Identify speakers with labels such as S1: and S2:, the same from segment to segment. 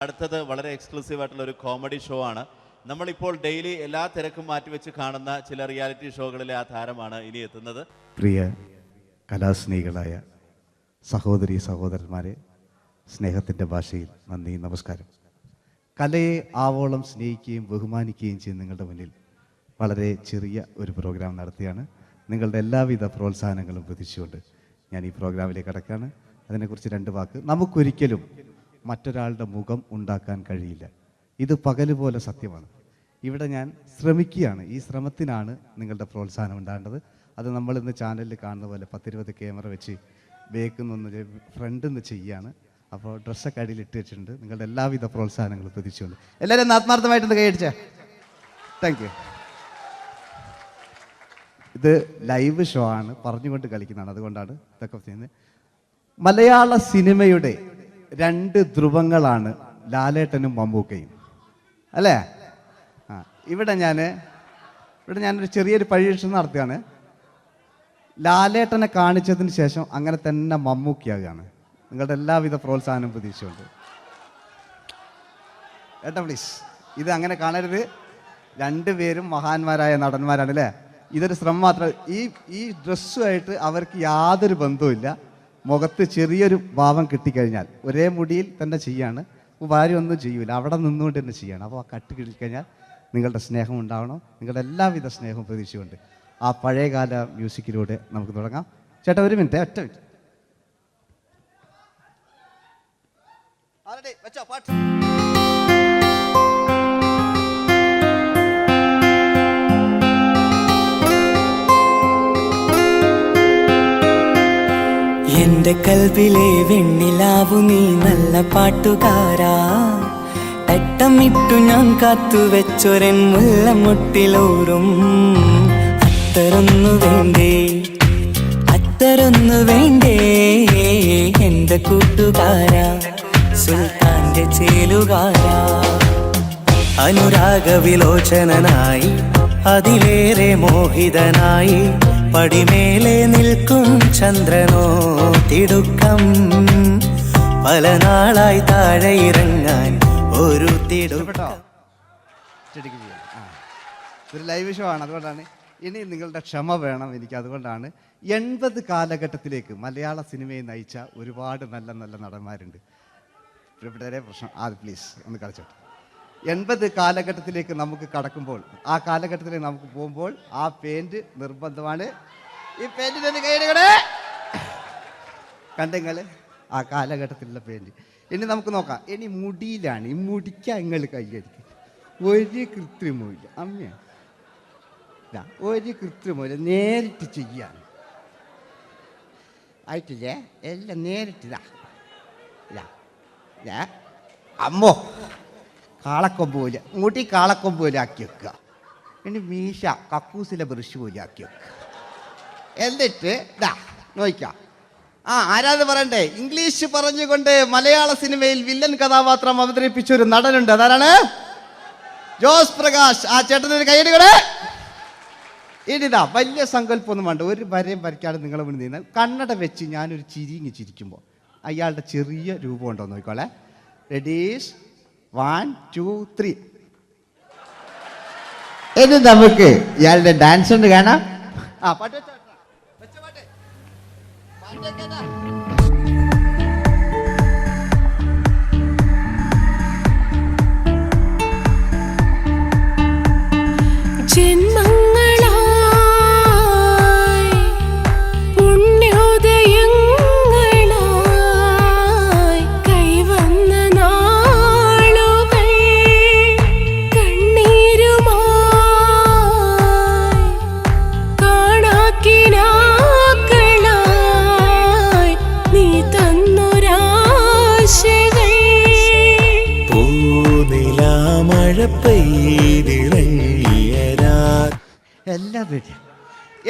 S1: അടുത്തത് വളരെ എക്സ്ക്ലൂസീവ് ആയിട്ടുള്ള ഒരു കോമഡി ഷോ ആണ്. നമ്മളിപ്പോൾ ഡെയിലി എല്ലാ തിരക്കും മാറ്റിവെച്ച് കാണുന്ന ചില റിയാലിറ്റി ഷോകളിലെ ആ താരമാണ് ഇനി എത്തുന്നത്.
S2: പ്രിയ കലാസ്നേഹികളായ സഹോദരി സഹോദരന്മാരെ, സ്നേഹത്തിൻ്റെ ഭാഷയിൽ നന്ദി, നമസ്കാരം. കലയെ ആവോളം സ്നേഹിക്കുകയും ബഹുമാനിക്കുകയും ചെയ്യുന്ന നിങ്ങളുടെ മുന്നിൽ വളരെ ചെറിയ ഒരു പ്രോഗ്രാം നടത്തിയാണ്. നിങ്ങളുടെ എല്ലാവിധ പ്രോത്സാഹനങ്ങളും പ്രതീക്ഷിച്ചുകൊണ്ട് ഞാൻ ഈ പ്രോഗ്രാമിലേക്ക് കടക്കുകയാണ്. അതിനെക്കുറിച്ച് രണ്ട് വാക്ക്. നമുക്കൊരിക്കലും മറ്റൊരാളുടെ മുഖം ഉണ്ടാക്കാൻ കഴിയില്ല. ഇത് പകല് പോലെ സത്യമാണ്. ഇവിടെ ഞാൻ ശ്രമിക്കുകയാണ്. ഈ ശ്രമത്തിനാണ് നിങ്ങളുടെ പ്രോത്സാഹനം ഉണ്ടാകേണ്ടത്. അത് നമ്മളിന്ന് ചാനലിൽ കാണുന്ന പോലെ 10-20 ക്യാമറ വെച്ച് ബേക്കുന്നൊന്ന് ഫ്രണ്ടിൽ നിന്ന് ചെയ്യുകയാണ്. അപ്പോൾ ഡ്രസ്സൊക്കെ അടിയിൽ ഇട്ട് വെച്ചിട്ടുണ്ട്. നിങ്ങളുടെ എല്ലാവിധ പ്രോത്സാഹനങ്ങളും പ്രതീക്ഷിച്ചുകൊണ്ട് എല്ലാവരും ആത്മാർത്ഥമായിട്ടൊന്ന് കൈയടിച്ചേ. Thank you. ഇത് ലൈവ് ഷോ ആണ്, പറഞ്ഞുകൊണ്ട് കളിക്കുന്നതാണ്, അതുകൊണ്ടാണ് ഇതൊക്കെ ചെയ്യുന്നത്. മലയാള സിനിമയുടെ 2 ധ്രുവങ്ങളാണ് ലാലേട്ടനും മമ്മൂക്കയും, അല്ലേ? ഇവിടെ ഞാനൊരു ചെറിയൊരു പരീക്ഷണം നടത്തുകയാണ്. ലാലേട്ടനെ കാണിച്ചതിന് ശേഷം അങ്ങനെ തന്നെ മമ്മൂക്കയാകുകയാണ്. നിങ്ങളുടെ എല്ലാവിധ പ്രോത്സാഹനം പ്രതീക്ഷിച്ചുകൊണ്ട് ഏട്ടാ പ്ലീസ്, ഇത് അങ്ങനെ കാണരുത്. 2 പേരും മഹാന്മാരായ നടന്മാരാണ്, അല്ലേ? ഇതൊരു ശ്രമം മാത്രം. ഈ ഡ്രസ്സുമായിട്ട് അവർക്ക് യാതൊരു ബന്ധവുമില്ല. മുഖത്ത് ചെറിയൊരു ഭാവം കിട്ടിക്കഴിഞ്ഞാൽ ഒരേ മുടിയിൽ തന്നെ ചെയ്യാണ്, ഭാര്യ ഒന്നും ചെയ്യൂല, അവിടെ നിന്നുകൊണ്ട് തന്നെ ചെയ്യണം. അപ്പോൾ ആ കട്ട് കിട്ടിക്കഴിഞ്ഞാൽ നിങ്ങളുടെ സ്നേഹം ഉണ്ടാവണം. നിങ്ങളുടെ എല്ലാവിധ സ്നേഹവും പ്രതീക്ഷിച്ചുകൊണ്ട് ആ പഴയകാല മ്യൂസിക്കിലൂടെ നമുക്ക് തുടങ്ങാം. ചേട്ടാ ഒരു മിനിറ്റ്, ഒറ്റ മിനിറ്റ്.
S3: എന്റെ കൽവിലെ വെണ്ണിലാവു നീ നല്ല പാട്ടുകാരാ, തട്ടമിട്ടു ഞാൻ കാത്തുവെച്ചൊരൻ മുല്ലമുട്ടിലോറും. അത്തരൊന്നു വേണ്ടേ എന്റെ കൂട്ടുകാരാ, സുൽത്താന്റെ ചേലുകാരാ. അനുരാഗവിലോചനായി അതിലേറെ മോഹിതനായി പടിമേലെ നിൽക്കും ചന്ദ്രനോ തിടുക്കം. പല നാളായി താഴെ ഇറങ്ങാൻ ഒരു തിടുക്കം.
S2: ഒരു ലൈവ് ഷോ ആണ്, അതുകൊണ്ടാണ്. ഇനി നിങ്ങളുടെ ക്ഷമ വേണം എനിക്ക്. അതുകൊണ്ടാണ് 80 കാലഘട്ടത്തിലേക്ക് മലയാള സിനിമയെ നയിച്ച ഒരുപാട് നല്ല നല്ല നടന്മാരുണ്ട്. ഇവിടെ പ്രശ്നം പ്ലീസ് ഒന്ന് കളിച്ചോട്ടെ. 80 കാലഘട്ടത്തിലേക്ക് നമുക്ക് കടക്കുമ്പോൾ, ആ കാലഘട്ടത്തിലേക്ക് നമുക്ക് പോകുമ്പോൾ ആ പെയിന്റ് നിർബന്ധമാണ്. ഈ പെയിന്റിന് കൈയ്യടികളെ കണ്ടെങ്കിൽ ആ കാലഘട്ടത്തിലുള്ള പെയിന്റ്. ഇനി നമുക്ക് നോക്കാം. ഇനി മുടിയിലാണ്. ഈ മുടിക്ക് നിങ്ങൾ കൈയ്യടിക്കും. ഒരു കൃത്രിമമില്ല അമ്മ, ഒരു കൃത്രിമമില്ല, നേരിട്ട് ചെയ്യാണ്. ആയിട്ടില്ലേ? എല്ലാം നേരിട്ടിതാ. അമ്മോ, കാളക്കൊമ്പ് പോലെ മുടി കാളക്കൊമ്പ് പോലെ ആക്കി വെക്കുക. ഇനി മീശ കക്കൂസിലെ ബ്രഷ് പോലെ ആക്കി വെക്കുക. എന്നിട്ട് നോക്കാം. ആരാത് പറയണ്ടേ? ഇംഗ്ലീഷ് പറഞ്ഞുകൊണ്ട് മലയാള സിനിമയിൽ വില്ലൻ കഥാപാത്രം അവതരിപ്പിച്ച ഒരു നടനുണ്ട്. അതാരാണ്? ജോസ് പ്രകാശ്. ആ ചേട്ടനൊരു കൈയ്യടികളെ. ഇനിതാ വലിയ സങ്കല്പമൊന്നും വേണ്ട, ഒരു വരയും വരയ്ക്കാതെ നിങ്ങളെ മുന്നിൽ നിന്ന് കണ്ണട വെച്ച് ഞാനൊരു ചിരിങ്ങി ചിരിക്കുമ്പോൾ അയാളുടെ ചെറിയ രൂപം ഉണ്ടോ നോക്കിക്കോളെ. റെഡീസ് 1 2 3. ഇനി നമുക്ക് ഇയാളുടെ ഡാൻസ് ഉണ്ട് കാണാം. പാട്ട് വെച്ച പാട്ട് എല്ലാം റെഡി.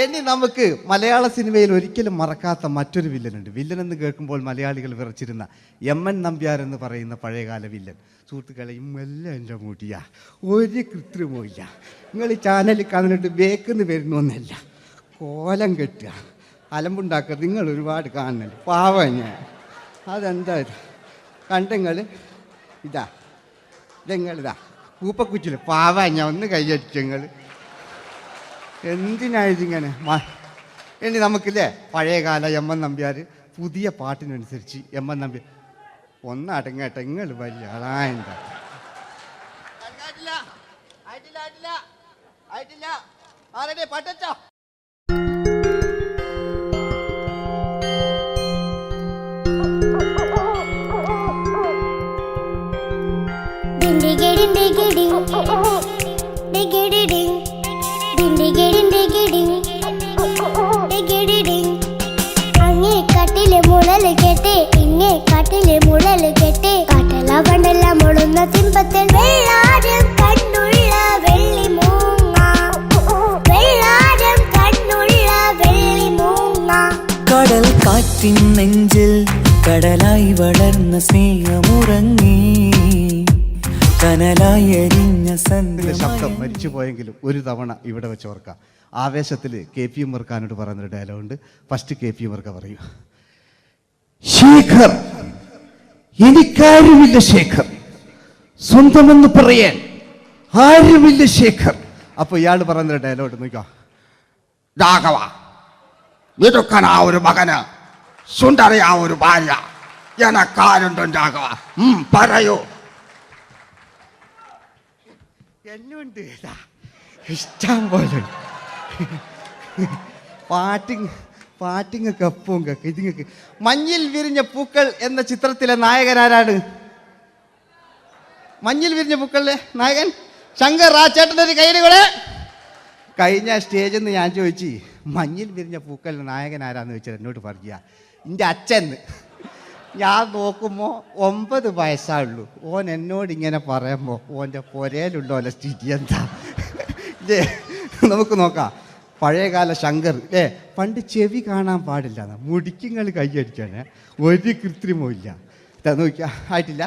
S2: ഇനി നമുക്ക് മലയാള സിനിമയിൽ ഒരിക്കലും മറക്കാത്ത മറ്റൊരു വില്ലനുണ്ട്. വില്ലൻ എന്ന് കേൾക്കുമ്പോൾ മലയാളികൾ വിറച്ചിരുന്ന MN നമ്പ്യാർ എന്ന് പറയുന്ന പഴയകാല വില്ലൻ. സുഹൃത്തുക്കളെ, എല്ലാം എൻ്റെ മുടിയാ, ഒരു കൃത്രിമമില്ല. നിങ്ങൾ ഈ ചാനലിൽ കാണുന്നിട്ട് ബേക്കെന്ന് വരുന്നൊന്നല്ല, കോലം കെട്ടുക, അലമ്പുണ്ടാക്കുക. നിങ്ങൾ ഒരുപാട് കാണുന്നുണ്ട്. പാവം ഞാൻ. അതെന്താ കണ്ടെങ്കിൽ ഇതാ
S4: നിങ്ങളിതാ കൂപ്പക്കുച്ചില് പാവാ ഞാൻ ഒന്ന് കൈയടിച്ചു നിങ്ങൾ എന്തിനായതിങ്ങനെ ഇനി നമുക്കില്ലേ പഴയകാല എം എൻ നമ്പ്യാർ പുതിയ പാട്ടിനനുസരിച്ച് എം എൻ നമ്പ്യാർ ഒന്നടങ്ങട്ടെ നിങ്ങൾ വലിയ ആളായെന്താ പാട്ടോ
S5: അങ്ങേ കാട്ടിലെ മുളല് കേട്ട് ഇങ്ങേ കാട്ടിലെ മുളല് കേട്ട് കാട്ടല പണ്ടല്ല മുളുന്ന സിംഹത്തിൽ വെള്ളാരം കണ്ണുള്ള വെള്ളി മൂങ്ങ വെള്ളാരം കണ്ണുള്ള വെള്ളി മൂങ്ങ
S3: കടൽ കാറ്റിൻ നെഞ്ചിൽ കടലായി വളർന്ന സ്നേഹമുറങ്ങി കനലായി എരിഞ്ഞ
S2: ഇതിന്റെ ശബ്ദം മരിച്ചു പോയെങ്കിലും ഒരു തവണ ഇവിടെ വെച്ച് ഓർക്കാം. ആവേശത്തിൽ KP ഉമ്മർഖാനോട് പറയുന്നൊരു ഡയലോഗുണ്ട്. ഫസ്റ്റ് KP ഉമ്മർഖ പറയൂ. ശേഖർ, എനിക്കാരുമില്ല ശേഖർ, സ്വന്തമെന്ന് പറയാൻ ആരുമില്ല ശേഖർ. അപ്പൊ ഇയാൾ പറയുന്നൊരു ഡയലോഗ് നോക്കാം.
S4: രാഘവ, മിടുക്കനാ ഒരു മകന്, സുന്ദരയാ ഒരു ഭാര്യ, എനക്കാരുണ്ടോ രാഘവ? പറയൂ. എന്നുണ്ട് ഇഷ്ടം പോലെ പാട്ടിങ്ങൊക്കെ അപ്പവും കേക്ക് ഇതിങ്ങക്ക്. മഞ്ഞിൽ വിരിഞ്ഞ പൂക്കൾ എന്ന ചിത്രത്തിലെ നായകനാരാണ്? മഞ്ഞിൽ വിരിഞ്ഞ പൂക്കളിലെ നായകൻ ശങ്കർ. ആ ചേട്ടൻ്റെ ഒരു കൈയ്യടി കൂടെ. കഴിഞ്ഞ സ്റ്റേജിൽ നിന്ന് ഞാൻ ചോദിച്ചു മഞ്ഞിൽ വിരിഞ്ഞ പൂക്കളിലെ നായകൻ ആരാന്ന് ചോദിച്ചത് എന്നോട് പറയുക എൻ്റെ അച്ഛന്ന്. ഞാൻ നോക്കുമ്പോൾ 9 വയസ്സായുള്ളൂ. ഓൻ എന്നോട് ഇങ്ങനെ പറയുമ്പോൾ ഓൻ്റെ പുരയിലുള്ള ഓൻ്റെ സ്ഥിതി എന്താ? ഇല്ലേ, നമുക്ക് നോക്കാം. പഴയകാല ശങ്കർ അല്ലേ, പണ്ട് ചെവി കാണാൻ പാടില്ല, മുടിക്കുങ്ങൾ കൈയടിക്കാണ്, ഒരു കൃത്രിമവും ഇല്ല. നോക്കിയാ ആയിട്ടില്ല.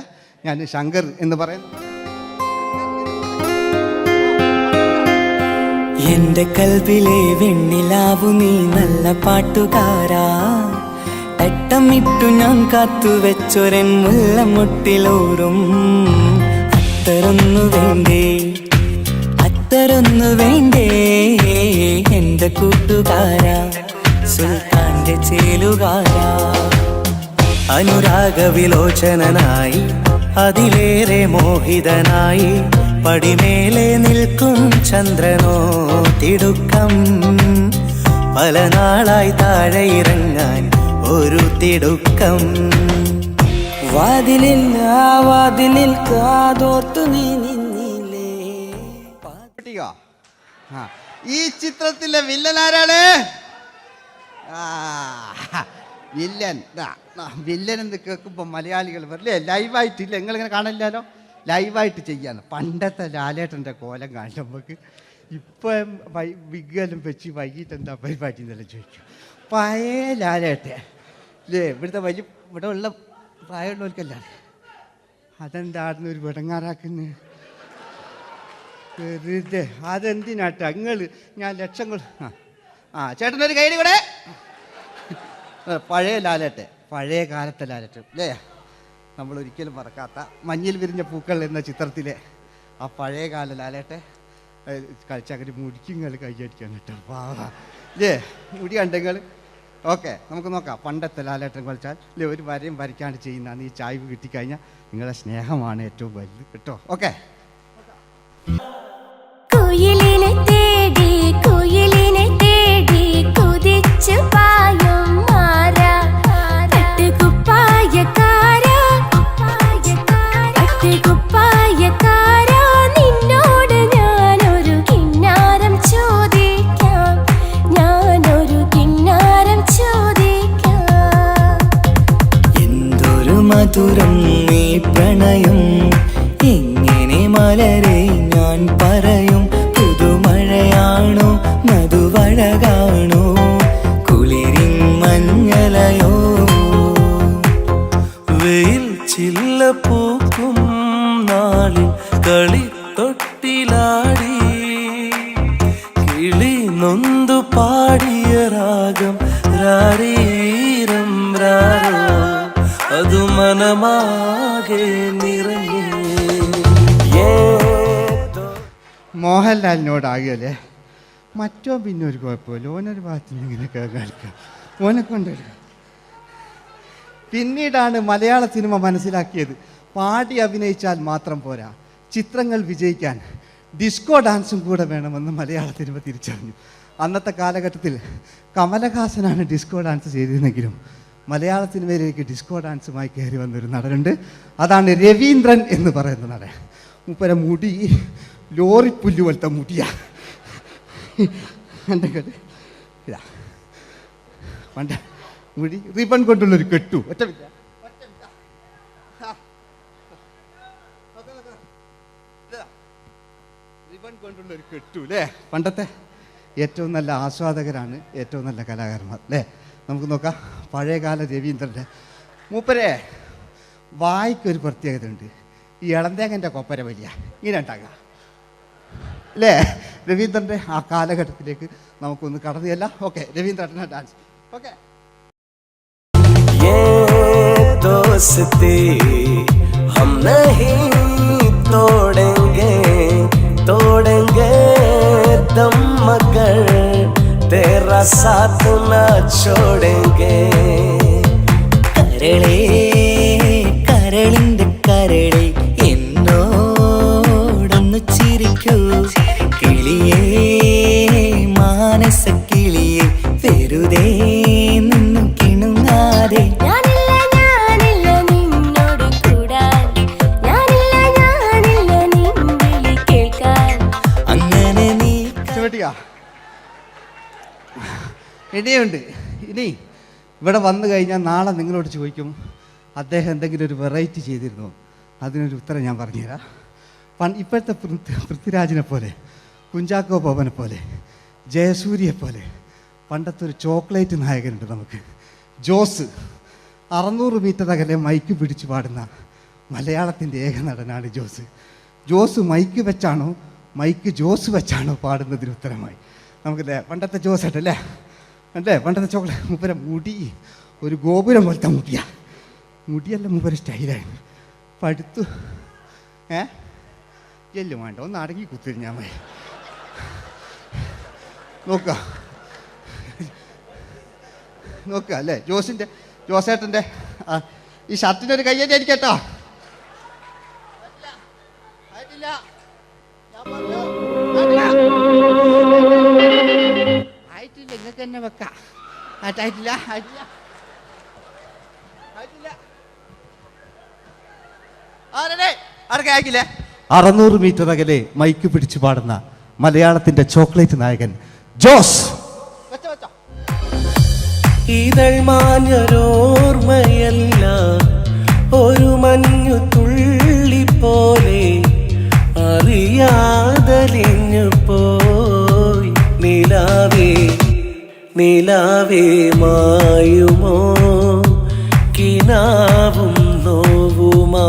S4: ഞാൻ ശങ്കർ എന്ന് പറയുന്നു.
S3: എന്റെ കൽവിലെ വെണ്ണിലാവു നീ നല്ല പാട്ടുകാരാ, തട്ടമിട്ടു ഞാൻ കാത്തുവെച്ചൊരൻ മുല്ലമുട്ടിലോറും. അത്തരൊന്നു വേണ്ടേ, അത്തരൊന്നു വേണ്ടേ എന്റെ കൂട്ടുകാരാ, സുൽത്താന്റെ ചേലുകാരാ. അനുരാഗവിലോചനായി അതിലേറെ മോഹിതനായി പടിമേലെ നിൽക്കും ചന്ദ്രനോ തിടുക്കം. പല നാളായി താഴെ ഇറങ്ങാൻ ഒരു തിടുക്കം. വാതിലിൽ ആ വാതിലിൽ കാതോർത്തു നീ നിന്നില്ലേ.
S4: ഈ ചിത്രത്തിലെ വില്ലൻ ആരാണ്? വില്ലൻ വില്ലൻ എന്ന് കേൾക്കുമ്പോൾ മലയാളികൾ വരില്ലേ ലൈവായിട്ടില്ല, നിങ്ങളിങ്ങനെ കാണില്ലല്ലോ, ലൈവായിട്ട് ചെയ്യാന്ന്. പണ്ടത്തെ ലാലേട്ടൻ്റെ കോലം കാണും നമുക്ക്. ഇപ്പം വിഗ്ഗെല്ലാം വെച്ച് വൈകിട്ട് എന്താ പരിപാടി എന്നെല്ലാം ചോദിക്കും. പഴയ ലാലേട്ടെ അല്ലേ, ഇവിടുത്തെ വലിയ ഇവിടെ ഉള്ള പ്രായമുള്ളവർക്കല്ല. അതെന്തായിരുന്നു ഒരു വിടങ്ങാറാക്കുന്നത്? വെറുതെ അതെന്തിനാട്ടാ നിങ്ങൾ? ഞാൻ ലക്ഷങ്ങൾ ചേട്ടനൊരു കൈയ്യടി കൂടെ. പഴയ ലാലേട്ടെ, പഴയ കാലത്തെ ലാലേട്ട് അല്ലേ, നമ്മൾ ഒരിക്കലും മറക്കാത്ത മഞ്ഞിൽ വിരിഞ്ഞ പൂക്കൾ എന്ന ചിത്രത്തിലെ ആ പഴയ കാല ലാലേട്ടെ കളിച്ചങ്ങനെ മുടിക്കുങ്ങൾ കൈയടിക്കാൻ കിട്ടും. ഇല്ലേ, മുടി കണ്ടെങ്കിൽ ഓക്കെ. നമുക്ക് നോക്കാം. പണ്ടത്തെ ലാലേട്ടൻ കളിച്ചാൽ ഇല്ലേ ഒരു വരയും വരയ്ക്കാണ്ട് ചെയ്യുന്നതാണ്. ഈ ചായ്വ് കിട്ടിക്കഴിഞ്ഞാൽ നിങ്ങളുടെ സ്നേഹമാണ് ഏറ്റവും വലുത് കേട്ടോ. ഓക്കെ.
S5: കുയിലിനെ തേടി കുയിലിനെ തേടി കുതിച്ചു പായും മാറാ, തട്ടുകുപ്പായക്കാരാ തട്ടുകുപ്പായക്കാരാ, നിന്നോട് ഞാനൊരു കിന്നാരം ചോദിക്കാം, ഞാനൊരു കിന്നാരം ചോദിക്കാം.
S3: എന്തൊരു മധുരം നീ പ്രണയം, എങ്ങനെ മലരെ ഞാൻ പറയും. പുതുമഴയാണോ മധുവഴകാണോ കുളിരിൻ മഞ്ഞലയോ. വെയിൽ ചില്ല പൂക്കും നാളിൽ കളി തൊട്ടിലാടി കിളി നൊന്തു പാടിയ രാഗം രാരീരം രാരോ, അതു മനമാകെ നിറഞ്ഞേ.
S4: മോഹൻലാലിനോടാകുമല്ലേ. മറ്റോ പിന്നെ ഒരു കുഴപ്പമില്ല, ഓനൊരു ഭാഗത്ത് ഇങ്ങനെയൊക്കെ കളിക്കാം, ഓനെ കൊണ്ടുവരിക. പിന്നീടാണ് മലയാള സിനിമ മനസ്സിലാക്കിയത് പാടി അഭിനയിച്ചാൽ മാത്രം പോരാ, ചിത്രങ്ങൾ വിജയിക്കാൻ ഡിസ്കോ ഡാൻസും കൂടെ വേണമെന്ന് മലയാള സിനിമ തിരിച്ചറിഞ്ഞു. അന്നത്തെ കാലഘട്ടത്തിൽ കമലഹാസനാണ് ഡിസ്കോ ഡാൻസ് ചെയ്തിരുന്നെങ്കിലും മലയാള സിനിമയിലേക്ക് ഡിസ്കോ ഡാൻസുമായി കയറി വന്നൊരു നടനുണ്ട്. അതാണ് രവീന്ദ്രൻ എന്ന് പറയുന്ന നടൻ. മൂപ്പര മുടി ലോറിപ്പുല്ല് പോലത്തെ മുടിയാ. എൻ്റെ കേട്ട് ഇതാ പണ്ട് മുടി റിബൺ കൊണ്ടുള്ളൊരു കെട്ടു. ഒറ്റ റിബൺ കൊണ്ടുള്ളൊരു കെട്ടു അല്ലേ. പണ്ടത്തെ ഏറ്റവും നല്ല ആസ്വാദകരാണ് ഏറ്റവും നല്ല കലാകാരന്മാർ അല്ലേ. നമുക്ക് നോക്കാം പഴയകാല രവീന്ദ്രൻ്റെ. മൂപ്പരെ വായിക്കൊരു പ്രത്യേകത ഉണ്ട്, ഈ ഇളന്തേങ്ങൻ്റെ കൊപ്പര വലിയ ഇങ്ങനെ ഉണ്ടാകുക അല്ലേ. രവീന്ദ്രൻ്റെ ആ കാലഘട്ടത്തിലേക്ക് നമുക്കൊന്ന് കടന്നുചെല്ല. ഓക്കെ, രവീന്ദ്രൻ്റെ ഡാൻസ്. ഓക്കെ.
S3: दोस्ती हम नहीं तोड़ेंगे तोड़ेंगे दम मगर तेरा साथ न छोड़ेंगे കരളേ കരളിന്റെ കരളേ എന്നോടൊന്നു ചിരിക്കൂ കിളിയേ മാനസ കിളിയേ വെറുതെ നിന്നും കിണുങ്ങാതെ
S4: ഇനിയുണ്ട്. ഇനി ഇവിടെ വന്നു കഴിഞ്ഞാൽ നാളെ നിങ്ങളോട് ചോദിക്കും അദ്ദേഹം എന്തെങ്കിലും ഒരു വെറൈറ്റി ചെയ്തിരുന്നോ, അതിനൊരു ഉത്തരം ഞാൻ പറഞ്ഞുതരാം. ഇപ്പോഴത്തെ പൃഥ്വിരാജിനെ പോലെ, കുഞ്ചാക്കോ ബോബനെ പോലെ, ജയസൂര്യയെ പോലെ പണ്ടത്തെ ഒരു ചോക്ലേറ്റ് നായകനുണ്ട് നമുക്ക്, ജോസ്. 600 മീറ്റർ അകലെ മൈക്ക് പിടിച്ച് പാടുന്ന മലയാളത്തിൻ്റെ ഏക നടനാണ് ജോസ്. ജോസ് മൈക്ക് വെച്ചാണോ മൈക്ക് ജോസ് വെച്ചാണോ പാടുന്നതിന് ഉത്തരമായി നമുക്കല്ലേ പണ്ടത്തെ ജോസ് ആയിട്ടല്ലേ അല്ലേ. പണ്ടത്തെ ചോക്ലേറ്റ് മൂപ്പര മുടി ഒരു ഗോപുരം പോലത്തെ മുടിയാ. മുടിയല്ല മൂപ്പര സ്റ്റൈലായിരുന്നു. പടുത്തു എല്ലും വേണ്ട, ഒന്ന് അടങ്ങി കുത്തിരിഞ്ഞാൽ മതി. നോക്കുക അല്ലേ ജോസേട്ടൻ്റെ ഈ ഷർട്ടിൻ്റെ ഒരു കയ്യടി അടിക്കട്ടോ. ആയിട്ടില്ല, നിങ്ങൾക്ക് തന്നെ വെക്കാം. ആയിട്ടില്ല. 600 മീറ്റർ അകലെ മൈക്ക് പിടിച്ചു പാടുന്ന മലയാളത്തിന്റെ ചോക്ലേറ്റ് നായകൻ ജോസ്.
S3: ഇതൾ മാഞ്ഞൊരോർമ്മയല്ല ഒരു മഞ്ഞു തുള്ളി പോലെ അറിയാതലിഞ്ഞു പോയി നിലാവേ മായുമോ കിനാവും നോവുമാ.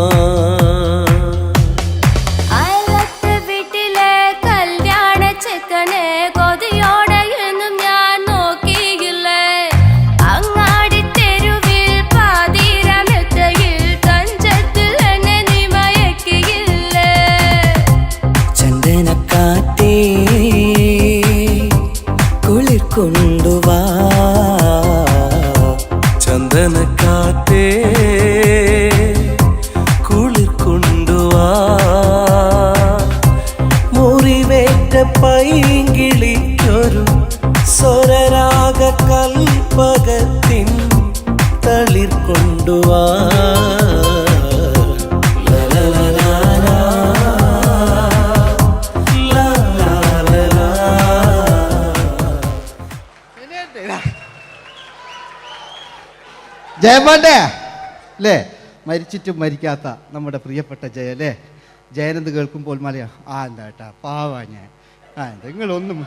S3: കൊണ്ടുവാ ചന്ദനക്കാറ്റേ കുളിർ കൊണ്ടുവാ മുറിവേറ്റ പൈങ്കിളിക്കൊരു സ്വരരാഗ കൽപ്പകത്തിൻ തളിർ കൊണ്ടുവാ.
S4: ജയമോൻ്റെ അല്ലേ, മരിച്ചിട്ടും മരിക്കാത്ത നമ്മുടെ പ്രിയപ്പെട്ട ജയ അല്ലേ. ജയനെന്ന് കേൾക്കുമ്പോൾ മലയാ എന്താ കേട്ടാ പാവാ ഞാൻ. നിങ്ങളൊന്നും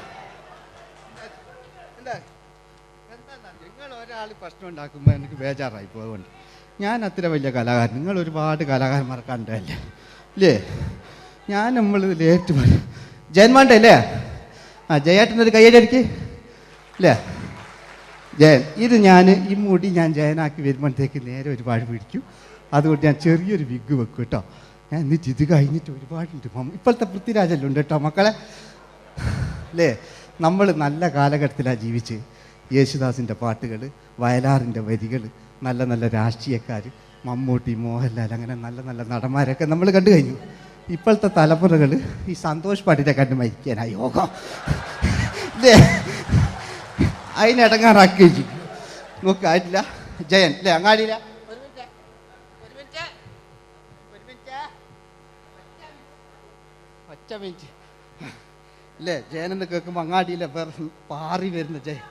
S4: നിങ്ങൾ ഒരാൾ പ്രശ്നം ഉണ്ടാക്കുമ്പോൾ എനിക്ക് ബേജാറായി പോകുന്നുണ്ട്. ഞാൻ അത്ര വലിയ കലാകാരൻ, നിങ്ങൾ ഒരുപാട് കലാകാരന്മാരെ കണ്ടല്ലേ അല്ലേ. നമ്മൾ ലേറ്റ് പറയും ജയന്മാൻ്റെ അല്ലേ. ജയേട്ടനൊരു കയ്യടിക്ക് അല്ലേ. ജയൻ ഇത് ഈ മുടി ഞാൻ ജയനാക്കി വരുമ്പോഴത്തേക്ക് നേരെ ഒരുപാട് പിടിക്കും. അതുകൊണ്ട് ഞാൻ ചെറിയൊരു വിഗ് വെക്കും കേട്ടോ. ഞാൻ എന്നിട്ട് ഇത് കഴിഞ്ഞിട്ട് ഒരുപാടുണ്ട്. ഇപ്പോഴത്തെ പൃഥ്വിരാജെല്ലാം ഉണ്ട് കേട്ടോ മക്കളെ. അല്ലേ? നമ്മൾ നല്ല കാലഘട്ടത്തിലാണ് ജീവിച്ച്. യേശുദാസിൻ്റെ പാട്ടുകൾ, വയലാറിൻ്റെ വരികൾ, നല്ല നല്ല രാഷ്ട്രീയക്കാർ, മമ്മൂട്ടി, മോഹൻലാൽ, അങ്ങനെ നല്ല നല്ല നടന്മാരൊക്കെ നമ്മൾ കണ്ടു കഴിഞ്ഞു. ഇപ്പോഴത്തെ തലമുറകൾ ഈ സന്തോഷ് പാട്ടിനെ കണ്ട് മരിക്കാനായി യോഗം അല്ലേ? അതിനിടങ്ങാറാക്കി വെച്ചു നോക്കായിട്ടില്ല. ജയൻ അല്ലേ? അങ്ങാടിയില്ല ഒറ്റ മിനിറ്റ് അല്ലേ? ജയനെന്ന് കേൾക്കുമ്പോൾ അങ്ങാടിയിലെ പാറി വരുന്ന ജയൻ.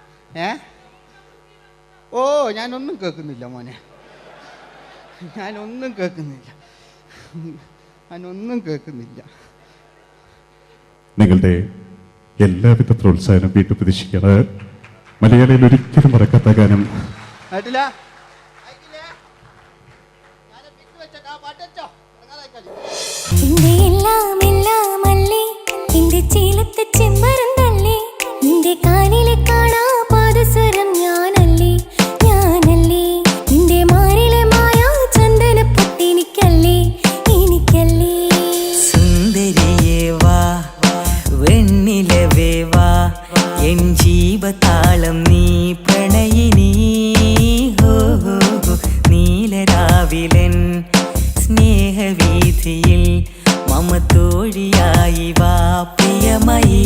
S4: ഓ ഞാനൊന്നും കേൾക്കുന്നില്ല മോനെ, ഞാനൊന്നും കേൾക്കുന്നില്ല.
S6: നിങ്ങളുടെ എല്ലാവിധ പ്രോത്സാഹനം വീണ്ടും പ്രതീക്ഷിക്കാണ്. മലയാളിയിൽ ഒരിക്കലും മറക്കാത്ത ഗാനം.
S3: ജീവതാളം നീ പ്രണയിനി ഹോ നീലരാവിലൻ സ്നേഹവീഥിയിൽ മമ തോഴിയായി വാ പ്രിയമയീ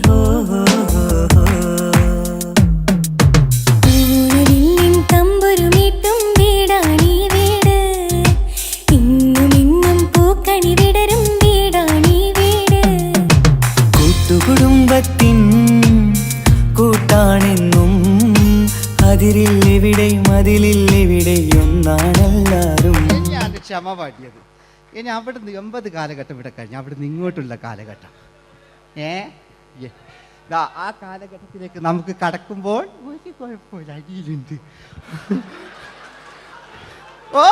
S3: ഹോ തമ്പുരുമീട്ടും വീടാണീ വീട്, ഇന്നും ഇന്നും പൂക്കണി വിടരും വീടാണീ വീട്. കൂട്ടുകുടുംബത്തിൻ കൂട്ടാണെന്നും അതിരില്ലെവിടെയും അതിലില്ലെവിടെയും ഒന്നാണെല്ലാരും.
S4: ഞാൻ ക്ഷമ പാടിയത്. ഇനി അവിടുന്ന് 80 കാലഘട്ടം ഇവിടെ കഴിഞ്ഞു. അവിടുന്ന് ഇങ്ങോട്ടുള്ള കാലഘട്ടം ആ കാലഘട്ടത്തിലേക്ക് നമുക്ക് കടക്കുമ്പോൾ ഒരു കുഴപ്പമില്ല, അടിയിലുണ്ട്. ഓ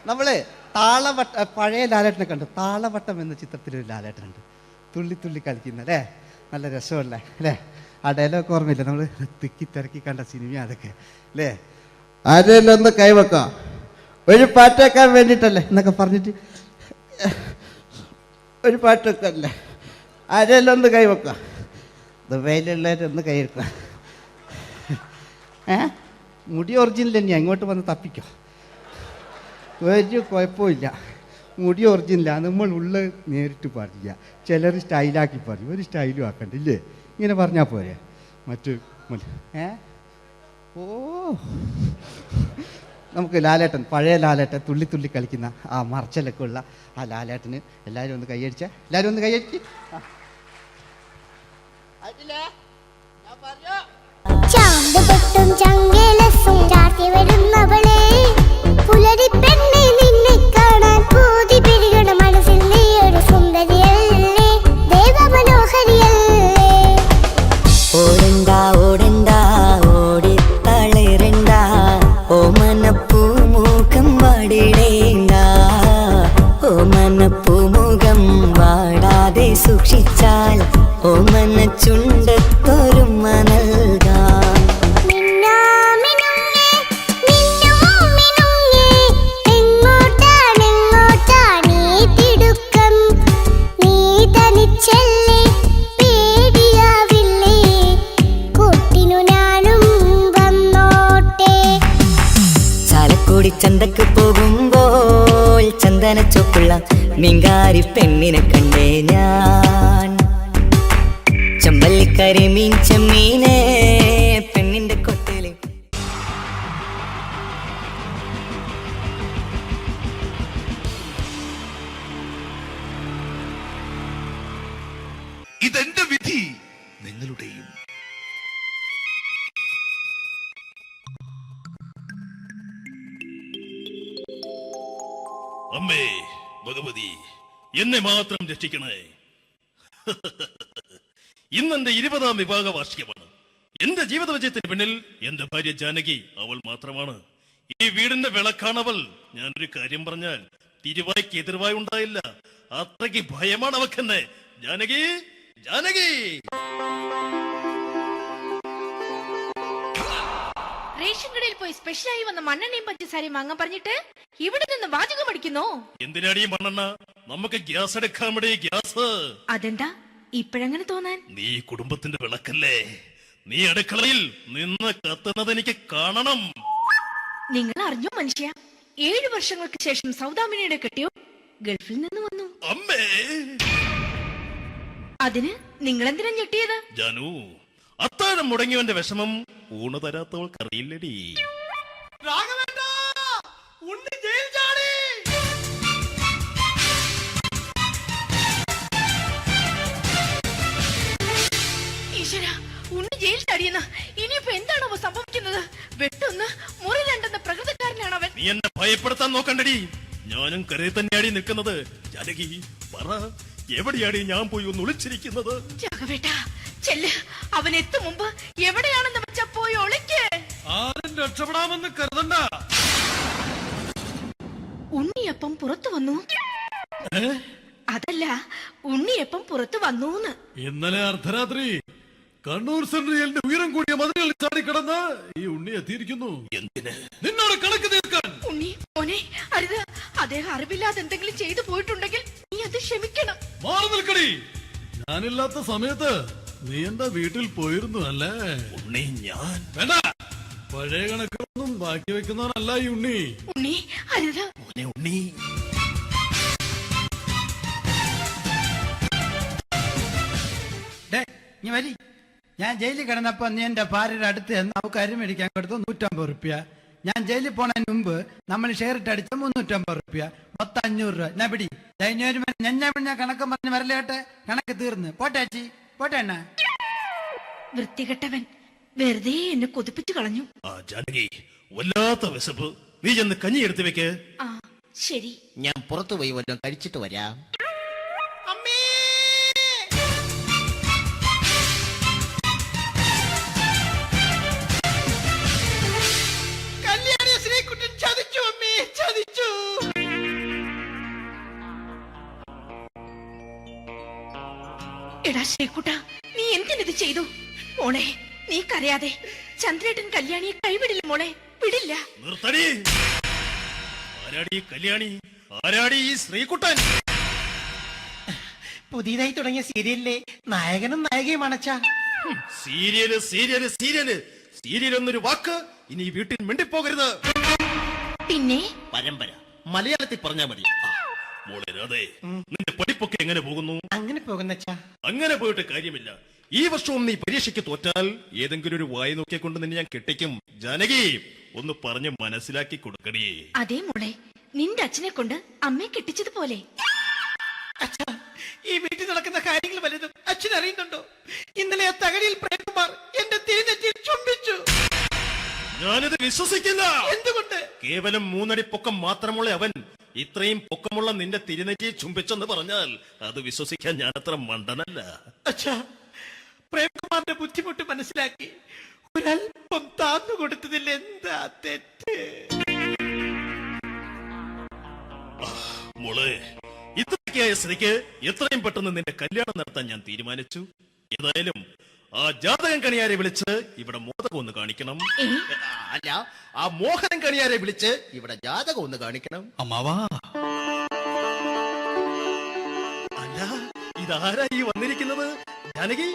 S4: നമ്മള് താളവട്ട പഴയ ലാലേട്ടനെ കണ്ടു. താളവട്ടം എന്ന ചിത്രത്തിലൊരു ലാലേട്ടനുണ്ട്, തുള്ളി തുള്ളി കളിക്കുന്ന അല്ലേ? നല്ല രസമല്ല അല്ലേ? ആ ഡയലോഗ് ഓർമ്മയില്ല? നമ്മൾ തിക്കി തിരക്കി കണ്ട സിനിമ അതൊക്കെ അല്ലേ? ആരെല്ലാം ഒന്ന് കൈവെക്കാം, ഒരു പാട്ട് വെക്കാൻ വേണ്ടിയിട്ടല്ലേ എന്നൊക്കെ പറഞ്ഞിട്ട് ഒരു പാട്ട് വെക്കല്ലേ? ആരെല്ലാം ഒന്ന് കൈവെക്കാം, ദുബൈയിലുള്ളവരൊന്ന് കൈവെക്കാം. മുടി ഒറിജിനൽ തന്നെയാണ്, ഇങ്ങോട്ട് വന്ന് തപ്പിക്കോ, ഒരു കുഴപ്പമില്ല. മുടി ഒറിജിനലാണ്, നമ്മൾ ഉള്ള നേരിട്ട് പറയുക. ചിലർ സ്റ്റൈലാക്കി പറയും, ഒരു സ്റ്റൈലും ആക്കണ്ടില്ലേ? ഇങ്ങനെ പറഞ്ഞാൽ പോരെ? മറ്റു ഓ നമുക്ക് ലാലേട്ടൻ, പഴയ ലാലേട്ടൻ, തുള്ളി തുള്ളി കളിക്കുന്ന ആ മറച്ചലൊക്കെ ഉള്ള ആ ലാലേട്ടന് എല്ലാവരും ഒന്ന് കൈയടിച്ച, എല്ലാവരും ഒന്ന് കൈയടിച്ച്.
S5: ചാന്ത് പൊട്ടും ചങ്കേലസും ചാർത്തി വരുന്നവളെ, പുലരി പെണ്ണെ നിന്നെ കാണാൻ പൂതി പിരികണ മനസ്സിൽ നീ ഒരു സുന്ദരിയല്ലേ, ദേവമനോഹരിയല്ലേ.
S3: ഓടണ്ട ഓടണ്ട ഓടിത്തളരണ്ട, ഓമനപ്പൂമുഖം വാടിടേണ്ട, ഓമനപ്പൂമുഖം വാടാതെ സൂക്ഷിച്ചാൽ ഓമന ചുണ്ടത്തൊരുമ നൽകാം. ചന്തക്ക് പോകുമ്പോൾ ചന്ദന ചോപ്പുള്ള മീൻകാരി പെണ്ണിനെ കണ്ടേ ഞാൻ, ചമ്പല്ലിക്കരി മീൻ ചെമ്മീനെ പെണ്ണിന്റെ കൊട്ടയില്.
S7: ഇതെന്റെ വിധി, നിങ്ങളുടെയും.
S8: അമ്മേ ഭഗവതി, എന്നെ മാത്രം രക്ഷിക്കണേ. ഇന്നെന്റെ 20ാം വിവാഹ വാർഷികമാണ്. എന്റെ ജീവിത വിജയത്തിന് പിന്നിൽ എന്റെ ഭാര്യ ജാനകി, അവൾ മാത്രമാണ്. ഈ വീടിന്റെ വിളക്കാണവൾ. ഞാനൊരു കാര്യം പറഞ്ഞാൽ തിരുവായ്ക്ക് എതിർവായി ഉണ്ടായില്ല. അത്രയ്ക്ക് ഭയമാണ് അവക്കെന്നെ. ജാനകി, ജാനകി.
S9: റേഷൻ കടയിൽ പോയി സ്പെഷ്യലായി വന്ന മണ്ണെണ്ണയും പഞ്ചസാരയും വാങ്ങാൻ പറഞ്ഞിട്ട് ഇവിടെ നിന്ന് വാചകം അടിക്കുന്നോ?
S8: എന്തിനാടി മണ്ണെണ്ണ? നമുക്ക് ഗ്യാസ് എടുക്കാൻ വേണ്ടി ഗ്യാസ്.
S9: അതെന്താ ഇപ്പഴങ്ങനെ തോന്നാൻ?
S8: നീ കുടുംബത്തിന്റെ വിളക്കല്ലേ? നീ അടുക്കളയിൽ നിന്ന് കത്തുന്നത് എനിക്ക് കാണണം.
S9: നിങ്ങൾ അറിഞ്ഞോ മനുഷ്യ, 7 വർഷങ്ങൾക്ക് ശേഷം സൗദാമിനിയുടെ കെട്ടിയോ ഗൾഫിൽ നിന്ന് വന്നു.
S8: അമ്മേ,
S9: അതിന് നിങ്ങൾ എന്തിനാ ഞെട്ടിയത്?
S8: ജാനു, അത്താഴം മുടങ്ങിയവന്റെ വിഷമം ഊണ് തരാത്തവൾക്കറിയില്ലടി.
S9: ഈശ്വരാ, ഉണ്ണി ജയിൽ ചാടിയെന്ന്. ഇനിയിപ്പോ എന്താണോ സംഭവിക്കുന്നത്? വെട്ടൊന്ന് മുറി രണ്ടെന്ന പ്രകൃതക്കാരനാണ് അവൻ.
S8: നീ എന്നെ ഭയപ്പെടുത്താൻ നോക്കണ്ടടി. ഞാനും കരയിൽ തന്നെയാടി നിൽക്കുന്നത്. ജാനകി, പറ, എവിടെയാടി ഞാൻ പോയി ഒന്ന് ഒളിച്ചിരിക്കുന്നത്?
S9: രാഘവേട്ടാ, ചെല്ല്. അവൻ എത്തും മുമ്പ് എവിടെയാണെന്ന് വെച്ചാ പോയി ഒളിക്ക്.
S8: ആരും രക്ഷപ്പെടാമെന്ന് കരുതണ്ട.
S9: ഉണ്ണിയപ്പം പുറത്തു വന്നു. അതല്ല, ഉണ്ണിയപ്പം പുറത്തു വന്നൂന്ന്.
S10: ഇന്നലെ അർദ്ധരാത്രി കണ്ണൂർ സെൻട്രലിന്റെ ഉയരം കൂടിയ മതിലുകളിൽ ചാടിക്കിടന്ന് ഈ ഉണ്ണി എത്തിയിരിക്കുന്നു.
S8: എന്തിന്?
S10: നിന്നോട് കണക്ക് തീർക്കാൻ.
S9: ഉണ്ണി മോനെ, അരുത്. അദ്ദേഹം അറിവില്ലാതെ എന്തെങ്കിലും ചെയ്തു പോയിട്ടുണ്ടെങ്കിൽ നീ അത് ക്ഷമിക്കണം.
S10: മാറി നിൽക്കടി. ഞാനില്ലാത്ത സമയത്ത് നീ എന്റെ വീട്ടിൽ പോയിരുന്നു അല്ലേ?
S8: ഉണ്ണി, ഞാൻ
S10: വേണ്ട. പഴയ കണക്കൊന്നും ബാക്കി വെക്കുന്നവനല്ല ഈ ഉണ്ണി.
S9: ഉണ്ണി, അരുത്.
S8: മോനെ ഉണ്ണി,
S4: നീ വരി. ഞാൻ ജയിലിൽ കിടന്നപ്പോ നീ എന്റെ ഭാര്യയുടെ അടുത്ത് നമുക്ക് അരി മേടിക്കാൻ കൊടുത്തു 150 റുപ്യ. ഞാൻ ജയിലിൽ പോണതിന് മുമ്പ് നമ്മൾ ഷെയർ ഇട്ട് അടിച്ച 350 റുപ്യ, മൊത്തം 500 രൂപ. ഞാൻ പിടി ഞാൻ കണക്ക് പറഞ്ഞ് വരലേട്ടെ. കണക്ക് തീർന്ന് പോട്ടെ അച്ചി, പോട്ടെ അണ്ണ.
S9: വൃത്തികെട്ടവൻ വെറുതെ എന്നെ കൊതിപ്പിച്ചു കളഞ്ഞു.
S8: ആ ജാനകി, വല്ലാത്ത വിശപ്പ്. നീ ചെന്ന് കഞ്ഞി എടുത്തു വെക്ക്.
S9: ആ ശരി.
S11: ഞാൻ പുറത്തു പോയി വല്ലതും കഴിച്ചിട്ട് വരാം.
S9: എടാ ശ്രീകുട്ട, നീ എന്തിനിത് ചെയ്തു? മോളെ, നീ കരയാതെ. ചന്ദ്രേട്ടൻ കല്യാണിയെ കൈവിടില്ല മോളെ, വിടില്ല.
S8: നിർത്തടി. ആരാടി കല്യാണി? ആരാടി ഈ ശ്രീകുട്ടൻ?
S11: പുതിയതായി തുടങ്ങിയ സീരിയലിലെ നായകനും നായികയും അണച്ച.
S8: സീരിയല് സീരിയല് സീരിയല് സീരിയൽ എന്നൊരു വാക്ക് ഇനി ഈ വീട്ടിൽ മിണ്ടിപ്പോകരുത്.
S9: പിന്നെ
S8: പരമ്പര മലയാളത്തിൽ പറഞ്ഞാ മതി. മോളെ രാധേ, നിന്റെ പഠിപ്പൊക്കെ എങ്ങനെ പോകുന്നു?
S11: അങ്ങനെ പോകുന്നച്ചാ.
S8: അങ്ങനെ പോയിട്ട് കാര്യമില്ല. ഈ വർഷവും നീ പരീക്ഷയ്ക്ക് തോറ്റാൽ ഏതെങ്കിലും ഒരു വായി നോക്കിക്കൊണ്ട് നിന്നെ ഞാൻ കെട്ടിക്കും. ജാനകി, ഒന്ന് പറഞ്ഞ് മനസ്സിലാക്കി കൊടുക്കണേ.
S9: അതേ മോളെ, നിന്റെ അച്ഛനെ കൊണ്ട് അമ്മയെ കെട്ടിച്ചതുപോലെ.
S11: ഈ വീട്ടിൽ നടക്കുന്ന കാര്യങ്ങൾ വലുതും അച്ഛൻ അറിയുന്നുണ്ടോ? ഇന്നലെ ആ തകഴിയിൽ പ്രേംകുമാർ എന്റെ തിരുനെറ്റിയിൽ ചുംബിച്ചു.
S8: ഞാനിത് വിശ്വസിക്കില്ല.
S11: എന്തുകൊണ്ട്?
S8: കേവലം 3 അടി പൊക്കം മാത്രമുള്ള അവൻ ഇത്രയും പൊക്കമുള്ള നിന്റെ തിരുനെറ്റിയെ ചുംബിച്ചെന്ന് പറഞ്ഞാൽ അത് വിശ്വസിക്കാൻ ഞാൻ അത്ര മണ്ടനല്ല.
S11: അച്ഛാ, പ്രേംകുമാറിന്റെ ബുദ്ധിമുട്ട് മനസ്സിലാക്കി ഒരല്പം താന്നു കൊടുത്തതിൽ എന്താ തെറ്റ്?
S8: മോളെ, ഇത്രയ്ക്കായ സ്ഥിതിക്ക് എത്രയും പെട്ടെന്ന് നിന്റെ കല്യാണം നടത്താൻ ഞാൻ തീരുമാനിച്ചു. ഏതായാലും ആ ജാതകം കണിയാരെ വിളിച്ച് ഇവിടെ മോദകം ഒന്ന് കാണിക്കണം.
S11: അല്ല, ആ മോഹനം കണിയാരെ വിളിച്ച് ഇവിടെ ജാതകം ഒന്ന് കാണിക്കണം.
S10: അമ്മാവാ,
S8: അല്ല, ഇതാരാ ഈ വന്നിരിക്കുന്നത്? ജാനകി,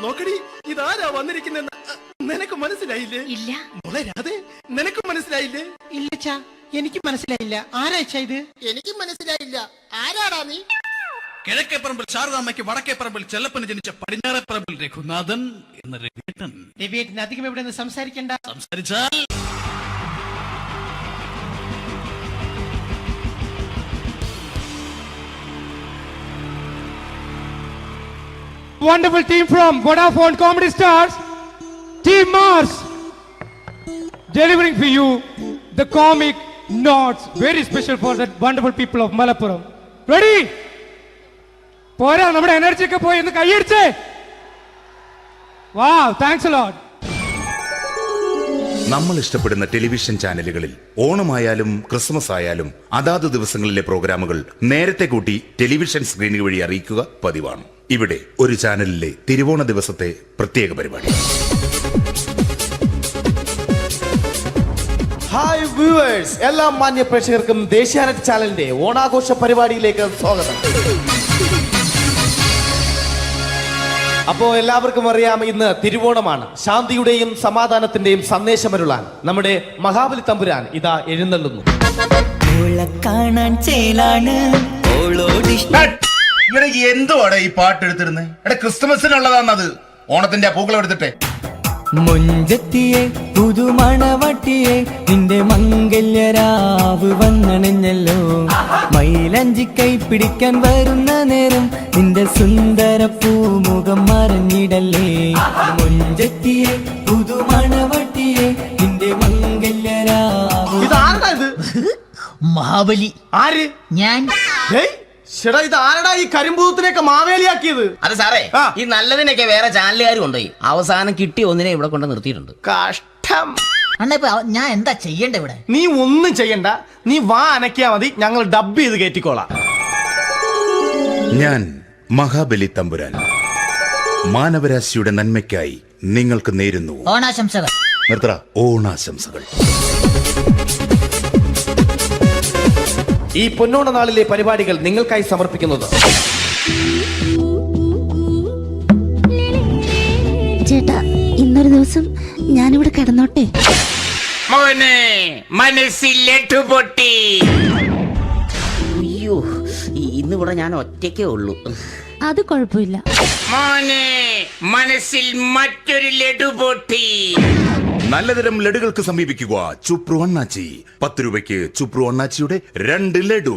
S8: നോക്കടി, ഇതാരാ വന്നിരിക്കുന്നെന്ന് നിനക്ക് മനസ്സിലായില്ലേ?
S9: ഇല്ല.
S8: മോളെ രാധേ, നിനക്ക് മനസ്സിലായില്ലേ?
S11: ഇല്ലച്ചാ, എനിക്ക് മനസ്സിലായില്ല. ആരാച്ചാ ഇത്? എനിക്കും മനസ്സിലായില്ല. ആരാടാ നീ?
S10: കിഴക്കേ പറമ്പിൽ ശാരദാമ്മയ്ക്ക് വടക്കേ പറമ്പിൽ ചെല്ലപ്പന് ജനിച്ച പടിഞ്ഞാറേ പറമ്പിൽ രഘുനാഥൻ എന്ന രവിയേട്ടൻ.
S11: രവിയേട്ടൻ അധികം ഇവിടെ നിന്ന് സംസാരിക്കണ്ട.
S10: സംസാരിച്ചാൽ
S12: Wonderful team from Vodafone Comedy Stars, Team Mars, delivering for you the comic notes, very special for the wonderful people of Malappuram. Ready? പോരാ, നമ്മുടെ എനർജി ഒക്കെ പോയി ഒന്ന് കൈയടിച്ചേ. Wow, thanks a lot.
S7: നമ്മൾ ഇഷ്ടപ്പെടുന്ന ടെലിവിഷൻ ചാനലുകളിൽ ഓണമായാലും ക്രിസ്മസ് ആയാലും അതാത് ദിവസങ്ങളിലെ പ്രോഗ്രാമുകൾ നേരത്തെ കൂട്ടി ടെലിവിഷൻ സ്ക്രീനുകൾ വഴി അറിയിക്കുക പതിവാണ്. ഇവിടെ ഒരു ചാനലിലെ തിരുവോണ ദിവസത്തെ പ്രത്യേക പരിപാടി.
S13: ഹായ് വ്യൂവേഴ്സ്, എല്ലാ മാന്യ പ്രേക്ഷകർക്കും ദേശീയാനെറ്റ് ചാനലിന്റെ ഓണാഘോഷ പരിപാടിയിലേക്ക് സ്വാഗതം. അപ്പോൾ എല്ലാവർക്കും അറിയാം, ഇന്ന് തിരുവോണമാണ്. ശാന്തിയുടെയും സമാധാനത്തിന്റെയും സന്ദേശമരുളാൻ നമ്മുടെ മഹാബലി തമ്പുരാൻ ഇതാ എഴുന്നള്ളുന്നു.
S7: ഇവിടെ എന്തുവാടെ ഈ പാട്ട് എടുത്തിരുന്നത്? എടാ, ക്രിസ്തുമസിനുള്ളതാണത്. ഓണത്തിന്റെ പൂക്കളം എടുത്തിട്ടെ.
S3: മുഞ്ചത്തിയെ പുതുമണവട്ടിയെ നിന്റെ മംഗല്യരാവ് വന്നണഞ്ഞല്ലോ. മൈലഞ്ചി കൈ പിടിക്കാൻ വരുന്ന നേരം നിന്റെ സുന്ദര പൂമുഖം മറഞ്ഞിടല്ലേ. മുഞ്ചത്തിയെ പുതുമണവട്ടിയെ നിന്റെ മംഗല്യരാവ്.
S13: ഇതാരടാ ഇത്?
S11: മഹാബലി.
S13: ആര്?
S11: ഞാൻ.
S13: ചേട്ടാ, ഇത് ആരടാ ഈ കരിമ്പൂത്തിനെയൊക്കെ മാവേലിയാക്കിയത്?
S11: അത് സാറേ, ഈ നല്ലതിനൊക്കെ വേറെ ചാനലുകാർ കൊണ്ടുപോയി അവസാനം കിട്ടിയ ഒന്നിനെ ഇവിടെ കൊണ്ട് നിർത്തിയിട്ടുണ്ട്.
S13: കഷ്ടം.
S11: അണ്ണാ, ഇപ്പൊ ഞാൻ എന്താ ചെയ്യണ്ട ഇവിടെ?
S13: നീ ഒന്നും ചെയ്യണ്ട, നീ വാ അനക്കിയാ മതി, ഞങ്ങൾ ഡബ് ചെയ്ത് കയറ്റിക്കോളാം.
S7: ഞാൻ മഹാബലി തമ്പുരാൻ മാനവരാശിയുടെ നന്മയ്ക്കായി നിങ്ങൾക്ക് നേരുന്നു
S11: ഓണാശംസകൾ.
S7: നിർത്തറ. ഓണാശംസകൾ.
S13: ഈ പൊന്നോണ നാളിലെ പരിപാടികൾ നിങ്ങൾക്കായി സമർപ്പിക്കുന്നത്
S5: ചേട്ടാ, ഇന്നൊരു ദിവസം ഞാനിവിടെ കിടന്നോട്ടെ?
S11: മോനെ മനസ്സിലെട്ടു പൊട്ടി. അയ്യോ, ഇന്നിവിടെ ഞാൻ ഒറ്റയ്ക്കേ ഉള്ളൂ.
S5: അത് കുഴപ്പമില്ല.
S11: മോനെ മനസ്സിൽ മറ്റൊരു ലഡു പൊട്ടി.
S7: നല്ലതരം ലഡുകൾക്ക് സമീപിക്കുക ചുപ്രു അണ്ണാച്ചി. 10 രൂപയ്ക്ക് ചുപ്രു അണ്ണാച്ചിയുടെ 2 ലഡു.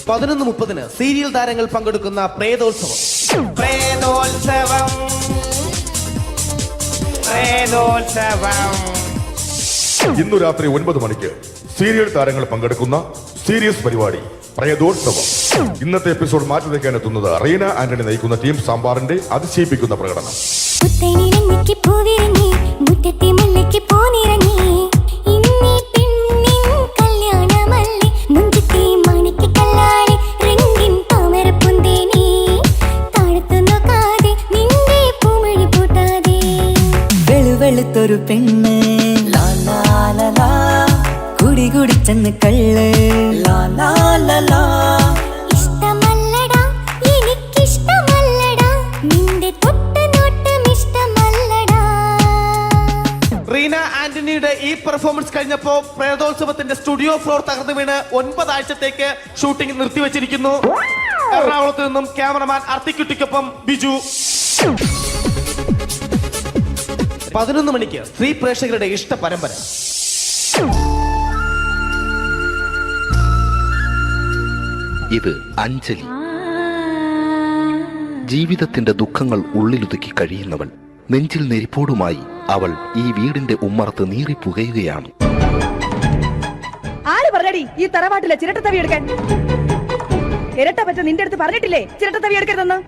S13: പതിനൊന്ന് 30 സീരിയൽ താരങ്ങൾ പങ്കെടുക്കുന്ന പ്രേതോത്സവം.
S14: ഇന്നു രാത്രി 9 മണിക്ക് സീരിയൽ താരങ്ങൾ പങ്കെടുക്കുന്ന സീരിയസ് പരിപാടി പ്രേതോത്സവം. ഇന്നത്തെ എപ്പിസോഡ് മാറ്റി വയ്ക്കാൻ എത്തുന്നത് റീന ആന്റണി നയിക്കുന്ന ടീം സാമ്പാറിന്റെ അതിശയിപ്പിക്കുന്ന പ്രകടനം.
S3: വെളുത്തൊരു പെണ്ണ് കുടി കുടിച്ചെന്ന് കള്ള്.
S5: ഇഷ്ടമല്ലടാ, എനിക്കിഷ്ടമല്ലടാ, നിന്റെ തൊട്ടനോട്ടം ഇഷ്ടമല്ലടാ.
S13: റീന ആന്റണിയുടെ ഈ പെർഫോമൻസ് കഴിഞ്ഞപ്പോ പ്രേതോത്സവത്തിന്റെ സ്റ്റുഡിയോ ഫ്ലോർ തകർന്നു വീണ് 9 ആഴ്ചത്തേക്ക് ഷൂട്ടിംഗ് നിർത്തിവെച്ചിരിക്കുന്നു. എറണാകുളത്ത് നിന്നും ക്യാമറമാൻ അർത്തിക്കുട്ടിക്കൊപ്പം ബിജു. 11 മണിക്ക് സ്ത്രീ പ്രേക്ഷകരുടെ ഇഷ്ട പരമ്പര.
S15: ഇത് അഞ്ജലി. ജീവിതത്തിന്റെ ദുഃഖങ്ങൾ ഉള്ളിലൊതുക്കി കഴിയുന്നവൾ. നെഞ്ചിൽ നെരിപ്പോടുമായി അവൾ ഈ വീടിന്റെ ഉമ്മറത്ത് നീറി പുകയുകയാണ്.
S9: ആര് പറഞ്ഞടി ഈ തറവാട്ടിലെ ചിരട്ടത്തവി എടുക്കാൻ? ഇരട്ട പറ്റ നിന്റെ അടുത്ത് പറഞ്ഞിട്ടില്ലേ ചിരട്ടത്തവി എടുക്കരുതെന്ന്?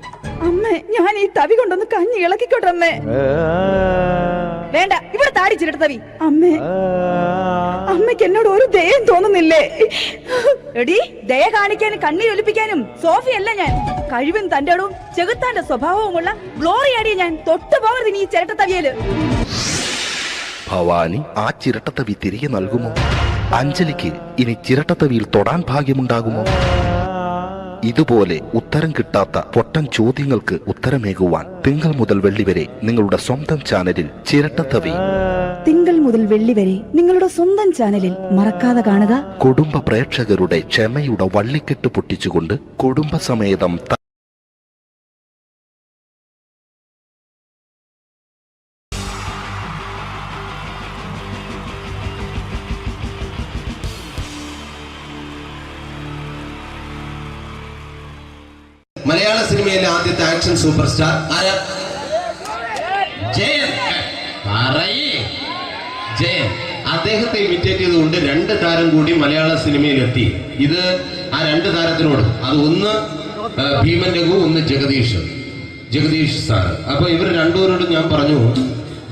S9: അമ്മേ, ഞാൻ ഈ തവി കൊണ്ടൊന്ന് കഞ്ഞി ഇളക്കിക്കോട്ടെ അമ്മേ. വേണ്ട, ഇവിടെ താടി ചിരട്ടത്തവി. അമ്മേ, അമ്മയ്ക്ക് എന്നോട് ഒരു ദയം തോന്നുന്നില്ലേ? എടി, ദയ കാണിക്കാനും കണ്ണീരൊലിപ്പിക്കാനും സോഫിയല്ല ഞാൻ. കഴിവും തന്റെടവും ചെകുത്താന്റെ സ്വഭാവവുമുള്ള ഗ്ലോറിയാടിയ ഞാൻ. തൊട്ടു പോകരുത് നീ ചിരട്ടത്തവിയല്.
S15: ഭവാനി ആ ചിരട്ടത്തവി തിരികെ നൽകുമോ? അഞ്ജലിക്ക് ഇനി ചിരട്ടത്തവിയിൽ തൊടാൻ ഭാഗ്യമുണ്ടാകുമോ? ഇതുപോലെ ഉത്തരം കിട്ടാത്ത പൊട്ടൻ ചോദ്യങ്ങൾക്ക് ഉത്തരമേകുവാൻ തിങ്കൾ മുതൽ വെള്ളി വരെ നിങ്ങളുടെ സ്വന്തം ചാനലിൽ ചിരട്ടത്തവി.
S9: തിങ്കൾ മുതൽ വെള്ളി വരെ നിങ്ങളുടെ സ്വന്തം ചാനലിൽ മറക്കാതെ കാണുക.
S15: കുടുംബ പ്രേക്ഷകരുടെ ക്ഷമയുടെ വള്ളിക്കെട്ട് പൊട്ടിച്ചുകൊണ്ട് കുടുംബസമേതം
S16: മലയാള സിനിമയിലെ ആദ്യത്തെ ആക്ഷൻ സൂപ്പർ സ്റ്റാർ ആരാ? ജയൻ. ജയൻ. അദ്ദേഹത്തെ ഇമിറ്റേറ്റ് ചെയ്തുകൊണ്ട് 2 താരം കൂടി മലയാള സിനിമയിലെത്തി. ഇത് ആ 2 താരത്തിനോട്, അത് ഒന്ന് ഭീമൻ രഘു, ഒന്ന് ജഗദീഷ് സാർ. അപ്പൊ ഇവർ രണ്ടുപേരോടും ഞാൻ പറഞ്ഞു,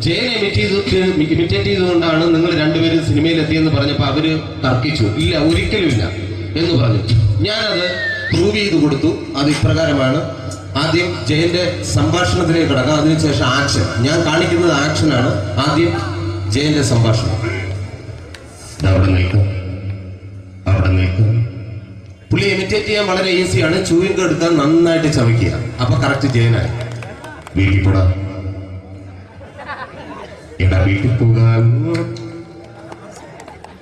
S16: ജയനെ ഇമിറ്റേറ്റ് ചെയ്തുകൊണ്ടാണ് നിങ്ങൾ 2 പേരും സിനിമയിലെത്തിയെന്ന് പറഞ്ഞപ്പോൾ അവര് തർക്കിച്ചു. ഇല്ല, ഒരിക്കലും ഇല്ല എന്ന് പറഞ്ഞു. ഞാനത് പ്രൂവ് ചെയ്ത് കൊടുത്തു. അത് ഇപ്രകാരമാണ്. ആദ്യം ജയന്റെ സംഭാഷണത്തിലേക്ക് കിടക്കാം, അതിനുശേഷം ആക്ഷൻ. ഞാൻ കാണിക്കുന്നത് ആക്ഷനാണ്. ആദ്യം ജയന്റെ സംഭാഷണം. അവിടെ നിൽക്കും, അവിടെ നിൽക്കും. പുള്ളി ഇമിറ്റേറ്റ് ചെയ്യാൻ വളരെ ഈസിയാണ്. ചൂയിങ് എടുക്കാൻ നന്നായിട്ട് ചവയ്ക്കുക, അപ്പൊ കറക്റ്റ് ജയനായി. വീട്ടിൽ പോടാ, എടാ വീട്ടിൽ പോകാൻ.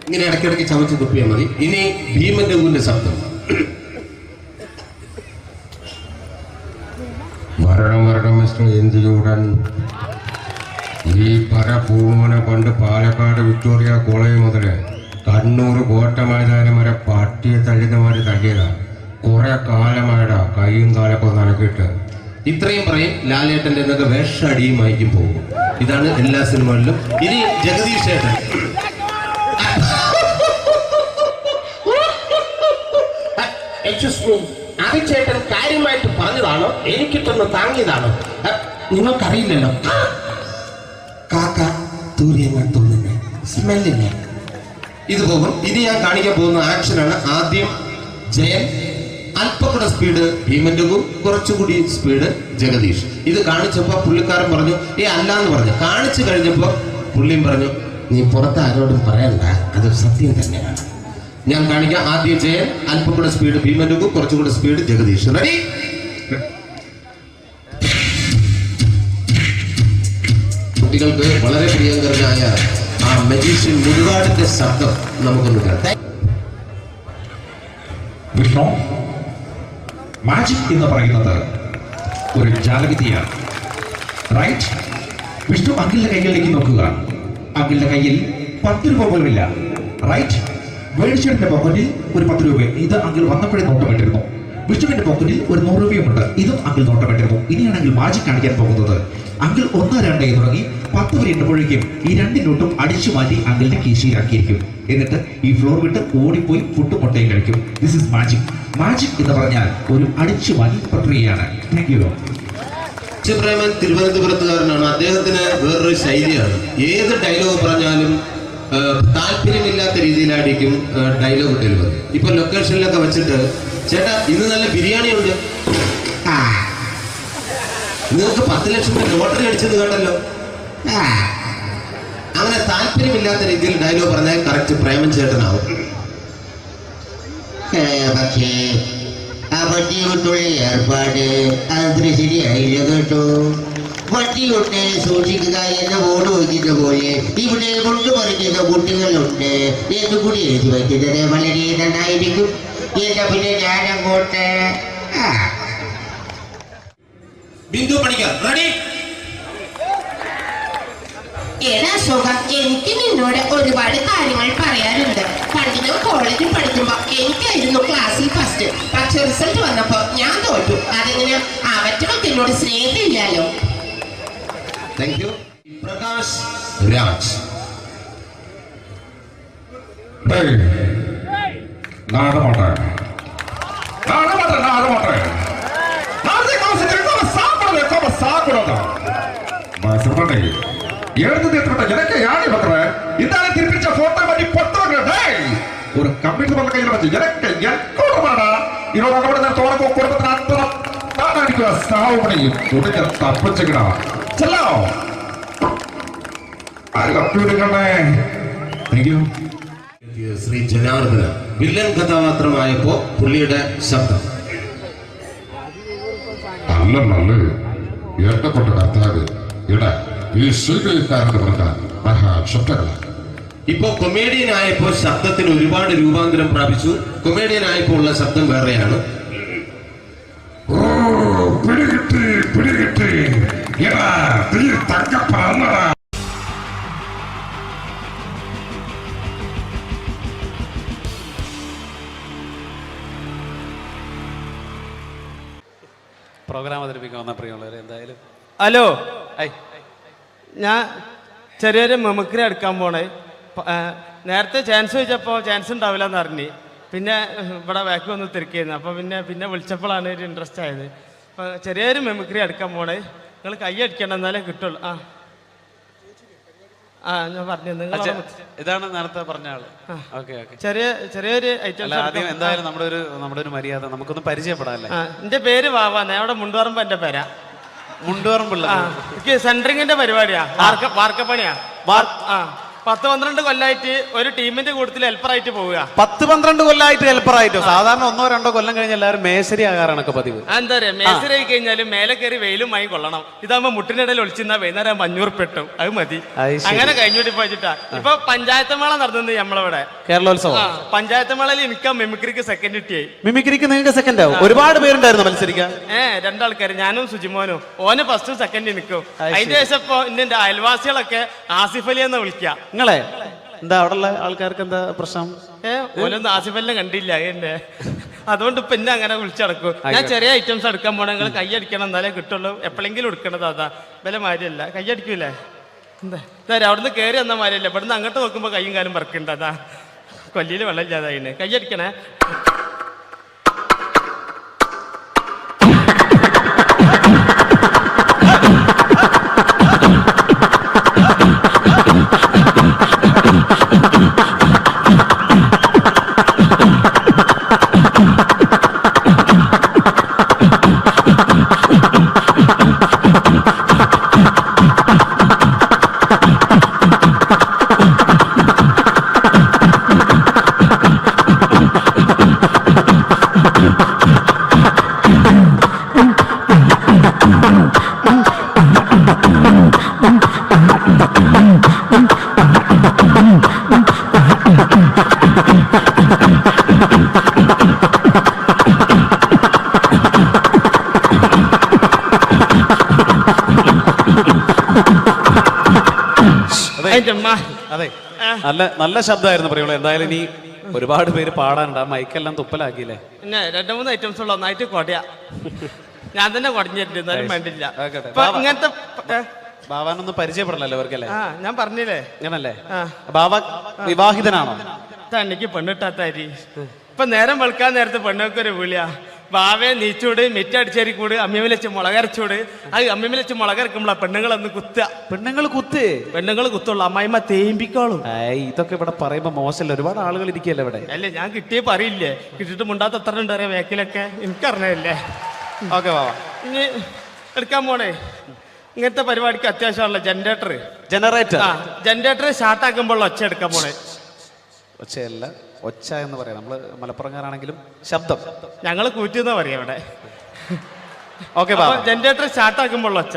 S16: ഇങ്ങനെ ഇടയ്ക്കിടയ്ക്ക് ചവച്ച് തുപ്പിയാൽ മതി. ഇനി ഭീമന്റെ ഊരിന്റെ ശബ്ദം.
S17: വരണം മിസ്റ്റർ എന്തിലൂടൻ. ഈ പരപൂമനെ പണ്ട് പാലക്കാട് വിക്ടോറിയ കോളേജ് മുതല് കണ്ണൂർ കോട്ട മൈതാനം വരെ പട്ടിയെ തള്ളുന്നമാര് തള്ളിയതാ. കുറെ കാലമായടാ കൈയും കാലൊക്കെ നടക്കിയിട്ട്.
S16: ഇത്രയും പറയും. ലാലേട്ടന്റെ എന്നൊക്കെ വേഷടിയുമായിരിക്കും പോകും. ഇതാണ് എല്ലാ സിനിമകളിലും. ഇനി ജഗദീഷ് ചേട്ടൻ. ചേട്ടൻ കാര്യമായിട്ട് പറഞ്ഞതാണോ എനിക്കിട്ടൊന്ന് താങ്ങിയതാണോ? നിങ്ങൾക്കറിയില്ലല്ലോ. കാക്ക തൂരിയെന്നാ തോന്നുന്നത്, സ്മെല്ലില്ല. ഇത് പോകും. ഇനി ഞാൻ കാണിക്കാൻ പോകുന്ന ആക്ഷനാണ്. ആദ്യം ജയൻ, അല്പക്കൂടെ സ്പീഡ് ഭീമന്റെ, കുറച്ചുകൂടി സ്പീഡ് ജഗദീഷ്. ഇത് കാണിച്ചപ്പോ പുള്ളിക്കാരൻ പറഞ്ഞു അല്ലാന്ന് പറഞ്ഞു. കാണിച്ചു കഴിഞ്ഞപ്പോ പുള്ളിയും പറഞ്ഞു നീ പുറത്ത് ആരോടും പറയണ്ട, അത് സത്യം തന്നെയാണ്. ഞാൻ കാണിക്കാം. ആദ്യം ജയൻ, അല്പക്കൂടെ സ്പീഡ് ഭീമന്റെ, കുറച്ചുകൂടെ സ്പീഡ് ജഗദീഷ്. റെഡി? കുട്ടികൾക്ക് വളരെ പ്രിയങ്കരനായ ആ മജീഷ്യൻ മുരുകാടിന്റെ ശബ്ദം നമുക്കൊന്ന് കേൾക്കാം.
S18: വിഷ്ണു, മാജിക് എന്ന് പറയുന്നത് ഒരു ജാലവിദ്യയാണ്, റൈറ്റ്? വിഷ്ണു അങ്കിളിന്റെ കൈകളിലേക്ക് നോക്കുക. അങ്കിളിന്റെ കയ്യിൽ 10 രൂപ പോലുമില്ല, റൈറ്റ്? വേണിച്ചേട്ടന്റെ പോക്കറ്റിൽ ഒരു 10 രൂപ. ഇത് അങ്കിൾ വന്നപ്പോഴേ നോട്ടമിട്ടിരുന്നു. വിഷ്ണുവിന്റെ പോക്കറ്റിൽ ഒരു 100 രൂപയുമുണ്ട്. ഇതും അങ്കിൾ നോട്ടമിട്ടിരുന്നു. ഇനിയാണെങ്കിൽ മാജിക് കാണിക്കാൻ പോകുന്നത്. അങ്കിൾ 1, 2 തുടങ്ങി 10 വരെ എണ്ണുമ്പോഴേക്കും ഈ 2 നോട്ടും അടിച്ചു മാറ്റി അങ്കിളിന്റെ കീശയിലാക്കിയിരിക്കും. എന്നിട്ട് ഈ ഫ്ലോർ വിട്ട് ഓടിപ്പോയി ഫുഡ് മുട്ടയും കഴിക്കും. This is magic. മാജിക് എന്ന് പറഞ്ഞാൽ ഒരു അടിച്ചു മാറ്റി പ്രക്രിയയാണ്. Thank you.
S16: പ്രേമൻ തിരുവനന്തപുരത്തുകാരനാണ്. അദ്ദേഹത്തിന് വേറൊരു ശൈലിയാണ്. ഏത് ഡയലോഗ് പറഞ്ഞാലും താല്പര്യമില്ലാത്ത രീതിയിലായിരിക്കും ഡയലോഗ് ഡെലിവറി. ഇപ്പൊ ലൊക്കേഷനിലൊക്കെ വെച്ചിട്ട് ചേട്ടാ ഇന്ന് നല്ല ബിരിയാണി ഉണ്ട്, നിങ്ങൾക്ക് 10 ലക്ഷം രൂപ ലോട്ടറി അടിച്ചെന്ന് കേട്ടല്ലോ. അങ്ങനെ താല്പര്യമില്ലാത്ത രീതിയിൽ ഡയലോഗ് പറഞ്ഞാൽ കറക്റ്റ് പ്രേമൻ ചേട്ടനാവും. പക്ഷേ ആ വട്ടിയുള്ള ഏർപ്പാട് അത്ര ശരിയായില്ല കേട്ടോ. വട്ടിയുണ്ട്, സൂക്ഷിക്കുക എന്ന ബോർഡ് വയ്ക്കുന്ന പോലെ ഇവിടെ കൊണ്ടുപറിക്കുന്ന കുട്ടികളുണ്ട് എന്ന് കൂടി എഴുതി വയ്ക്കുന്നത് വളരെ നന്നായിരിക്കും. എന്നാ പിന്നെ ഞാനങ്ങോട്ട് ബിന്ദു പണിക്കർ. റെഡി?
S19: ഏതാ സുഖം, എനിക്ക് നിന്നോട് ഒരുപാട് കാര്യങ്ങൾ പറയാനുണ്ട്. പണ്ട് ഞാൻ കോളേജിൽ പഠിക്കുമ്പോ എനിക്കായിരുന്നു ക്ലാസ്സിൽ ഫസ്റ്റ്. പക്ഷെ റിസൾട്ട് വന്നപ്പോ ഞാൻ തോറ്റു. അതെങ്ങനെ അവറ്റൊക്കെ എന്നോട് സ്നേഹമില്ലല്ലോ.
S16: Thank you. പ്രകാശ് രാജ്.
S18: எனக்கு யானை பண்ற இதான திருப்பிச்ச போட்டோ பண்ணி பொட்டோங்க. ஒரு கம்ப்யூட்டர் பண்ண கையில வச்சு எனக்கு எக்கோடமாடா இதோட நம்ம தோட குடும்பத்துல அத்தனை நான் அடிக்கிற சாவு பண்ணி துடைக்க தப்பிச்சுக்கடா. செல்லோ
S16: ശ്രീ ജനാർദ്ദന വില്ലൻ കഥാപാത്രമായപ്പോ പുള്ളിയുടെ ശബ്ദം.
S17: നല്ല നല്ല ഏർപ്പെട്ട കർത്താവ് ഇടാ ഈ സ്വീകരിക്കാരുടെ പറഞ്ഞാൽ മഹാശബ്ദങ്ങളാണ്.
S16: ഇപ്പോ കൊമേഡിയൻ ആയപ്പോ ശബ്ദത്തിന് ഒരുപാട് രൂപാന്തരം പ്രാപിച്ചു. കൊമേഡിയൻ ആയപ്പോ ഉള്ള ശബ്ദം വേറെയാണ്.
S17: ഓ പിടികിട്ടി പിടികിട്ടി എടാ തീ തങ്കപ്പറന്നടാ.
S20: പ്രോഗ്രാം അവതരിപ്പിക്കാൻ വന്ന പ്രിയമുള്ളവരെ എന്തായാലും
S13: ഹലോ, ഞാൻ ചെറിയൊരു മെമിക്രി എടുക്കാൻ പോണേ. നേരത്തെ ചാൻസ് ചോദിച്ചപ്പോൾ ചാൻസ് ഉണ്ടാവില്ല എന്ന് അറിഞ്ഞ് പിന്നെ ഇവിടെ ബാക്ക് വന്ന് തിരക്കിയിരുന്നു. അപ്പോൾ പിന്നെ വിളിച്ചപ്പോഴാണ് ഒരു ഇൻട്രസ്റ്റ് ആയത്. അപ്പോൾ ചെറിയൊരു മെമിക്രി എടുക്കാൻ പോണേ. നിങ്ങൾ കൈ അടിക്കണം എന്നാലേ കിട്ടുള്ളൂ.
S11: ആ ഞാൻ പറഞ്ഞു
S20: ഇതാണ് നേരത്തെ പറഞ്ഞ ആള്. Okay okay.
S11: ചെറിയൊരു ഐറ്റം.
S20: ആദ്യം എന്തായാലും നമ്മുടെ ഒരു മര്യാദ നമുക്കൊന്ന് പരിചയപ്പെടാല്ലേ.
S11: എന്റെ പേര് വാവാന്ന്, അവിടെ മുണ്ടുപറമ്പ് എന്റെ പേരാ.
S20: മുണ്ടുപറമ്പുള്ള
S11: സെൻട്രിങ്ങിന്റെ പരിപാടിയാ, വാർക്കപ്പണിയാ. 10-12 കൊല്ലായിട്ട് ഒരു ടീമിന്റെ കൂട്ടത്തിൽ ഹെൽപ്പറായിട്ട് പോവുക.
S20: 10-12 കൊല്ലമായിട്ട് ഹെൽപ്പറായിട്ടോ? സാധാരണ 1-2 കൊല്ലം കഴിഞ്ഞ് എല്ലാവരും മേശരി ആകാറാണൊക്കെ പതിവ്.
S11: എന്താ പറയാ, മേശരി ആയി കഴിഞ്ഞാലും മേലെ കയറി വെയിലും മായി കൊള്ളണം. ഇതാകുമ്പോ മുട്ടിനിടയിൽ ഒളിച്ചിരുന്ന വൈകുന്നേരം 500 പെട്ടും, അത് മതി. അങ്ങനെ കഴിഞ്ഞോട്ടി പോയിട്ടാ. ഇപ്പൊ പഞ്ചായത്ത് മേള നടന്നത് നമ്മളവിടെ,
S20: കേരളോത്സവം.
S11: പഞ്ചായത്ത് മേളയിൽ എനിക്ക് മിമിക്രിക്ക് സെക്കൻഡ് കിട്ടിയായി.
S20: മിമിക്രിക്ക് നിങ്ങൾക്ക് സെക്കൻഡ് ആവും? ഒരുപാട് പേരുണ്ടായിരുന്നു മത്സരിക്കാൻ.
S11: 2 ആൾക്കാർ, ഞാനും സുജിമോനും. ഓന് ഫസ്റ്റ് സെക്കൻഡ് നിൽക്കും. അതിന്റെ ശേഷം ഇപ്പൊ എന്റെ അയൽവാസികളൊക്കെ ആസിഫ് അലി എന്ന് വിളിക്കുക.
S20: നിങ്ങളെ എന്താ അവിടെയുള്ള ആൾക്കാർക്ക് എന്താ പ്രശ്നം?
S11: ഓനൊന്നും ആസിഫ് അലിനെ കണ്ടില്ല എന്നെ, അതുകൊണ്ട് ഇപ്പൊ എന്നെ അങ്ങനെ വിളിച്ചടക്കും. ഞാൻ ചെറിയ ഐറ്റംസ് എടുക്കാൻ പോണ, നിങ്ങൾ കൈയടിക്കണം എന്നാലേ കിട്ടുള്ളൂ. എപ്പോഴെങ്കിലും എടുക്കണത് അതാ, വില മാരിയല്ല. കൈയടിക്കൂലേ? എന്താ അവിടുന്ന് കയറി വന്ന മാരിയല്ല, ഇവിടുന്ന് അങ്ങോട്ട് നോക്കുമ്പോ കൈയും കാലും പറക്കുണ്ട്. അതാ കൊല്ലിയിൽ വെള്ളം ഇല്ലാതായിന്. കൈയടിക്കണേ.
S20: അതെ, നല്ല ശബ്ദമായിരുന്നു പറയുള്ളൂ. എന്തായാലും ഇനി ഒരുപാട് പേര് പാടാനുണ്ട്. ആ മൈക്കെല്ലാം തുപ്പലാക്കിയില്ലേ?
S11: പിന്നെ 2-3 ഐറ്റംസ് ഉള്ള ഒന്നായിട്ട് കൊടയാ. ഞാൻ തന്നെ കുടഞ്ഞിട്ടുണ്ട്, എന്നാലും വേണ്ടില്ല. ഇങ്ങനത്തെ
S20: ബാബാനൊന്നും പരിചയപ്പെടണല്ലോ ഇവർക്കല്ലേ?
S11: ഞാൻ പറഞ്ഞില്ലേ
S20: അങ്ങനല്ലേ? ബാബ വിവാഹിതനാണോ?
S11: തണ്ണിക്ക് പെണ്ണിട്ടാത്താരി. ഇപ്പൊ നേരം വെളുക്കാൻ നേരത്തെ പെണ്ണൊക്കെ വിളിയാ, ബാവേ നീച്ചൂട്, മിറ്റടിച്ചേരി കൂട്, അമ്മിമലച്ച് മുളകരച്ചൂട്. അത് അമ്മിമലച്ച് മുളകരക്കുമ്പോളാ പെണ്ണുങ്ങളൊന്ന് കുത്തുക. പെണ്ണുങ്ങൾ കുത്തുള്ളൂ, അമ്മായിമ്മ തേമ്പിക്കോളും.
S20: ഇതൊക്കെ ഇവിടെ പറയുമ്പോ മോശമല്ല, ഒരുപാട് ആളുകൾ ഇരിക്കല്ലേ ഇവിടെ.
S11: അല്ലേ, ഞാൻ കിട്ടിയേ പറയില്ലേ, കിട്ടിട്ട് മുണ്ടാത്ത എത്ര ഉണ്ടറിയാം വേക്കിലൊക്കെ, എനിക്കറിഞ്ഞല്ലേ.
S20: ഓക്കെ ബാബ,
S11: ഇനി എടുക്കാൻ പോണേ. ഇങ്ങനത്തെ പരിപാടിക്ക് അത്യാവശ്യമുള്ള ജനറേറ്റർ സ്റ്റാർട്ടാക്കുമ്പോൾ ഒച്ച എടുക്കാൻ പോണേ.
S20: ഒച്ചയല്ല, ഒച്ച എന്ന് പറയാം. നമ്മള് മലപ്പുറംകാരാണെങ്കിലും ശബ്ദം
S11: ഞങ്ങൾ കൂറ്റുന്ന പറയാം ഇവിടെ.
S20: ഓക്കെ,
S11: ജനറേറ്റർ സ്റ്റാർട്ടാക്കുമ്പോൾ ഒച്ച.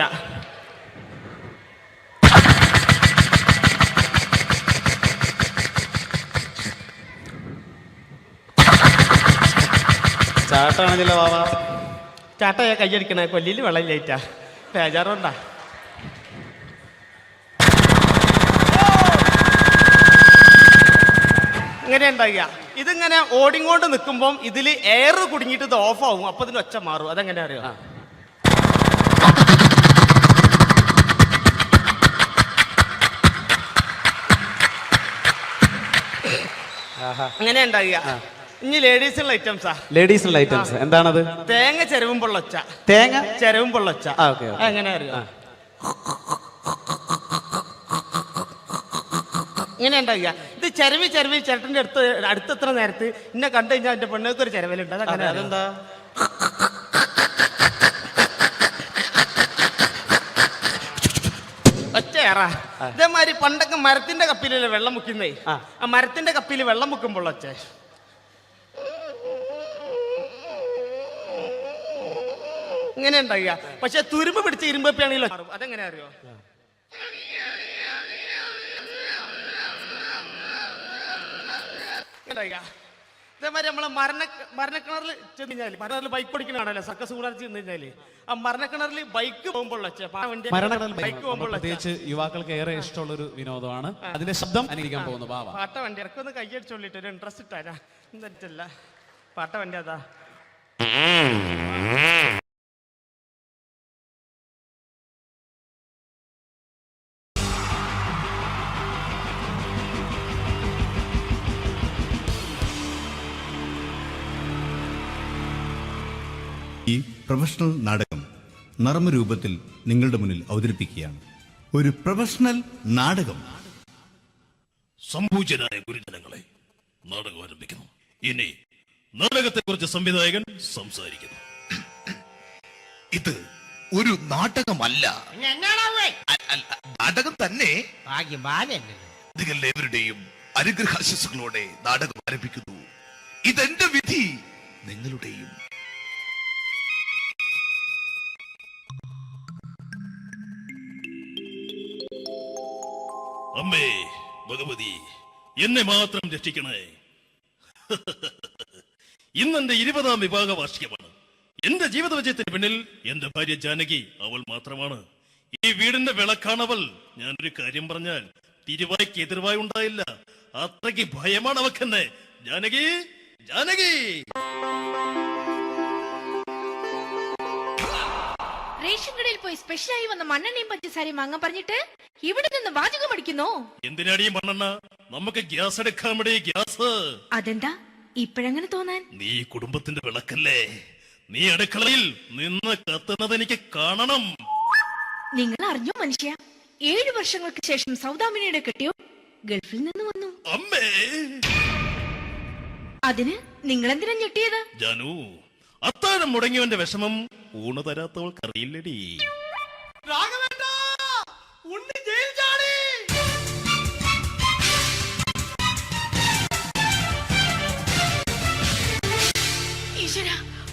S20: ചാട്ടാണെങ്കിലോ ബാബ?
S11: ചാട്ടയാ കയ്യടിക്കണേ, കൊല്ലിയിൽ വെള്ളം ലേറ്റാ, ബേജാറുണ്ടാ. ഇങ്ങനെ ഉണ്ടാകുക. ഇതിങ്ങനെ ഓടിങ്ങോണ്ട് നിൽക്കുമ്പോൾ ഇതിൽ എയർ കുടുങ്ങിയിട്ട് ഇത് ഓഫ് ആവും, അപ്പൊ ഇതിന് ഒച്ച മാറും. അതെങ്ങനെ അറിയാം? അങ്ങനെ ഉണ്ടാകുക. ഇനി ലേഡീസുള്ള ഐറ്റംസാ.
S20: ലേഡീസുള്ള ഐറ്റംസ് എന്താണത്?
S11: തേങ്ങ ചെരവുമ്പോൾ ഒച്ച.
S20: തേങ്ങ
S11: ചെരവുമ്പോൾ ഒച്ച. എങ്ങനെ അറിയാം? ഇങ്ങനെ ഉണ്ടാകുക. ഇത് ചെരവി ചേട്ടൻ്റെ അടുത്തെത്ര നേരത്ത് ഇന്നെ കണ്ടു കഴിഞ്ഞാൽ എന്റെ പെണ്ണുങ്ങൾക്ക് ഒരു ചെരവലുണ്ട്. അതങ്ങനെ അതെന്താ? ഒച്ചയേറാ. ഇതേമാതിരി പണ്ടൊക്കെ മരത്തിന്റെ കപ്പിലല്ലേ വെള്ളം മുക്കുന്നേ, ആ മരത്തിന്റെ കപ്പിൽ വെള്ളം മുക്കുമ്പോൾ ഒച്ച. ഇങ്ങനെ ഉണ്ടാകുക. പക്ഷെ തുരുമ്പ് പിടിച്ച് ഇരുമ്പപ്പിയാണെങ്കിലോ, അതെങ്ങനെ അറിയോ? ഇതേമാതിരി നമ്മളെ മരണക്കിണറിൽ ചെന്ന് കഴിഞ്ഞാൽ, മരണക്കിണറിൽ ബൈക്ക് ഓടിക്കണാണല്ലോ, സർക്കസ് കൂടാൻ ചെന്ന് കഴിഞ്ഞാല് ആ മരണക്കിണറിൽ ബൈക്ക് പോകുമ്പോൾ
S20: പ്രത്യേകിച്ച് യുവാക്കൾക്ക് ഏറെ ഇഷ്ടമുള്ള ഒരു വിനോദമാണ്. അതിന്റെ ശബ്ദം അനുകരിക്കാൻ പോകുന്നു.
S11: പാട്ട വണ്ടി ഇറക്കൊന്ന് കൈയടിച്ചോളിട്ട് ഒരു ഇൻട്രസ്റ്റ് ഇട്ടാരാ എന്നിട്ടല്ല. പാട്ട വണ്ടി അതാ.
S21: ഈ പ്രൊഫഷണൽ നാടകം നർമ്മരൂപത്തിൽ നിങ്ങളുടെ മുന്നിൽ അവതരിപ്പിക്കുകയാണ്. ഒരു പ്രൊഫഷണൽ നാടകം
S8: സംപൂജ്യനായ ഗുരുജനങ്ങളെ, നാടകം ആരംഭിക്കുന്നു. ഇനി നാടകത്തെക്കുറിച്ച് സംവിധായകൻ സംസാരിക്കുന്നു.
S1: ഇത് ഒരു നാടകമല്ല, നാടകം തന്നെ. നിങ്ങളെവരുടെയും അനുഗ്രഹാശിസുകളോടെ നാടകം ആരംഭിക്കുന്നു. ഇതെന്റെ വിധി, നിങ്ങളുടെയും.
S8: അമ്മേ ഭഗവതി, എന്നെ മാത്രം രക്ഷിക്കണേ. ഇന്നെന്റെ 20ാം വിവാഹ വാർഷികമാണ്. എന്റെ ജീവിത വിജയത്തിന് പിന്നിൽ എന്റെ ഭാര്യ ജാനകി അവൾ മാത്രമാണ്. ഈ വീടിന്റെ വിളക്കാണവൾ. ഞാനൊരു കാര്യം പറഞ്ഞാൽ തിരുവായ്ക്ക് എതിർവായി ഉണ്ടായില്ല. അത്രയ്ക്ക് ഭയമാണ് അവക്കെന്നെ. ജാനകി, ജാനകി.
S22: റേഷൻ കടയിൽ പോയി സ്പെഷ്യലായി വന്ന മണ്ണെണ്ണയും പഞ്ചസാരയും വാങ്ങാൻ പറഞ്ഞിട്ട് ഇവിടെ നിന്ന് വാചകം അടിക്കുന്നോ?
S8: എന്തിനാടി മണ്ണെണ്ണ? നമുക്ക് ഗ്യാസ് എടുക്കാൻ വേണ്ടി ഗ്യാസ്.
S22: അതെന്താ ഇപ്പോഴങ്ങനെ തോന്നാൻ?
S8: നീ കുടുംബത്തിന്റെ വിളക്കല്ലേ. നീ അടുക്കളയിൽ നിന്ന് കത്തുന്നത് എനിക്ക് കാണണം.
S22: നിങ്ങൾ അറിഞ്ഞോ മനുഷ്യ, 7 വർഷങ്ങൾക്ക് ശേഷം സൗദാമിനിയുടെ കെട്ടിയോ ഗൾഫിൽ നിന്ന് വന്നു.
S8: അമ്മേ,
S22: അതിന് നിങ്ങൾ എന്തിനാ ഞെട്ടിയത്?
S8: ജാനു, അത്താഴം മുടങ്ങിയവന്റെ വിഷമം ഊണ് തരാത്തവൾക്ക് അറിയില്ലടി.
S22: ഈശ്വര,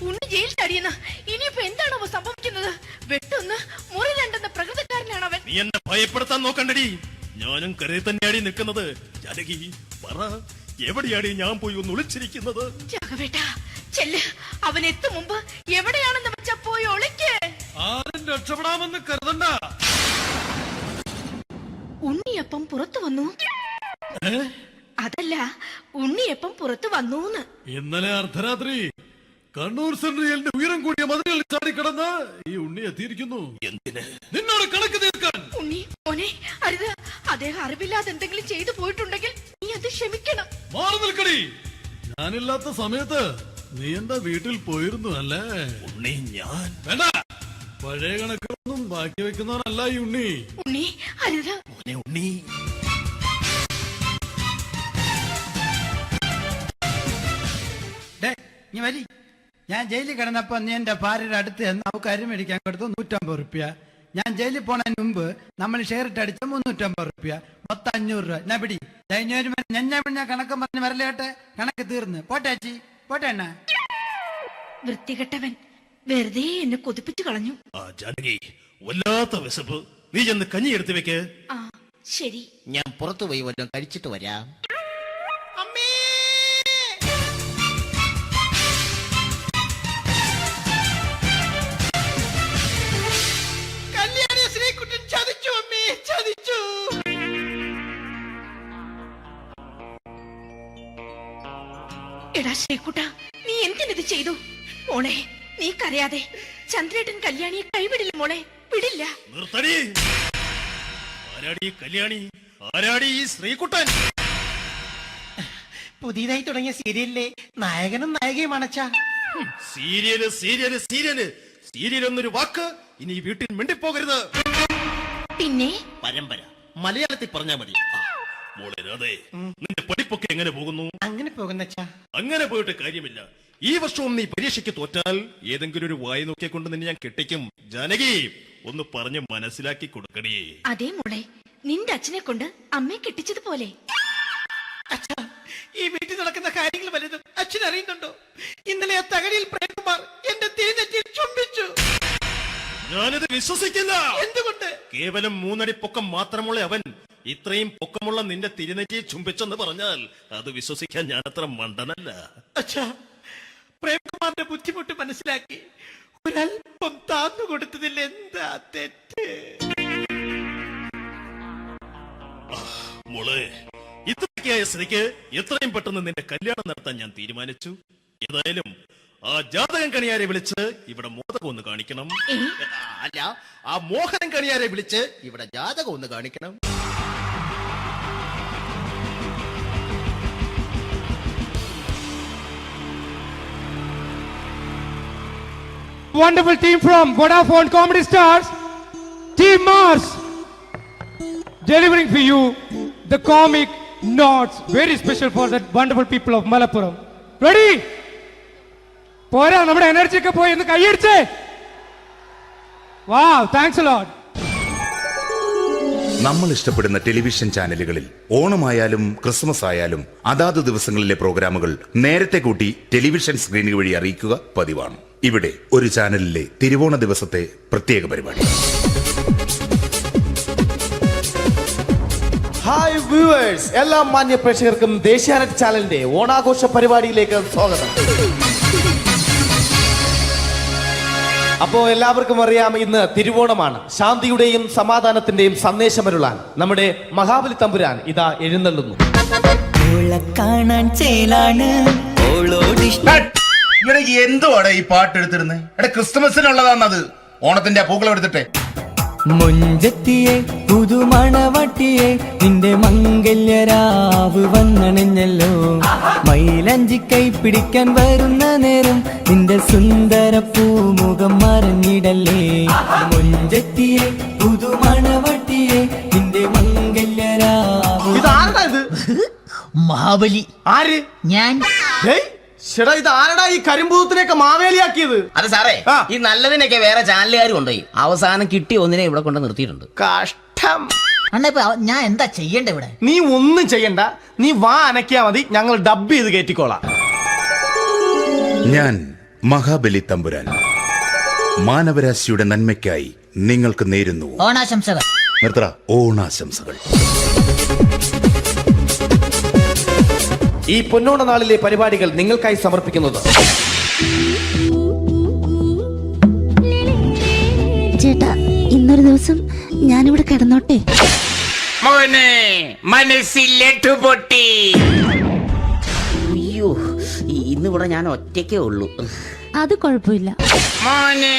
S22: ഉണ്ണി ജയിൽ ചാടിയെന്ന്. ഇനിയിപ്പോ എന്താണോ സംഭവിക്കുന്നത്? വെട്ടൊന്ന് മുറി രണ്ടെന്ന പ്രകൃതക്കാരനാണ് അവൻ.
S8: നീ എന്നെ ഭയപ്പെടുത്താൻ നോക്കണ്ടടി. ഞാനും കരയിൽ തന്നെയാടി നിൽക്കുന്നത്. ജാനകി പറ, എവിടെയാടി ഞാൻ പോയി ഒന്ന് ഒളിച്ചിരിക്കുന്നത്?
S22: രാഘവേട്ടാ, ചെല്ല്. അവൻ എത്തും മുമ്പ് എവിടെയാണെന്ന് വെച്ചാ പോയി ഒളിക്ക്.
S10: ആരും രക്ഷപ്പെടാമെന്ന് കരുതണ്ട.
S22: ഉണ്ണിയപ്പം പുറത്തു വന്നു. അതല്ല, ഉണ്ണിയപ്പം പുറത്തു വന്നൂന്ന്.
S10: ഇന്നലെ അർദ്ധരാത്രി കണ്ണൂർ സെൻട്രലിന്റെ ഉയരം കൂടിയ മതിലുകളിൽ ചാടിക്കിടന്ന് ഈ ഉണ്ണി എത്തിയിരിക്കുന്നു.
S8: എന്തിന്?
S10: നിന്നോട് കണക്ക് തീർക്കാൻ.
S22: ഉണ്ണി മോനെ, അരുത്. അദ്ദേഹം അറിവില്ലാതെ എന്തെങ്കിലും ചെയ്തു പോയിട്ടുണ്ടെങ്കിൽ നീ അത് ക്ഷമിക്കണം.
S10: മാറി നിൽക്കടി. ഞാനില്ലാത്ത സമയത്ത് നീ എന്താ വീട്ടിൽ പോയിരുന്നു അല്ലേ?
S8: ഉണ്ണി, ഞാൻ
S10: വേണ്ട. പഴയ കണക്കൊന്നും ബാക്കി വെക്കുന്നവനല്ല ഈ ഉണ്ണി.
S22: ഉണ്ണി, അരുത്.
S8: ഉണ്ണി,
S4: നീ വരി. ഞാൻ ജയിലിൽ കിടന്നപ്പോ നീ എന്റെ ഭാര്യയുടെ അടുത്ത് നമുക്ക് അരി മേടിക്കാൻ കൊടുത്തു 150 റുപ്യ. ഞാൻ ജയിലിൽ പോണതിന് മുമ്പ് നമ്മൾ ഷെയർ ഇട്ട് അടിച്ച 350 റുപ്യ, മൊത്തം 500 രൂപ. ഞാൻ പിടി ഞാൻ കണക്ക് പറഞ്ഞ് വരലേട്ടെ. കണക്ക് തീർന്ന്. പോട്ടെ അച്ചി, പോട്ടെ അണ്ണ.
S22: വൃത്തികെട്ടവൻ വെറുതെ എന്നെ കൊതിപ്പിച്ചു കളഞ്ഞു.
S8: ജാനകി, വല്ലാത്ത വിശപ്പ്. നീ ചെന്ന് കഞ്ഞി എടുത്തു വെക്ക്.
S22: ആ ശരി.
S23: ഞാൻ പുറത്തു പോയി വല്ലതും കഴിച്ചിട്ട് വരാം.
S22: എടാ ശ്രീകുട്ട, നീ എന്തിനിത് ചെയ്തു? മോളെ, നീ കരയാതെ. ചന്ദ്രേട്ടൻ കല്യാണിയെ കൈവിടില്ല മോളെ, വിടില്ല.
S8: നിർത്തടി. ആരാടി കല്യാണി? ആരാടി ഈ ശ്രീകുട്ടൻ?
S23: പുതിയതായി തുടങ്ങിയ സീരിയലിലെ നായകനും നായികയും അണച്ചാ.
S8: സീരിയല് സീരിയല് സീരിയല് സീരിയൽ എന്നൊരു വാക്ക് ഇനി ഈ വീട്ടിൽ മിണ്ടിപ്പോകരുത്.
S22: പിന്നെ
S23: പരമ്പര മലയാളത്തിൽ പറഞ്ഞാ മതി.
S8: മോളെ രാധേ, നിന്റെ പഠിപ്പൊക്കെ എങ്ങനെ പോകുന്നു?
S23: അങ്ങനെ പോകുന്ന
S8: അങ്ങനെ പോയിട്ട് കാര്യമില്ല. ഈ വർഷവും നീ പരീക്ഷയ്ക്ക് തോറ്റാൽ ഏതെങ്കിലും ഒരു വായി നോക്കിയെ കൊണ്ട് നിന്നെ ഞാൻ കെട്ടിക്കും. ജാനകി, ഒന്ന് പറഞ്ഞ് മനസ്സിലാക്കി കൊടുക്കണേ.
S22: അതേ മോളെ, നിന്റെ അച്ഛനെ കൊണ്ട് അമ്മയെ കെട്ടിച്ചതുപോലെ.
S23: ഈ വീട്ടിൽ നടക്കുന്ന കാര്യങ്ങൾ വലുതും അച്ഛൻ അറിയുന്നുണ്ടോ? ഇന്നലെ ആ തകഴിയിൽ പ്രേംകുമാർ എന്റെ തിരുനെറ്റിയിൽ ചുംബിച്ചു.
S8: ഞാനിത് വിശ്വസിക്കില്ല.
S23: എന്തുകൊണ്ട്?
S8: കേവലം 3 അടി പൊക്കം മാത്രമുള്ള അവൻ ഇത്രയും പൊക്കമുള്ള നിന്റെ തിരുനെറ്റിയെ ചുംബിച്ചെന്ന് പറഞ്ഞാൽ അത് വിശ്വസിക്കാൻ ഞാൻ അത്ര മണ്ടനല്ല.
S23: അച്ഛാ, പ്രേംകുമാറിന്റെ ബുദ്ധിമുട്ട് മനസ്സിലാക്കി ഒരല്പം താന്നു കൊടുത്തതിൽ എന്താ തെറ്റ്?
S8: മോളെ, ഇത്രയ്ക്കായ സ്ഥിതിക്ക് എത്രയും പെട്ടെന്ന് നിന്റെ കല്യാണം നടത്താൻ ഞാൻ തീരുമാനിച്ചു. ഏതായാലും ആ ജാതകം കണിയാരെ വിളിച്ച് ഇവിടെ മോദകം ഒന്ന് കാണിക്കണം.
S23: അല്ല, ആ മോഹനം കണിയാരെ വിളിച്ച് ഇവിടെ ജാതകം ഒന്ന് കാണിക്കണം.
S12: Wonderful team from Vodafone Comedy Stars, Team Mars, delivering for you the comic notes very special for that wonderful people of Malappuram. Ready? പോരാ നമ്മുടെ എനർജി ഒക്കെ പോയി ഒന്ന് കൈയടിച്ചേ. Wow, thanks a lot.
S2: നമ്മൾ ഇഷ്ടപ്പെടുന്ന ടെലിവിഷൻ ചാനലുകളിൽ ഓണമായാലും ക്രിസ്മസ് ആയാലും അതാത് ദിവസങ്ങളിലെ പ്രോഗ്രാമുകൾ നേരത്തെ കൂട്ടി ടെലിവിഷൻ സ്ക്രീനുകൾ വഴി അറിയിക്കുക പതിവാണ്. ഇവിടെ ഒരു ചാനലിലെ തിരുവോണ ദിവസത്തെ പ്രത്യേക പരിപാടി.
S13: ഹായ് വ്യൂവേഴ്സ്, എല്ലാ മാന്യ പ്രേക്ഷകർക്കും ദേശീയാനെറ്റ് ചാനലിന്റെ ഓണാഘോഷ പരിപാടിയിലേക്ക് സ്വാഗതം. അപ്പോ എല്ലാവർക്കും അറിയാം, ഇന്ന് തിരുവോണമാണ്. ശാന്തിയുടെയും സമാധാനത്തിന്റെയും സന്ദേശമരുളാൻ നമ്മുടെ മഹാബലി തമ്പുരാൻ ഇതാ എഴുന്നള്ളുന്നു.
S2: എന്തുവാടെ ഈ പാട്ട് എടുത്തിരുന്നത്? ക്രിസ്മസിനുള്ളതാണത്. ഓണത്തിന്റെ പൂക്കളം എടുത്തിട്ടെ.
S3: മുഞ്ചത്തിയെ പുതുമണവട്ടിയെ നിന്റെ മംഗല്യരാവ് വന്നണഞ്ഞല്ലോ. മൈലഞ്ചി കൈ പിടിക്കാൻ വരുന്ന നേരം നിന്റെ സുന്ദര പൂമുഖം മറഞ്ഞിടല്ലേ. മുഞ്ചത്തിയെ പുതുമണവട്ടിയെ നിന്റെ മംഗല്യരാവ്.
S13: ഇതാരടാ ഇത്?
S23: മഹാബലി.
S13: ആര്?
S23: ഞാൻ.
S13: ചേട്ടാ, ഇത് ആരടാ ഈ കരിമ്പൂത്തിനെയൊക്കെ മാവേലിയാക്കിയത്?
S23: അത് സാറേ, ഈ നല്ലതിനൊക്കെ വേറെ ചാനലുകാർ കൊണ്ടുപോയി അവസാനം കിട്ടി ഒന്നിനെ ഇവിടെ കൊണ്ട് നിർത്തിയിട്ടുണ്ട്.
S13: കഷ്ടം.
S23: അണ്ണ ഇപ്പൊ ഞാൻ എന്താ ചെയ്യണ്ട ഇവിടെ?
S13: നീ ഒന്നും ചെയ്യണ്ട, നീ വാ അനക്കിയാ മതി, ഞങ്ങൾ ഡബ് ചെയ്ത് കയറ്റിക്കോളാം.
S2: ഞാൻ മഹാബലി തമ്പുരാൻ മാനവരാശിയുടെ നന്മയ്ക്കായി നിങ്ങൾക്ക് നേരുന്നു
S23: ഓണാശംസകൾ.
S2: നിർത്തറ. ഓണാശംസകൾ.
S13: ഈ പൊന്നോണ നാളിലെ പരിപാടികൾ നിങ്ങൾക്കായി സമർപ്പിക്കുന്നത്
S5: ചേട്ടാ, ഇന്നൊരു ദിവസം ഞാനിവിടെ കിടന്നോട്ടെ?
S23: മോനെ മനസ്സിലെട്ടു പൊട്ടി. അയ്യോ, ഇന്നിവിടെ ഞാൻ ഒറ്റയ്ക്കേ ഉള്ളൂ.
S5: അത് കുഴപ്പമില്ല.
S23: മോനെ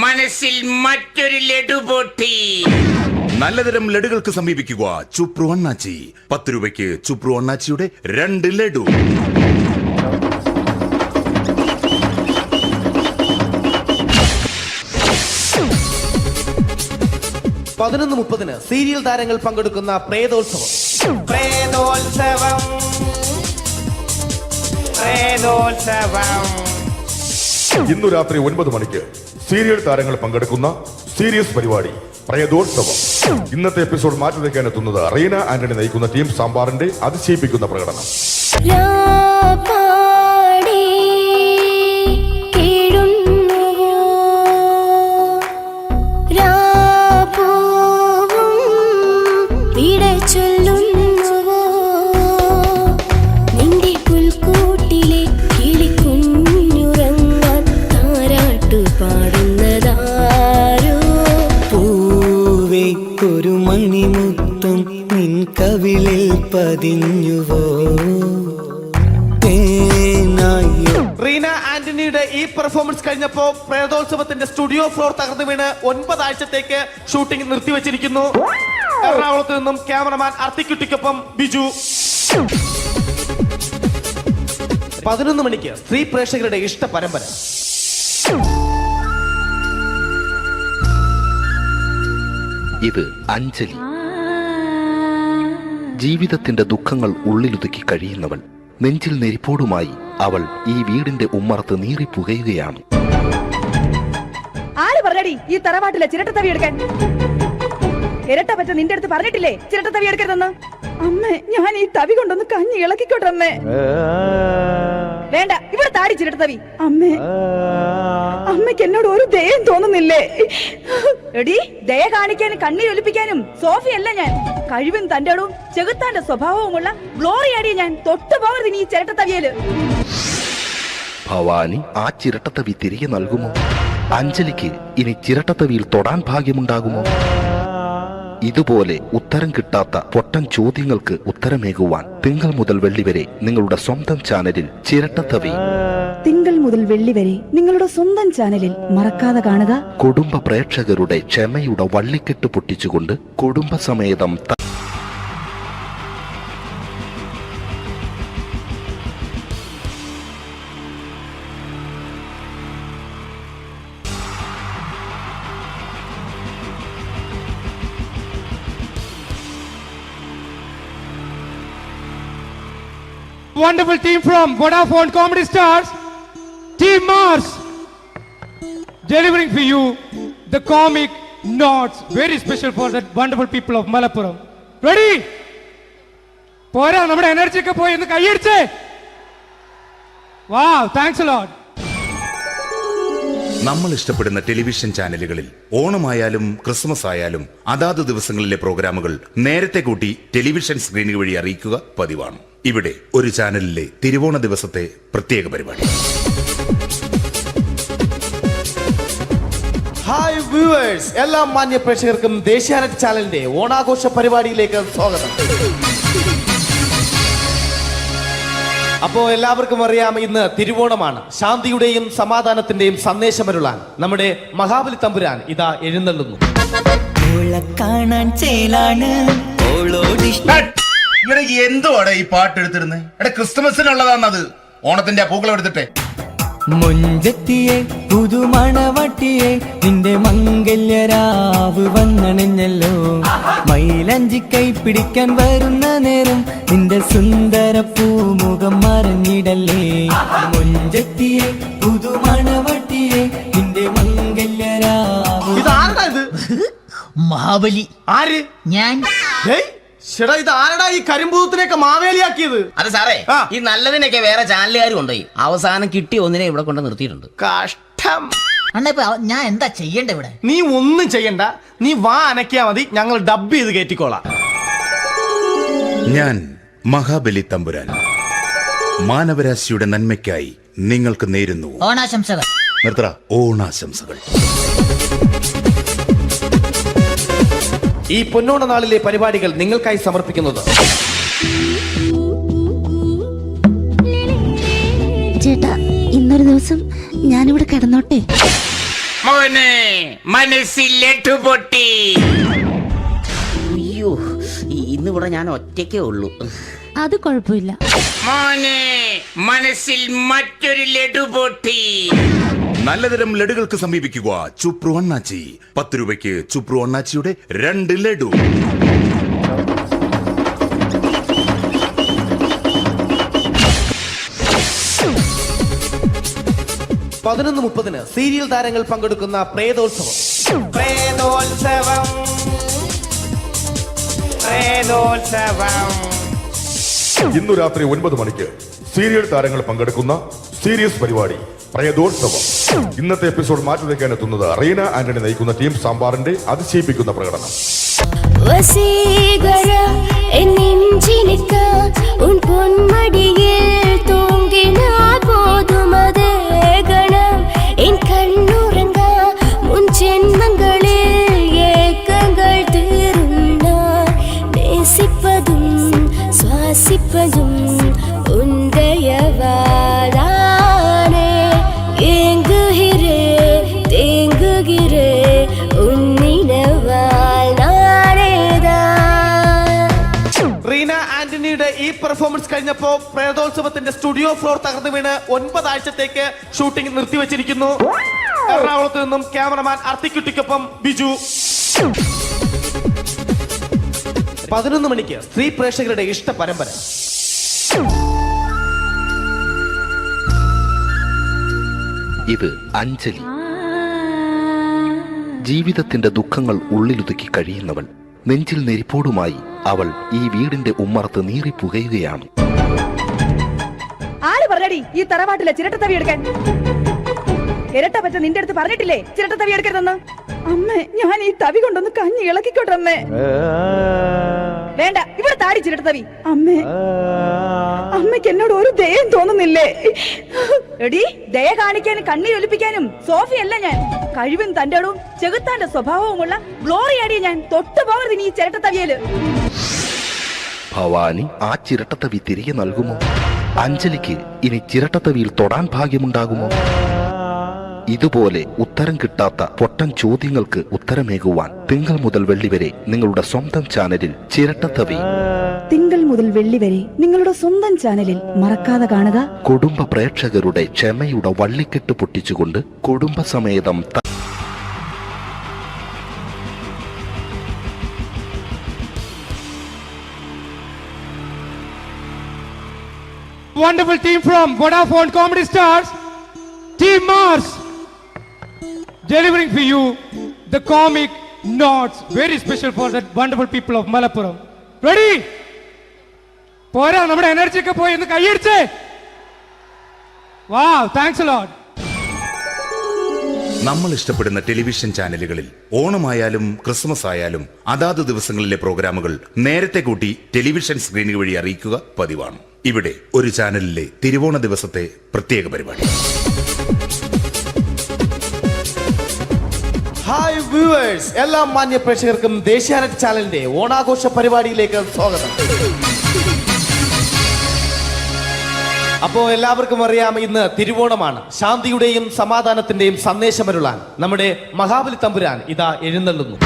S23: മനസ്സിൽ മറ്റൊരു ലഡു പൊട്ടി.
S2: നല്ലതരം ലഡുകൾക്ക് സമീപിക്കുക ചുപ്രു അണ്ണാച്ചി. 10 രൂപയ്ക്ക് ചുപ്രു അണ്ണാച്ചിയുടെ 2 ലഡു.
S13: പതിനൊന്ന് 30 സീരിയൽ താരങ്ങൾ പങ്കെടുക്കുന്ന പ്രേതോത്സവം. പ്രേതോത്സവം, പ്രേതോത്സവം.
S14: ഇന്നു രാത്രി 9 മണിക്ക് സീരിയൽ താരങ്ങൾ പങ്കെടുക്കുന്ന സീരിയസ് പരിപാടി പ്രേതോത്സവം. ഇന്നത്തെ എപ്പിസോഡ് മാറ്റി വയ്ക്കാൻ എത്തുന്നത് റീന ആന്റണി നയിക്കുന്ന ടീം സാമ്പാറിന്റെ അതിശയിപ്പിക്കുന്ന പ്രകടനം.
S3: പതിഞ്ഞുവോ
S13: റീന ആന്റണിയുടെ ഈ പെർഫോമൻസ് കഴിഞ്ഞപ്പോ പ്രേതോത്സവത്തിന്റെ സ്റ്റുഡിയോ ഫ്ലോർ തകർന്നു വീണ് 9 ആഴ്ചത്തേക്ക് ഷൂട്ടിംഗ് നിർത്തിവെച്ചിരിക്കുന്നു. എറണാകുളത്ത് നിന്നും ക്യാമറമാൻ അർത്തിക്കുട്ടിക്കൊപ്പം ബിജു. 11 മണിക്ക് സ്ത്രീ പ്രേക്ഷകരുടെ ഇഷ്ട പരമ്പര.
S15: ഇത് അഞ്ജലി. ജീവിതത്തിന്റെ ദുഃഖങ്ങൾ ഉള്ളിലുതുക്കി കഴിയുന്നവൾ. നെഞ്ചിൽ നെരിപ്പോടുമായി അവൾ ഈ വീടിന്റെ ഉമ്മറത്ത് നീറിപ്പുകയുകയാണ്.
S9: ആര് പറഞ്ഞടി ഈ തറവാട്ടിലെ ചിരട്ടത്തവി എടുക്കാൻ? ഇരട്ട പറ്റ നിന്റെ അടുത്ത് പറഞ്ഞിട്ടില്ലേ ചിരട്ടത്തവി എടുക്കരുതെന്ന്? അമ്മേ, ഞാൻ ഈ തവി കൊണ്ടൊന്ന് കഞ്ഞി ഇളക്കിക്കോട്ടെ അമ്മേ. വേണ്ട, ഇവിടെ താടി ചിരട്ടത്തവി. അമ്മേ, അമ്മയ്ക്ക് എന്നോട് ഒരു ദയം തോന്നുന്നില്ലേ? എടി, ദയ കാണിക്കാനും കണ്ണീരൊലിപ്പിക്കാനും സോഫിയല്ല ഞാൻ. കഴിവും തന്റെടും ചെകുത്താന്റെ സ്വഭാവവുമുള്ള ഗ്ലോറിയാടിയ ഞാൻ. തൊട്ടു പോകരുത് നീ ചിരട്ടത്തവിയല്.
S15: ഭവാനി ആ ചിരട്ടത്തവി തിരികെ നൽകുമോ? അഞ്ജലിക്ക് ഇനി ചിരട്ടത്തവിയിൽ തൊടാൻ ഭാഗ്യമുണ്ടാകുമോ? ഇതുപോലെ ഉത്തരം കിട്ടാത്ത പൊട്ടൻ ചോദ്യങ്ങൾക്ക് ഉത്തരമേകുവാൻ തിങ്കൾ മുതൽ വെള്ളി വരെ നിങ്ങളുടെ സ്വന്തം ചാനലിൽ ചിരട്ടത്തവി.
S9: തിങ്കൾ മുതൽ വെള്ളി വരെ നിങ്ങളുടെ സ്വന്തം ചാനലിൽ മറക്കാതെ കാണുക.
S15: കുടുംബ പ്രേക്ഷകരുടെ ക്ഷമയുടെ വള്ളിക്കെട്ട് പൊട്ടിച്ചുകൊണ്ട് കുടുംബസമേതം
S12: wonderful team from Vodafone Comedy Stars, Team Mars, delivering for you the comic notes, very special for the wonderful people of Malappuram. Ready? പോരാ നമ്മുടെ എനർജി ഒക്കെ പോയി ഒന്ന് കൈയടിച്ചേ. Wow, thanks a lot.
S2: നമ്മൾ ഇഷ്ടപ്പെടുന്ന ടെലിവിഷൻ ചാനലുകളിൽ ഓണമായാലും ക്രിസ്മസ് ആയാലും അതാത് ദിവസങ്ങളിലെ പ്രോഗ്രാമുകൾ നേരത്തെ കൂട്ടി ടെലിവിഷൻ സ്ക്രീനുകൾ വഴി അറിയിക്കുക പതിവാണ്. ഇവിടെ ഒരു ചാനലിലെ തിരുവോണ ദിവസത്തെ പ്രത്യേക പരിപാടി.
S13: ഹായ് വ്യൂവേഴ്സ്, എല്ലാ മാന്യ പ്രേക്ഷകർക്കും ദേശീയാനെറ്റ് ചാനലിന്റെ ഓണാഘോഷ പരിപാടിയിലേക്ക് സ്വാഗതം. അപ്പോ എല്ലാവർക്കും അറിയാം, ഇന്ന് തിരുവോണമാണ്. ശാന്തിയുടെയും സമാധാനത്തിന്റെയും സന്ദേശമരുളാൻ നമ്മുടെ മഹാബലി തമ്പുരാൻ ഇതാ എഴുന്നള്ളുന്നു.
S2: എന്തുവാടെ ഈ പാട്ട് എടുത്തിരുന്നത്? എടാ ക്രിസ്മസിനുള്ളതാണത്, ഓണത്തിന്റെ പൂക്കളം എടുത്തിട്ടെ.
S3: മുഞ്ചത്തിയെ പുതുമണവട്ടിയെ നിന്റെ മംഗല്യരാവ് വന്നണഞ്ഞല്ലോ. മൈലഞ്ചി കൈ പിടിക്കാൻ വരുന്ന നേരം നിന്റെ സുന്ദര പൂമുഖം മറഞ്ഞിടല്ലേ. മുഞ്ചത്തിയെ പുതുമണവട്ടിയെ നിന്റെ മംഗല്യരാവ്.
S6: മഹാബലി.
S13: ആര്?
S6: ഞാൻ.
S13: ചേട്ടാ, ഇത് ആരടാ ഈ കരിമ്പൂത്തിനെയൊക്കെ മാവേലിയാക്കിയത്?
S6: അത് സാറേ, ഈ നല്ലതിനൊക്കെ വേറെ ചാനലുകാർ കൊണ്ടുപോയി അവസാനം കിട്ടി ഒന്നിനെ ഇവിടെ കൊണ്ട് നിർത്തിയിട്ടുണ്ട്.
S13: കഷ്ടം.
S6: അണ്ണാ ഇപ്പൊ ഞാൻ എന്താ ചെയ്യണ്ട ഇവിടെ?
S13: നീ ഒന്നും ചെയ്യണ്ട, നീ വാ അനക്കിയാ മതി, ഞങ്ങൾ ഡബ് ചെയ്ത് കയറ്റിക്കോളാം.
S2: ഞാൻ മഹാബലി തമ്പുരാൻ മാനവരാശിയുടെ നന്മയ്ക്കായി നിങ്ങൾക്ക് നേരുന്നു
S6: ഓണാശംസകൾ.
S2: നിർത്തറ. ഓണാശംസകൾ.
S13: ഈ പൊന്നോണ നാളിലെ പരിപാടികൾ നിങ്ങൾക്കായി സമർപ്പിക്കുന്നത്
S7: ചേട്ടാ, ഇന്നൊരു ദിവസം ഞാനിവിടെ കിടന്നോട്ടെ.
S19: മോനെ മനസ്സിലേട്ടു പൊട്ടി.
S6: അയ്യോ, ഇന്നിവിടെ ഞാൻ ഒറ്റയ്ക്കേ ഉള്ളൂ.
S7: അത് കുഴപ്പമില്ല.
S19: മോനെ മനസ്സിൽ മറ്റൊരു ലഡു പൊട്ടി.
S2: നല്ലതരം ലഡുകൾക്ക് സമീപിക്കുക ചുപ്രു അണ്ണാച്ചി. 10 രൂപയ്ക്ക് ചുപ്രു അണ്ണാച്ചിയുടെ 2 ലഡു.
S13: പതിനൊന്ന് 30 സീരിയൽ താരങ്ങൾ പങ്കെടുക്കുന്ന പ്രേതോത്സവം.
S14: ഇന്നു രാത്രി 9 മണിക്ക് സീരിയൽ താരങ്ങൾ പങ്കെടുക്കുന്ന സീരിയസ് പരിപാടി പ്രേതോത്സവം. ഇന്നത്തെ എപ്പിസോഡ് മാറ്റി വയ്ക്കാൻ എത്തുന്നത് റീന ആന്റണി നയിക്കുന്ന ടീം സാമ്പാറിന്റെ അതിശയിപ്പിക്കുന്ന പ്രകടനം.
S13: റീന ആന്റണിയുടെ ഈ പെർഫോമൻസ് കഴിഞ്ഞപ്പോ പ്രേതോത്സവത്തിന്റെ സ്റ്റുഡിയോ ഫ്ലോർ തകർന്നു വീണ് 9 ആഴ്ചത്തേക്ക് ഷൂട്ടിംഗ് നിർത്തിവെച്ചിരിക്കുന്നു. എറണാകുളത്ത് നിന്നും ക്യാമറമാൻ അർത്തിക്കുട്ടിക്കൊപ്പം ബിജു. 11 മണിക്ക് സ്ത്രീ പ്രേക്ഷകരുടെ ഇഷ്ട പരമ്പര.
S15: ഇത് അഞ്ജലി. ജീവിതത്തിന്റെ ദുഃഖങ്ങൾ ഉള്ളിലൊതുക്കി കഴിയുന്നവൾ. നെഞ്ചിൽ നെരിപ്പോടുമായി അവൾ ഈ വീടിന്റെ ഉമ്മറത്ത് നീറി പുകയുകയാണ്.
S9: ആര് പറഞ്ഞടി ഈ തറവാട്ടിലെ ചിരട്ടത്തവി എടുക്കാൻ? ഇരട്ട പറ്റ നിന്റെ അടുത്ത് പറഞ്ഞിട്ടില്ലേ ചിരട്ടത്തവി എടുക്കരുതെന്ന്? അമ്മേ, ഞാൻ ഈ തവി കൊണ്ടൊന്ന് കഞ്ഞി ഇളക്കിക്കോട്ടെ അമ്മേ. വേണ്ട, ഇവിടെ താടി ചിരട്ടത്തവി. അമ്മേ, അമ്മയ്ക്ക് എന്നോട് ഒരു ദയം തോന്നുന്നില്ലേ? എടി, ദയ കാണിക്കാനും കണ്ണീരൊലിപ്പിക്കാനും സോഫിയല്ല ഞാൻ. കഴിവും തന്റെ ഇടവും ചെകുത്താന്റെ സ്വഭാവവുമുള്ള ഗ്ലോറി ആടിയ ഞാൻ. തൊട്ടു പോകരുത് ഈ ചിരട്ടത്തവിയല്.
S15: ഭവാനി ആ ചിരട്ടത്തവി തിരികെ നൽകുമോ? അഞ്ജലിക്ക് ഇനി ചിരട്ടത്തവിയിൽ തൊടാൻ ഭാഗ്യമുണ്ടാകുമോ? ഇതുപോലെ ഉത്തരം കിട്ടാത്ത പൊട്ടൻ ചോദ്യങ്ങൾക്ക് ഉത്തരമേകുവാൻ തിങ്കൾ മുതൽ വെള്ളി വരെ നിങ്ങളുടെ സ്വന്തം ചാനലിൽ ചിരട്ടത്തവി.
S9: തിങ്കൾ മുതൽ വെള്ളി വരെ നിങ്ങളുടെ സ്വന്തം ചാനലിൽ മറക്കാതെ കാണുക.
S15: കുടുംബ പ്രേക്ഷകരുടെ ക്ഷമയുടെ വള്ളിക്കെട്ട് പൊട്ടിച്ചുകൊണ്ട് കുടുംബസമേതം
S12: wonderful team from Vodafone Comedy Stars, Team Mars, delivering for you the comic notes, very special for the wonderful people of Malappuram. Ready? പോരാ, നമ്മുടെ എനർജി ഒക്കെ പോയി ഒന്ന് കൈയടിച്ചേ. Wow, thanks a lot.
S2: നമ്മൾ ഇഷ്ടപ്പെടുന്ന ടെലിവിഷൻ ചാനലുകളിൽ ഓണമായാലും ക്രിസ്മസ് ആയാലും അതാത് ദിവസങ്ങളിലെ പ്രോഗ്രാമുകൾ നേരത്തെ കൂട്ടി ടെലിവിഷൻ സ്ക്രീനുകൾ വഴി അറിയിക്കുക പതിവാണ്. ഇവിടെ ഒരു ചാനലിലെ തിരുവോണ ദിവസത്തെ പ്രത്യേക പരിപാടി.
S13: ഹായ് വ്യൂവേഴ്സ്, എല്ലാ മാന്യ പ്രേക്ഷകർക്കും ദേശീയാനെറ്റ് ചാനലിന്റെ ഓണാഘോഷ പരിപാടിയിലേക്ക് സ്വാഗതം. അപ്പോ എല്ലാവർക്കും അറിയാം, ഇന്ന് തിരുവോണമാണ്. ശാന്തിയുടെയും സമാധാനത്തിന്റെയും സന്ദേശമരുളാൻ നമ്മുടെ മഹാബലി തമ്പുരാൻ ഇതാ എഴുന്നള്ളുന്നു.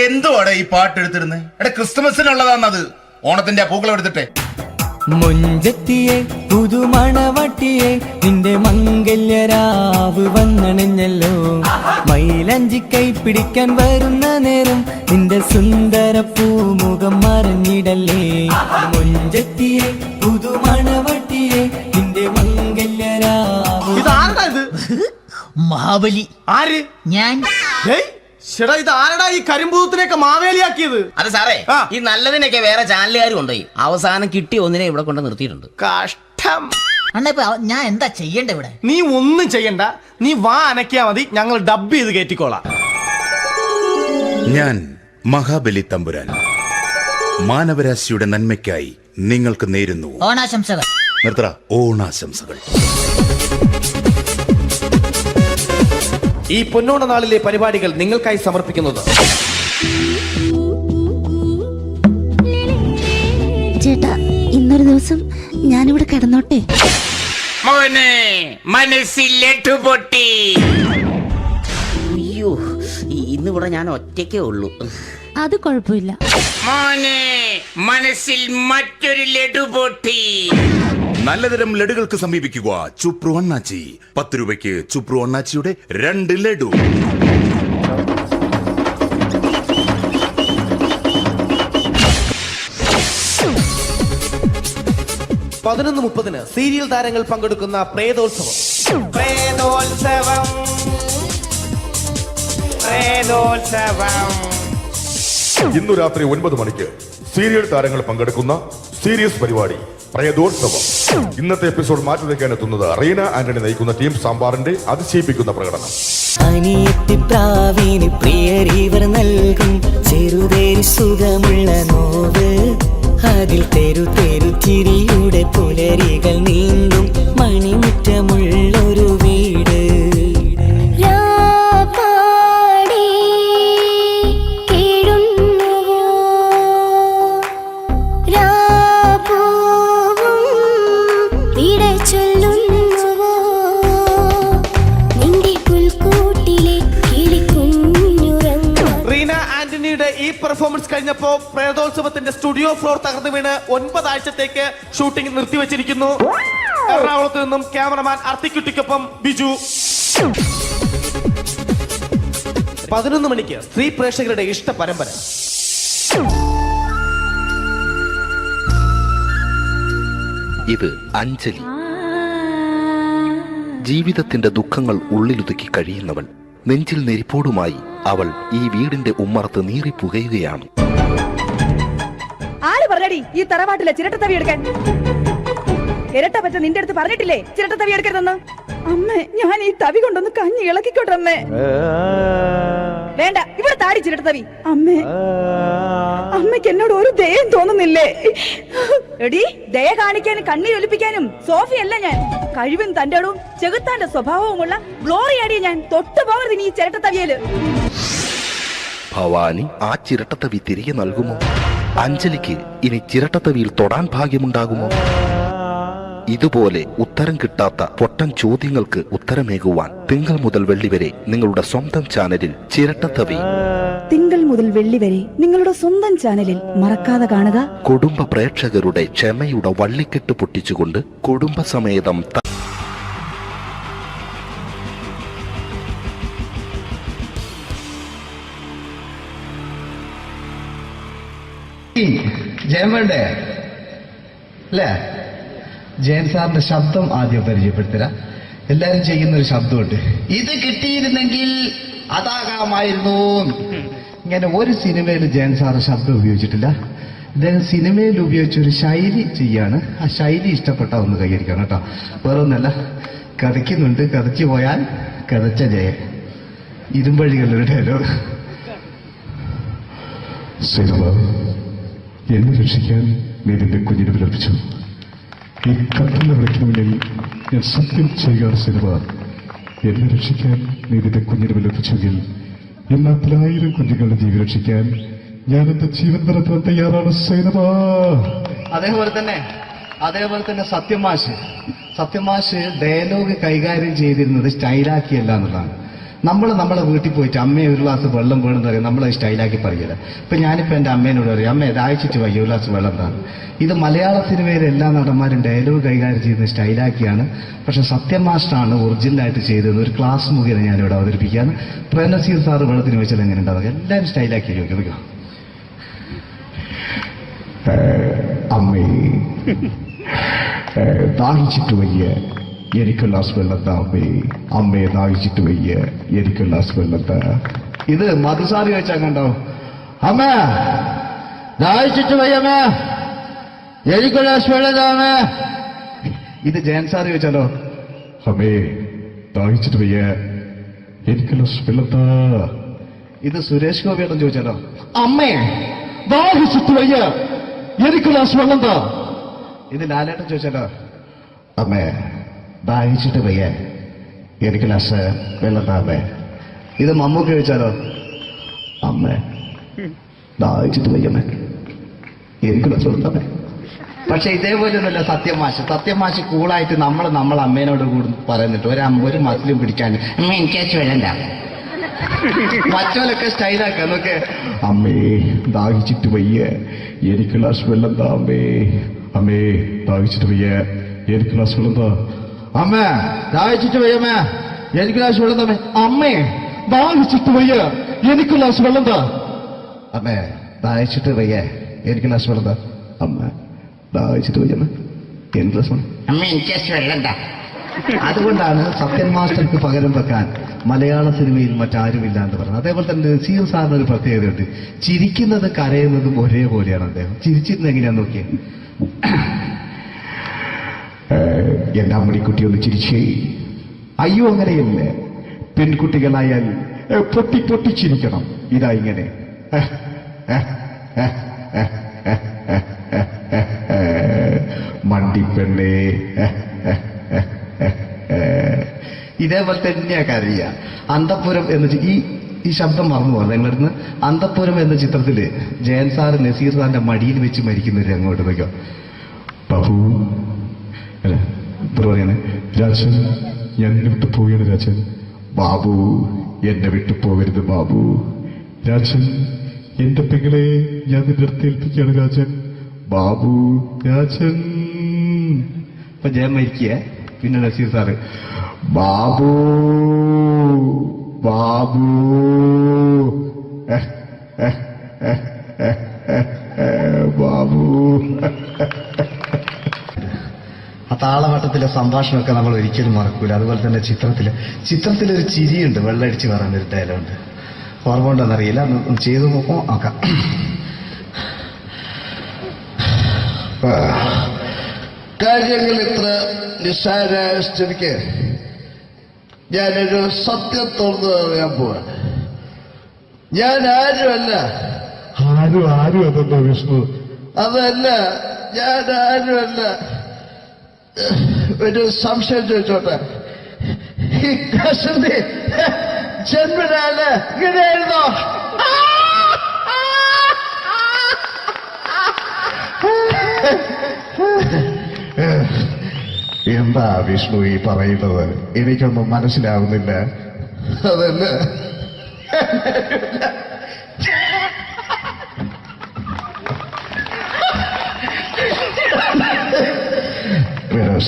S2: എന്തുവാടാ ഈ പാട്ട് എടുത്തിരുന്നത്? എടാ, ക്രിസ്തുമസിനുള്ളതാണത്. ഓണത്തിന്റെ പൂക്കളം എടുത്തിട്ടെ.
S3: മുഞ്ചത്തിയെ പുതുമണവട്ടിയെ നിന്റെ മംഗല്യരാവ് വന്നണിഞ്ഞല്ലോ. മൈലഞ്ചി കൈ പിടിക്കാൻ വരുന്ന നേരം നിന്റെ സുന്ദര പൂമുഖം മറഞ്ഞിടല്ലേ. മുഞ്ചത്തിയെ പുതുമണവട്ടിയെ നിന്റെ മംഗല്യരാവ്.
S6: മഹാബലി.
S13: ആര്?
S6: ഞാൻ.
S13: ചേട്ടാ, ഇത് ആരടാ ഈ കരിമ്പൂത്തിനെയൊക്കെ മാവേലിയാക്കിയത്?
S6: അത് സാറേ, ഈ നല്ലതിനൊക്കെ വേറെ ചാനലുകാർ കൊണ്ടുപോയി അവസാനം കിട്ടി ഒന്നിനെ ഇവിടെ കൊണ്ട് നിർത്തിയിട്ടുണ്ട്.
S13: കഷ്ടം.
S6: ഞാൻ എന്താ ചെയ്യണ്ട ഇവിടെ?
S13: നീ ഒന്നും ചെയ്യണ്ട, നീ വാ അനക്കിയാ മതി, ഞങ്ങൾ ഡബ് ചെയ്ത് കയറ്റിക്കോളാം.
S2: ഞാൻ മഹാബലി തമ്പുരാൻ മാനവരാശിയുടെ നന്മയ്ക്കായി നിങ്ങൾക്ക് നേരുന്നു
S6: ഓണാശംസകൾ.
S2: നിർത്തറ. ഓണാശംസകൾ.
S13: ഈ പൊന്നോണ നാളിലെ പരിപാടികൾ നിങ്ങൾക്കായി സമർപ്പിക്കുന്നത്
S7: ചേട്ടാ, ഇന്നൊരു ദിവസം ഞാനിവിടെ കിടന്നോട്ടെ?
S19: മോനെ, മനസ്സിൽ ലഡുപൊട്ടി.
S6: അയ്യോ, ഇന്നിവിടെ ഞാൻ ഒറ്റയ്ക്കേ ഉള്ളൂ.
S7: അത് കുഴപ്പമില്ല.
S19: മോനെ, മനസ്സിൽ മറ്റൊരു ലഡുപൊട്ടി.
S2: നല്ലതരം ലഡുകൾക്ക് സമീപിക്കുക ചുപ്രു അണ്ണാച്ചി. 10 രൂപയ്ക്ക് ചുപ്രു അണ്ണാച്ചിയുടെ 2 ലഡു.
S13: (11:30) സീരിയൽ താരങ്ങൾ പങ്കെടുക്കുന്ന പ്രേതോത്സവം.
S14: ഇന്നു രാത്രി 9 മണിക്ക് സീരിയൽ താരങ്ങൾ പങ്കെടുക്കുന്ന സീരിയസ് പരിപാടി പ്രേതോത്സവം. ഇന്നത്തെ എപ്പിസോഡ് മാറ്റി വയ്ക്കാൻ എത്തുന്നത് റീന ആന്റണി നയിക്കുന്ന ടീം സാമ്പാറിന്റെ അതിശയിപ്പിക്കുന്ന പ്രകടനം.
S3: അനിയത്തിപ്രാവിന് പ്രിയരിവർ നൽകും ചെറുതേരി സുഖമുള്ള നോവ്. അതിൽ തെരു തെരു ചിരിയുടെ പുലരികൾ നീന്തും മണിമുറ്റമുള്ളൊരു വീട്.
S13: ഈ പെർഫോമൻസ് കഴിഞ്ഞപ്പോ പ്രേതോത്സവത്തിന്റെ സ്റ്റുഡിയോ ഫ്ലോർ തകർന്നു വീണ് 9 ആഴ്ചത്തേക്ക് ഷൂട്ടിംഗ് നിർത്തിവെച്ചിരിക്കുന്നു. എറണാകുളത്ത് നിന്നും ക്യാമറമാൻ അർത്തിക്കുട്ടിക്കൊപ്പം ബിജു. 11 മണിക്ക് സ്ത്രീ പ്രേക്ഷകരുടെ ഇഷ്ട പരമ്പര.
S15: ഇത് അഞ്ജലി. ജീവിതത്തിന്റെ ദുഃഖങ്ങൾ ഉള്ളിലൊതുക്കി കഴിയുന്നവൾ. നെഞ്ചിൽ നെരിപ്പോടുമായി അവൾ ഈ വീടിന്റെ ഉമ്മറത്ത് നീറിപ്പുകയുകയാണ്.
S9: ആര് പറഞ്ഞടി ഈ തറവാട്ടിലെ ചിരട്ടത്തവി എടുക്കാൻ? ഇരട്ട പറ്റ നിന്റെ അടുത്ത് പറഞ്ഞിട്ടില്ലേ ചിരട്ടത്തവി എടുക്കരുതെന്ന്? അമ്മേ, ഞാൻ ഈ തവി കൊണ്ടൊന്ന് കഞ്ഞി ഇളക്കിക്കോട്ടെ അമ്മേ. വേണ്ട, ഇവിടെ താടി ചിരട്ടത്തവി. അമ്മേ, അമ്മയ്ക്ക് എന്നോട് ഒരു ദയം തോന്നുന്നില്ലേ? എടി, ദയ കാണിക്കാനും കണ്ണീരൊലിപ്പിക്കാനും സോഫിയല്ല ഞാൻ. കഴിവും തന്റെ ഇടവും ചെകുത്താന്റെ സ്വഭാവവുമുള്ള ഗ്ലോറിയാടിയ ഞാൻ. തൊട്ടു പോകരുത് ഈ ചിരട്ടത്തവിയല്.
S15: ഭവാനി ആ ചിരട്ടത്തവി തിരികെ നൽകുമോ? അഞ്ജലിക്ക് ഇനി ചിരട്ടത്തവിയിൽ തൊടാൻ ഭാഗ്യമുണ്ടാകുമോ? ഇതുപോലെ ഉത്തരം കിട്ടാത്ത പൊട്ടൻ ചോദ്യങ്ങൾക്ക് ഉത്തരമേകുവാൻ തിങ്കൾ മുതൽ വെള്ളി വരെ നിങ്ങളുടെ സ്വന്തം ചാനലിൽ ചിരട്ടത്തവി.
S9: തിങ്കൾ മുതൽ വെള്ളി വരെ നിങ്ങളുടെ സ്വന്തം ചാനലിൽ മറക്കാതെ കാണുക.
S15: കുടുംബ പ്രേക്ഷകരുടെ ക്ഷമയുടെ വള്ളിക്കെട്ട് പൊട്ടിച്ചുകൊണ്ട് കുടുംബസമേതം
S16: ജയൻ വേണ്ടേ അല്ലേ? ജയൻ സാറിന്റെ ശബ്ദം ആദ്യം പരിചയപ്പെടുത്തരാ. എല്ലാരും ചെയ്യുന്ന ഒരു ശബ്ദമുണ്ട്, ഇത് കിട്ടിയിരുന്നെങ്കിൽ അതാകാമായിരുന്നു. ഇങ്ങനെ ഒരു സിനിമയിൽ ജയൻ സാറ് ശബ്ദം ഉപയോഗിച്ചിട്ടില്ല. ഇദ്ദേഹം സിനിമയിൽ ഉപയോഗിച്ച ഒരു ശൈലി ചെയ്യാണ്. ആ ശൈലി ഇഷ്ടപ്പെട്ട ഒന്ന് കൈകരിക്കണം കേട്ടോ. വേറെ ഒന്നല്ല, കഥയ്ക്കുന്നുണ്ട്, കഥച്ചു പോയാൽ കഥച്ച ജയൻ. ഇരുമ്പഴികളുടെ ഡയലോഗ്.
S17: എന്നെ രക്ഷിക്കാൻ നീ നിന്റെ കുഞ്ഞിനെ വിലപിച്ചു. ഈ കത്തുന്ന വിളക്കിന് മുന്നിൽ ഞാൻ സത്യം ചെയ്യുകയാണ് സിനിമ. എന്നെ രക്ഷിക്കാൻ നീ നിന്റെ കുഞ്ഞിനെ വിലപിച്ചെങ്കിൽ എല്ലാ 1000 കുഞ്ഞുങ്ങളുടെ ജീവൻ രക്ഷിക്കാൻ ഞാൻ എന്റെ ജീവൻ നടത്താൻ തയ്യാറാണ് സൈനമ.
S16: അതേപോലെ തന്നെ സത്യമാഷ് ഡയലോഗ് കൈകാര്യം ചെയ്തിരുന്നത് സ്റ്റൈലാക്കിയല്ല എന്നുള്ളതാണ്. നമ്മളെ വീട്ടിൽ പോയിട്ട് അമ്മയെ ഒരു ഗ്ലാസ് വെള്ളം വേണമെന്ന് പറയും, നമ്മളത് സ്റ്റൈലാക്കി പറയില്ല. ഇപ്പൊ ഞാനിപ്പോ എന്റെ അമ്മേനോട് പറയും, അമ്മ ദാഹിച്ചിട്ട് വയ്യ ഒരു ഗ്ലാസ് വെള്ളം എന്താണ്. ഇത് മലയാള സിനിമയിലെ എല്ലാ നടന്മാരും ഡയലോഗ് കൈകാര്യം ചെയ്യുന്നത് സ്റ്റൈലാക്കിയാണ്. പക്ഷെ സത്യമാഷ്ടാണ് ഒറിജിനലായിട്ട് ചെയ്തത്. ഒരു ക്ലാസ് മുഖേന ഞാനിവിടെ അവതരിപ്പിക്കുകയാണ്. പ്രേംനസീർ സാറ് വെള്ളത്തിന് വെച്ചാൽ എങ്ങനെ ഉണ്ടാവുക? എല്ലാവരും സ്റ്റൈലാക്കി ചോദിക്കും.
S17: അമ്മേ ദാഹിച്ചിട്ട് വയ്യ, എനിക്ക് ഗ്ലാസ് വെള്ളം താ അമ്മേ. അമ്മയെ ദാഹിച്ചിട്ട് വയ്യ, എനിക്ക് ഗ്ലാസ് വെള്ളം താ.
S16: ഇത് മധുസാറി വെച്ചാൽ കണ്ടോ, അമ്മ ദാഹിച്ചിട്ട് വയ്യമ്മ, എനിക്ക് ഗ്ലാസ് വെള്ളം താ അമ്മ. ഇത് ജയൻ സാറി വെച്ചാലോ,
S17: അമ്മേ ദാഹിച്ചിട്ട് വയ്യ, എനിക്ക് ഗ്ലാസ് വെള്ളം താ.
S16: ഇത് സുരേഷ് ഗോപിയോടും ചോദിച്ചാലോ,
S17: അമ്മേ ദാഹിച്ചിട്ട് വയ്യ, എനിക്ക് ഗ്ലാസ് വെള്ളം താ.
S16: ഇത് ലാലേട്ടൻ ചോദിച്ചാലോ, അമ്മേ ദാഹിച്ചിട്ട് വയ്യ, എനിക്ക് ഗ്ലാസ് വെള്ളം താ അമ്മേ. ഇത് മമ്മൂക്ക് ചോദിച്ചാലോ, അമ്മേ ദാഹിച്ചിട്ട് വയ്യമ്മേ, എനിക്ക് ഗ്ലാസ് വെള്ളം താ അമ്മേ. പക്ഷെ ഇതേപോലെ ഒന്നുമല്ല സത്യമാഷ് കൂളായിട്ട് നമ്മളെ അമ്മേനോട് കൂടി പറയുന്നിട്ട് ഒരു മസിലും പിടിക്കാൻ അമ്മ എനിക്ക് വേണ്ട. മറ്റോലൊക്കെ സ്റ്റൈലാക്കാം നോക്കെ.
S17: അമ്മേ ദാഹിച്ചിട്ട് വയ്യ, എനിക്ക് ഗ്ലാസ് വെള്ളം താ അമ്മേ. അമ്മേ ദാഹിച്ചിട്ട് വയ്യ, എനിക്ക് ഗ്ലാസ് വെള്ളം താ.
S16: അമ്മ ദാഹിച്ചിട്ട് വയ്യമ്മ, എനിക്ക് ഗ്ലാസ് വെള്ളം താ.
S17: അമ്മേ ദാഹിച്ചിട്ട് വയ്യ, എനിക്ക് ഗ്ലാസ് വെള്ളം താ.
S16: അമ്മേ ദാഹിച്ചിട്ട് വയ്യ, എനിക്ക് ഗ്ലാസ് വെള്ളം താ.
S17: അമ്മ ദാഹിച്ചിട്ട് വയ്യമ്മ, എനിക്ക് ഗ്ലാസ് വെള്ളം.
S16: അമ്മ എനിക്ക് വെള്ളം താ. അതുകൊണ്ടാണ് സത്യൻ മാസ്റ്റർക്ക് പകരം വെക്കാൻ മലയാള സിനിമയിൽ മറ്റാരുമില്ല എന്ന് പറയുന്നത്. അതേപോലെ തന്നെ നസീർ സാറിന് ഒരു പ്രത്യേകതയുണ്ട്, ചിരിക്കുന്നത് കരയുന്നതും ഒരേപോലെയാണ് അദ്ദേഹം. ചിരിച്ചിരുന്നത് എങ്ങനെയാന്ന് നോക്കിയേ.
S17: എന്റെ അമ്മണിക്കുട്ടി ഒന്ന് ചിരിച്ചേ.
S16: അയ്യോ അങ്ങനെയല്ല,
S17: പെൺകുട്ടികളായാൽ പൊട്ടി ചിരിക്കണം. ഇതാ ഇങ്ങനെ മണ്ടിപ്പെണ്ണേ.
S16: ഇതേപോലെ തന്നെയാ കരയ. അന്തപ്പുരം എന്ന ഈ ശബ്ദം മറന്നു പോകുന്നത് നിങ്ങളടുന്ന്. അന്തപ്പുരം എന്ന ചിത്രത്തില് ജയൻ സാറ് നസീർ സാറിന്റെ മടിയിൽ വെച്ച് മരിക്കുന്നവര് അങ്ങോട്ട് നോക്കോ.
S17: ബാബു പറയാണ്, രാജൻ ഞാൻ എന്നെ വിട്ടു പോവുകയാണ് രാജൻ. ബാബു എന്നെ വിട്ടു പോകരുത് ബാബു. രാജൻ എന്റെ പെങ്ങളെ ഞാൻ നിന്റെ അടുത്ത് ഏൽപ്പിക്കുകയാണ് രാജൻ. ബാബു രാജൻ.
S16: ഇപ്പൊ ജയൻ മരിക്കുക, പിന്നെ നസീർ സാറ്
S17: ബാബു ബാബു. ബാബു.
S16: ആ താളവട്ടത്തിലെ സംഭാഷണമൊക്കെ നമ്മൾ ഒരിക്കലും മറക്കൂല. അതുപോലെ തന്നെ ചിത്രത്തിലൊരു ചിരിയുണ്ട്, വെള്ളടിച്ച് പറയുന്നൊരു ഡയലോഗുണ്ട്. ഓർമ്മ ഉണ്ടോന്നറിയില്ല, ഒന്ന് ചെയ്തു നോക്കാം. കാര്യങ്ങൾ ഇത്ര നിസ്സാരമായ സ്ഥിതിക്ക് ഞാനൊരു സത്യം തുറന്നു പറയാൻ പോവാ. ഞാൻ ആരുമല്ല.
S17: ആരും അതെന്താ വിഷ്ണു?
S16: അതല്ല, ഞാൻ ആരുമല്ല. ഒരു സംശയം ചോദിച്ചോട്ടെ, ഈ കസന്തി ജന്മനാണ് ഇങ്ങനെയായിരുന്നോ?
S17: എന്താ വിഷ്ണു ഈ പറയുന്നത്? എനിക്കൊന്നും മനസ്സിലാവുന്നില്ല.
S16: അതല്ല,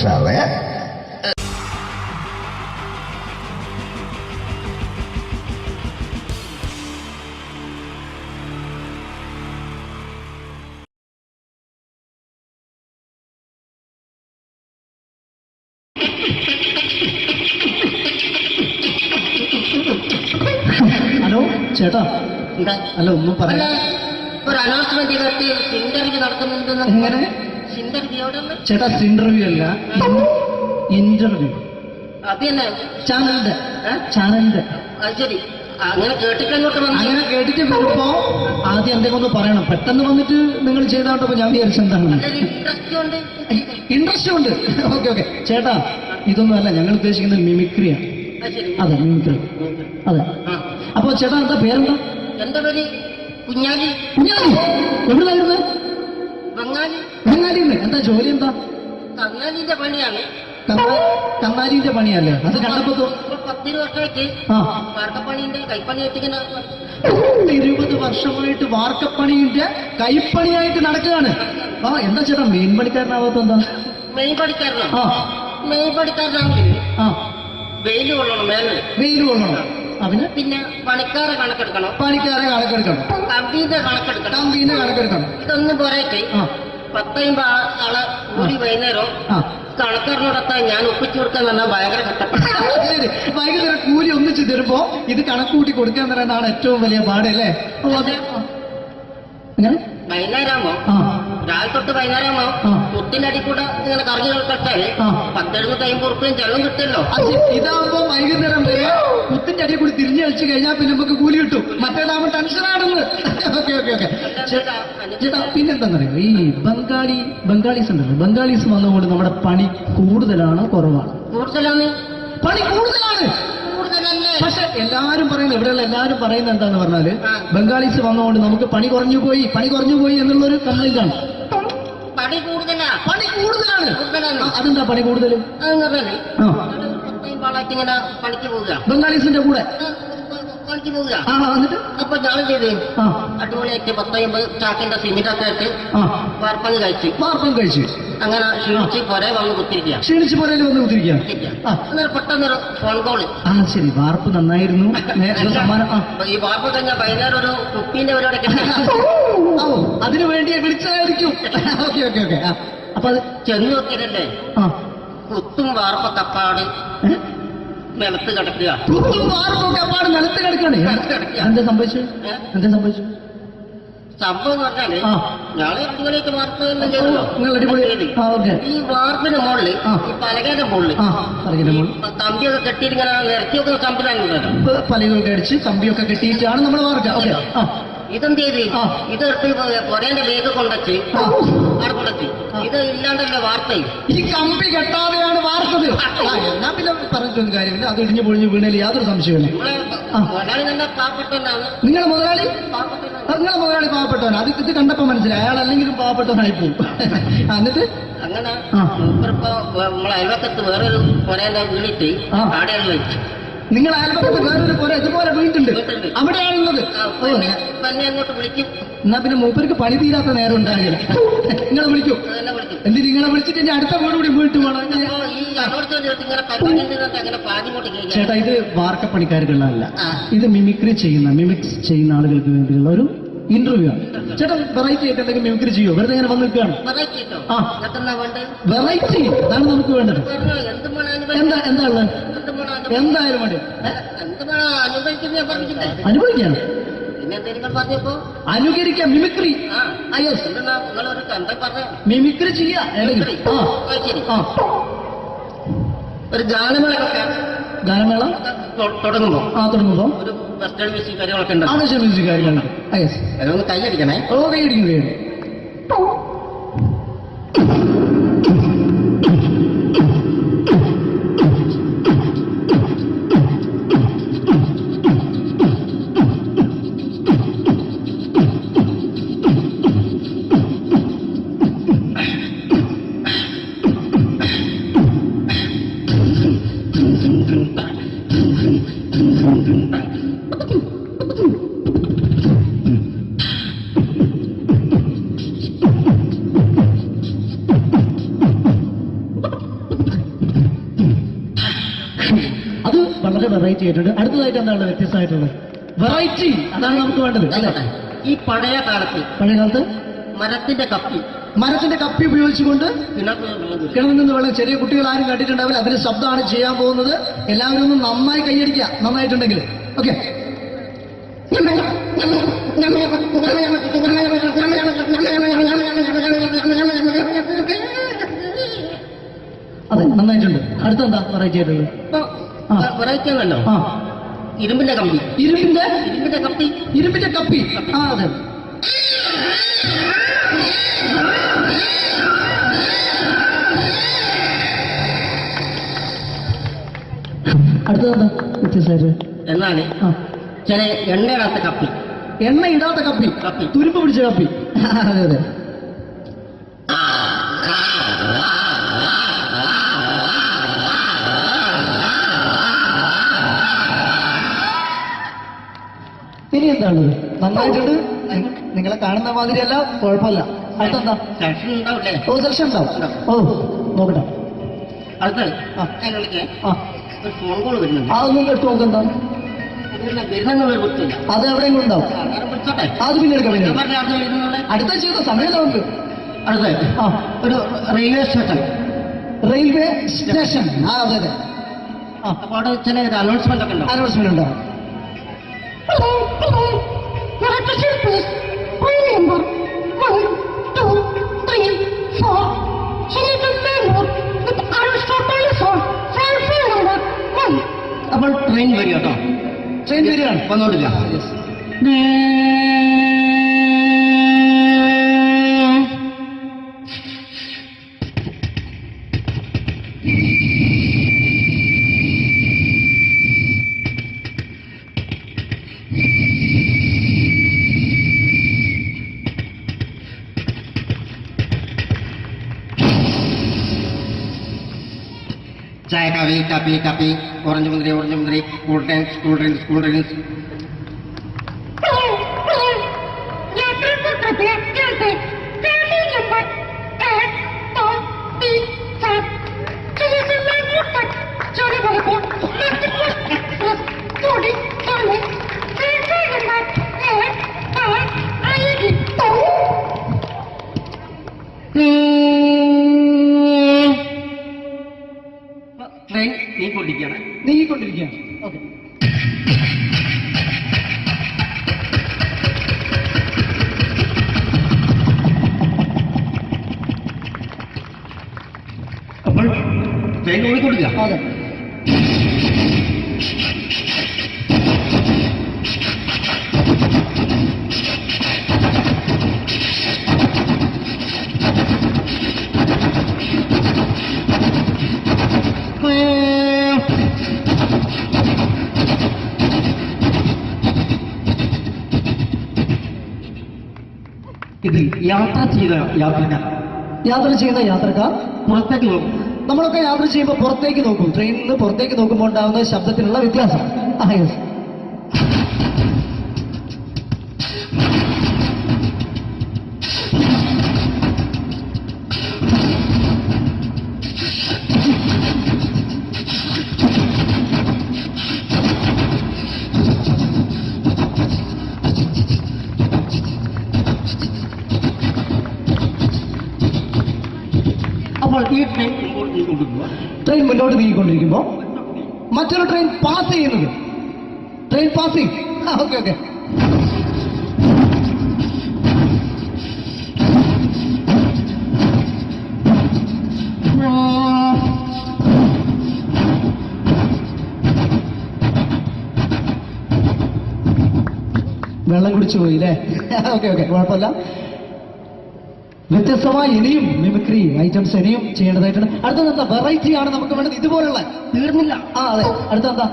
S17: സാറേ
S16: ഹലോ ചേട്ടാ അല്ല ഒന്നും പറയാ
S11: ഒരു അനൗൺസ്മെന്റ് കേട്ട് ഇന്റർവ്യൂ നടക്കുന്നുണ്ടെന്ന്.
S16: എങ്ങനെ ചേട്ടാ ഇന്റർവ്യൂ അല്ല ഇന്റർവ്യൂ
S11: അത് തന്നെ
S16: ചാനലിന്റെ
S11: അത് ശരി. അങ്ങനെ കേട്ടിട്ട് അങ്ങോട്ട് വന്നു.
S16: അങ്ങനെ കേട്ടിട്ട് വരുമ്പോ ആദ്യം എന്തെങ്കിലും ഒന്ന് പറയണം. പെട്ടെന്ന് വന്നിട്ട് നിങ്ങൾ ചെയ്താട്ടപ്പോ ഞാൻ വിചാരിച്ചു എന്താണ് ഇൻട്രസ്റ്റ് ഉണ്ട്. ഓക്കെ ചേട്ടാ ഇതൊന്നും അല്ല ഞങ്ങൾ ഉദ്ദേശിക്കുന്നത് മിമിക്രിയാണ്. അതെ മിമിക്രി അതെ. അപ്പൊ ചേട്ടാ എന്താ പേരെന്താ?
S11: എന്റെ പേര് കുഞ്ഞാലി.
S16: കുഞ്ഞാലി എവിടെയായിരുന്നു?
S11: ബംഗാളി.
S16: ബംഗാളിന്ന് എന്താ ജോലി എന്താ?
S11: കങ്ങാലിന്റെ പണിയാണ്.
S16: കന്നാലിന്റെ പണിയല്ലേ? അത് കണ്ടപ്പോ
S11: 10 വർഷമായിട്ട് വാർക്കപ്പണിന്റെ കൈപ്പണിയായിട്ട് ഇങ്ങനെ
S16: 20 വർഷമായിട്ട് വാർക്കപ്പണിന്റെ കൈപ്പണിയായിട്ട് നടക്കുകയാണ്. ആ എന്താ ചേട്ടാ മെയിൻ പണിക്കാരനാവാത്ത എന്താ?
S11: മെയിൻ പണിക്കാരനാ? മെയിൻ പണിക്കാരനാണെങ്കിൽ വെയിൽ കൊള്ളണം. വെയിൽ കൊള്ളണം. പിന്നെ പണിക്കാരെ കണക്കെടുക്കണം. കമ്പീന്റെ കണക്കെടുക്കണം. ഇതൊന്നും പോരായിട്ട് 10-50 ആളെ കൂടി വൈകുന്നേരം കണക്കാരനോടൊപ്പം ഞാൻ ഒപ്പിച്ചു കൊടുക്കാൻ പറഞ്ഞാൽ ഭയങ്കര കഷ്ടപ്പെട്ടു.
S16: വൈകുന്നേരം കൂലി ഒന്നിച്ച് തരുമ്പോ ഇത് കണക്കൂട്ടി കൊടുക്കാൻ തരാനാണ് ഏറ്റവും വലിയ പാടല്ലേ?
S11: വൈകുന്നേരമാകുമ്പോ രാവിലെ തൊട്ട് വൈകുന്നേരമാകുമ്പോ കുത്തിന്റെ അടി കൂടെ ഇങ്ങനെ കറങ്ങി കളിച്ചാല് 10-50 ഉറുപ്പിയും ചെള്ളം കിട്ടുമല്ലോ.
S16: ഇതാവുമ്പോ വൈകുന്നേരം വരെ കുത്തിന്റെ അടി കൂടി തിരിഞ്ഞു കളിച്ചു കഴിഞ്ഞാൽ പിന്നെ നമുക്ക് കൂലി കിട്ടും. മറ്റേതാവുമ്പോ ടെൻഷനാണെന്ന്. ഓക്കെ ചേട്ടാ പിന്നെന്താന്നറിയോ ഈ ബംഗാളീസ് ഉണ്ടല്ലോ, ബംഗാളീസ് വന്നുകൊണ്ട് നമ്മുടെ പണി കൂടുതലാണോ കുറവാണ്? പണി കൂടുതലാണ്. പക്ഷെ എല്ലാരും പറയുന്നത് ഇവിടെയുള്ള എല്ലാരും പറയുന്നത് എന്താന്ന് പറഞ്ഞാല് ബംഗാളീസ് വന്നുകൊണ്ട് നമുക്ക് പണി കുറഞ്ഞു പോയി എന്നുള്ളൊരു കംപ്ലൈന്റ് ആണ്.
S11: പണി
S16: കൂടുതലാണ്. അതെന്താ പണി കൂടുതൽ?
S11: ഇങ്ങനെ പണിക്ക് പോവുക
S16: ബംഗാളീസിന്റെ കൂടെ
S11: പണിക്ക് പോവുക.
S16: എന്നിട്ട്
S11: അപ്പൊ ഞാൻ ചെയ്ത് അടിപൊളിയായിട്ട് 10-50 ചാക്കിന്റെ സിമിറ്റൊക്കെ ഇട്ട് വാർപ്പം കഴിച്ചു. അങ്ങനെ ക്ഷീണിച്ച് പുര വന്ന് കുത്തിരിക്കുക. അന്നേരം പെട്ടെന്നൊരു ഫോൺ കോള്.
S16: ശരി വാർപ്പ് നന്നായിരുന്നു.
S11: ഈ വാർപ്പ് കഴിഞ്ഞാൽ വൈകുന്നേരം ഒരു കുപ്പീന്റെ പരിപാടി
S16: അതിനു വേണ്ടി വിളിച്ചതായിരിക്കും. ഓക്കെ അപ്പൊ അത്
S11: ചെന്ന് നോക്കിയതല്ലേ കുത്തും വാർപ്പ തപ്പാട് നിലത്ത് കിടക്കുക.
S16: നിലത്ത് കിടക്കാണ്. എന്താ സംഭവിച്ചു?
S11: സംഭവം എന്ന് പറഞ്ഞാല് ഞങ്ങള് അടിപൊളിയായിട്ട് വാർപ്പ് ചെയ്തല്ലോ. ഈ വാർപ്പിന് മുകളില് ഈ പലകയുടെ മുകളില് കമ്പിയൊക്കെ കെട്ടിയിട്ട് ഇങ്ങനെ നിരത്തിയൊക്കെ കമ്പിലാണ്
S16: പലകൊക്കെ അടിച്ച് കമ്പിയൊക്കെ കെട്ടിയിട്ടാണ് നമ്മൾ വാർക്കുക.
S11: ഇതെന്ത് ചെയ്ത് ഇതെടുത്ത് പൊരേന്റെ വേഗം കൊണ്ടച്ച് അവിടെ കൊണ്ടച്ച് ഇത് ഇല്ലാണ്ടല്ലേ വാർത്തയും.
S16: ഈ കമ്പി കെട്ടാതെയാണ് വാർത്തത്. എന്നാ പിന്നെ പറഞ്ഞിട്ടൊന്നും കാര്യമില്ല. അത് ഇടിഞ്ഞു പൊളിഞ്ഞു വീണേൽ യാതൊരു സംശയമില്ല.
S11: മുതലാളി നല്ല പാവപ്പെട്ടവനാണ്.
S16: നിങ്ങളെ മുതലാളി പാവപ്പെട്ടവനാണ്. അത് ഇത് കണ്ടപ്പോ മനസ്സിലായി അയാൾ അല്ലെങ്കിലും പാവപ്പെട്ടവനായി പോകും. എന്നിട്ട്
S11: അങ്ങനെ ഇപ്പൊ നമ്മളെ അയൽവക്കത്ത് വേറൊരു പൊരേന്റെ വീണിട്ട് ആടെയാണ് വെച്ചു.
S16: നിങ്ങൾ അയൽപക്കത്ത് വേറൊരു പോലെ ഇതുപോലെ വീട്ടുണ്ട് അവിടെയാണുള്ളത്.
S11: അങ്ങോട്ട് വിളിക്കും.
S16: എന്നാ പിന്നെ മൂപ്പർക്ക് പണി തീരാത്ത നേരം ഉണ്ടാകില്ല. നിങ്ങളെ വിളിക്കും. എന്തിന് നിങ്ങളെ വിളിച്ചിട്ട് ഇനി അടുത്ത വീട് കൂടി വീട്ടു പോകണം. ചേട്ടാ ഇത് വാർക്കപ്പണിക്കാർക്കുള്ളതല്ല. ഇത് മിമിക്സ് ചെയ്യുന്ന ആളുകൾക്ക് വേണ്ടിയുള്ള ഒരു ഇന്റർവ്യൂ ആണ്. ചേട്ടാ വെറൈറ്റി ആയിട്ട് എന്തെങ്കിലും മിമിക്രി ചെയ്യോ? വെറുതെ ഇങ്ങനെ വന്ന് നിൽക്കുകയാണ്. വെറൈറ്റി അതാണ് നമുക്ക് വേണ്ടത്. എന്താ ഉള്ളത്? എന്തായാലും വേണ്ടി അനുഭവിക്കാം. അനുകരിക്കാം. മിമിക്രി മിമിക്രി ചെയ്യാ.
S11: ഒരു ഗാനമേള തുടങ്ങുമ്പോ ഒരു വെസ്റ്റേൺ മ്യൂസിക് കാര്യങ്ങളൊക്കെ ഉണ്ട്.
S16: അതൊന്ന്
S11: കൈയടിക്കണേ.
S16: കൈയടിക്കും. വെറൈറ്റി ആയിട്ടുണ്ട്. അടുത്തതായിട്ട് എന്താണ് വ്യത്യസ്തമായിട്ടുള്ളത്? വെറൈറ്റി അതാണ് നമുക്ക് വേണ്ടത്.
S11: ഈ പഴയ കാലത്ത്
S16: മരത്തിന്റെ മരത്തിന്റെ കപ്പി ഉപയോഗിച്ചുകൊണ്ട് കിണറിൽ നിന്ന് വെള്ളം ചെറിയ കുട്ടികൾ ആരും കണ്ടിട്ടുണ്ടാവില്ല. അതിന്റെ ശബ്ദമാണ് ചെയ്യാൻ പോകുന്നത്. എല്ലാവരും ഒന്ന് നന്നായി കൈയടിക്കുക, നന്നായിട്ടുണ്ടെങ്കിൽ. ഓക്കെ, അതെ നന്നായിട്ടുണ്ട്. അടുത്തെന്താ വെറൈറ്റി ആയിട്ടുള്ളത്?
S11: വെറൈറ്റി ആണല്ലോ, ഇരുമ്പിന്റെ കമ്പി. ഇരുമ്പിന്റെ കപ്പി.
S16: ഇരുമ്പിന്റെ കപ്പി. ആ അതെ. അടുത്തതെന്താ വ്യത്യസ്തമായിട്ട്?
S11: എന്നാണ് ചില എണ്ണയിടാത്ത കപ്പി.
S16: എണ്ണ ഇടാത്ത കപ്പി. തുരുമ്പ് പിടിച്ച കപ്പി. അതെ അതെ. ഇനി എന്താണത്? നന്നായിട്ടുണ്ട്. നിങ്ങളെ കാണുന്ന മാതിരിയല്ല, കുഴപ്പമില്ല. അടുത്തെന്താ? ഓ സെലക്ഷൻ ഉണ്ടാവും. ഓ നോക്കട്ടെ.
S11: അടുത്തത് ഒരു ഫോൺ കോൾ വരുന്നുണ്ട്.
S16: അതൊന്നും എടുത്ത് നോക്കെന്താ? അത് എവിടെയെങ്കിലും ഉണ്ടാവും. അത് പിന്നെ എടുക്കാം. അടുത്ത ചെയ്ത സമയം നമുക്ക്
S11: അടുത്ത ഒരു റെയിൽവേ സ്റ്റേഷൻ.
S16: Railway station. ആ അതെ അതെ.
S11: അപ്പൊ അവിടെ ചില അനൗൺസ്മെന്റ് ഒക്കെ ഉണ്ടാവും.
S16: അനൗൺസ്മെന്റ് ഉണ്ടാവും.
S11: അപ്പോൾ ട്രെയിൻ വരിക കേട്ടോ.
S16: ട്രെയിൻ വരികയാണ്.
S11: വന്നോട്ടില്ല. ചായ, കാപ്പി, കാപ്പി, കാപ്പി, ഓറഞ്ച് മുന്തിരി, ഓറഞ്ച് മുന്തിരി, cool drinks, cool drinks, cool drinks. Train നീങ്ങിക്കൊണ്ടിരിക്കുകയാണ്. ഓക്കെ. അപ്പോൾ ട്രെയിൻ ഓടിക്കൊണ്ടിരിക്കുക.
S16: അതെ.
S11: ഇതിൽ യാത്ര ചെയ്ത
S16: യാത്രക്കാർ
S11: പുറത്തേക്ക് നോക്കും.
S16: നമ്മളൊക്കെ യാത്ര ചെയ്യുമ്പോൾ പുറത്തേക്ക് നോക്കും. ട്രെയിനിൽ നിന്ന് പുറത്തേക്ക് നോക്കുമ്പോൾ ഉണ്ടാകുന്ന ശബ്ദത്തിനുള്ള വ്യത്യാസം.
S11: അപ്പോൾ ഈ ട്രെയിൻ
S16: മുന്നോട്ട് നീങ്ങിക്കൊണ്ടിരിക്കുമ്പോൾ മറ്റൊരു ട്രെയിൻ പാസ് ചെയ്യുന്നത്. Train passing. Okay okay. വെള്ളം കുടിച്ചു പോയി അല്ലേ? ഓക്കെ ഓക്കെ, കുഴപ്പമില്ല. വ്യത്യസ്തമായി ഇനിയും മിമിക്രി ഐറ്റംസ് ഇനിയും ചെയ്യേണ്ടതായിട്ടുണ്ട്. അടുത്തതെന്താ? വെറൈറ്റി ആണ് നമുക്ക് വേണ്ടത്. ഇതുപോലുള്ള
S11: തീർന്നില്ല.
S16: ആ അതെ. അടുത്തെന്താ?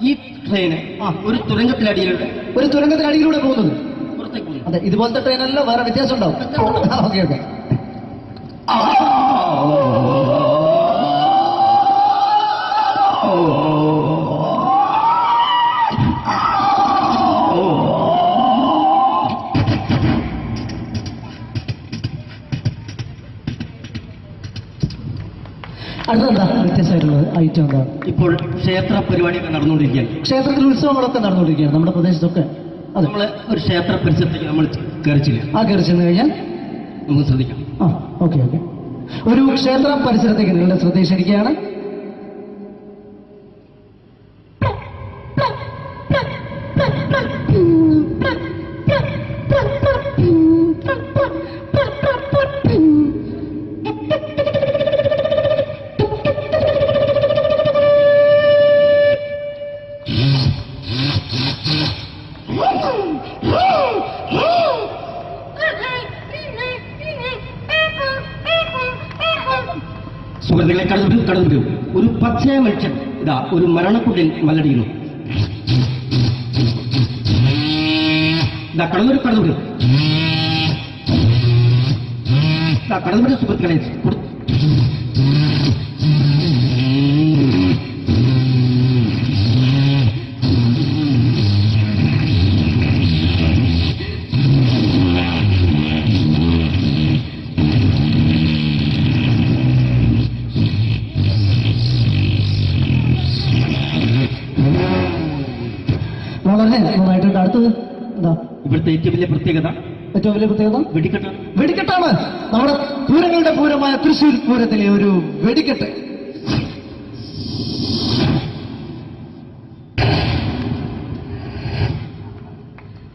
S11: ഈ ട്രെയിന് ഒരു
S16: തുരങ്കത്തിനടിയിലൂടെ പോകുന്നത്. അതെ, ഇതുപോലത്തെ ട്രെയിനല്ല, വേറെ വ്യത്യാസം ഉണ്ടാവും. Okay okay. അടുത്തെന്താ വ്യത്യസ്തമായിട്ടുള്ളത് ഐറ്റം എന്താ?
S11: ഇപ്പോൾ ക്ഷേത്ര പരിപാടിയൊക്കെ നടന്നുകൊണ്ടിരിക്കുകയാണ്.
S16: ക്ഷേത്രത്തിൽ ഉത്സവങ്ങളൊക്കെ നടന്നുകൊണ്ടിരിക്കുകയാണ് നമ്മുടെ പ്രദേശത്തൊക്കെ.
S11: നമ്മള് ഒരു ക്ഷേത്ര പരിസരത്തേക്ക് നമ്മൾ കയറിച്ചില്ല.
S16: ആ കയറി ചെന്ന് കഴിഞ്ഞാൽ
S18: നമുക്ക് ശ്രദ്ധിക്കാം. Okay okay. ഒരു ക്ഷേത്ര പരിസരത്തേക്ക് നിങ്ങളുടെ ശ്രദ്ധ ക്ഷണിക്കുകയാണ്. സുഹൃത്തുക്കളെ, കടന്നു ഒരു പച്ച മനുഷ്യൻ ഇതാ ഒരു മരണക്കുട്ടിൽ മല്ലടിക്കുന്നു. ഇതാ കടന്നു സുഹൃത്തുക്കളെ. വളരെ നന്നായിട്ടുണ്ട്. അടുത്തത് എന്താ ഇവിടുത്തെ ഏറ്റവും വലിയ പ്രത്യേകത? വെടിക്കെട്ടാണ്. നമ്മുടെ പൂരങ്ങളുടെ പൂരമായ തൃശ്ശൂർ പൂരത്തിലെ ഒരു വെടിക്കെട്ട്.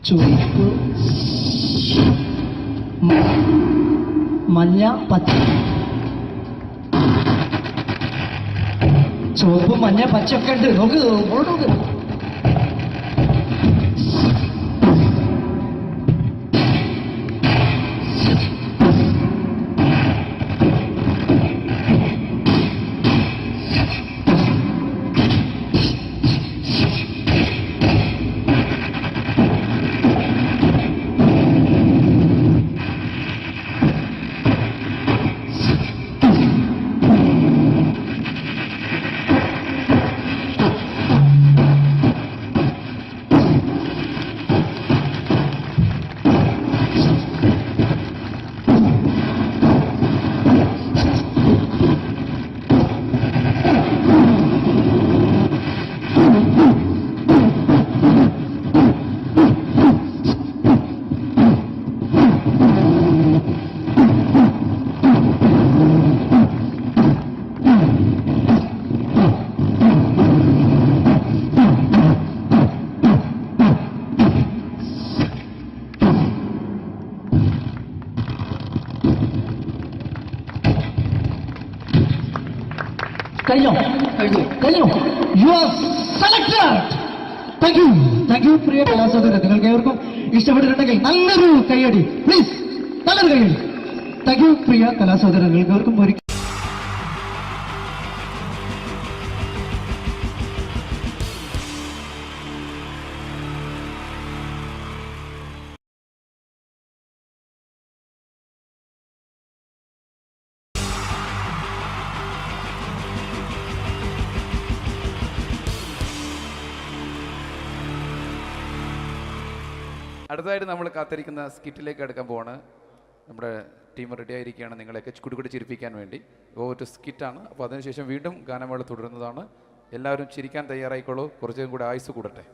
S18: ചുവപ്പ്, മഞ്ഞ, പച്ച. ചുവപ്പ്, മഞ്ഞ, പച്ചയൊക്കെ ഉണ്ട്. നോക്ക്. കഴിഞ്ഞു. You are selected. Thank you പ്രിയ കലാസഹോദരൻ. നിങ്ങൾക്ക് ഏവർക്കും ഇഷ്ടപ്പെട്ടിട്ടുണ്ടെങ്കിൽ നല്ലൊരു കൈയടി പ്ലീസ്. നല്ലൊരു കൈയടി. താങ്ക് യു പ്രിയ കലാസഹോദരൻ. നിങ്ങൾക്ക് ഏവർക്കും ഒരിക്കൽ
S20: അടുത്തതായിട്ട് നമ്മൾ കാത്തിരിക്കുന്ന സ്കിറ്റിലേക്ക് എടുക്കാൻ പോവാണ്. നമ്മുടെ ടീം റെഡി ആയിരിക്കുകയാണ് നിങ്ങളെയൊക്കെ കുടുകുടി ചിരിപ്പിക്കാൻ വേണ്ടി. ഒരു സ്കിറ്റാണ്. അപ്പോൾ അതിനുശേഷം വീണ്ടും ഗാനമേള തുടരുന്നതാണ്. എല്ലാവരും ചിരിക്കാൻ തയ്യാറായിക്കോളൂ. കുറച്ചും കൂടെ ആയുസ് കൂടട്ടെ.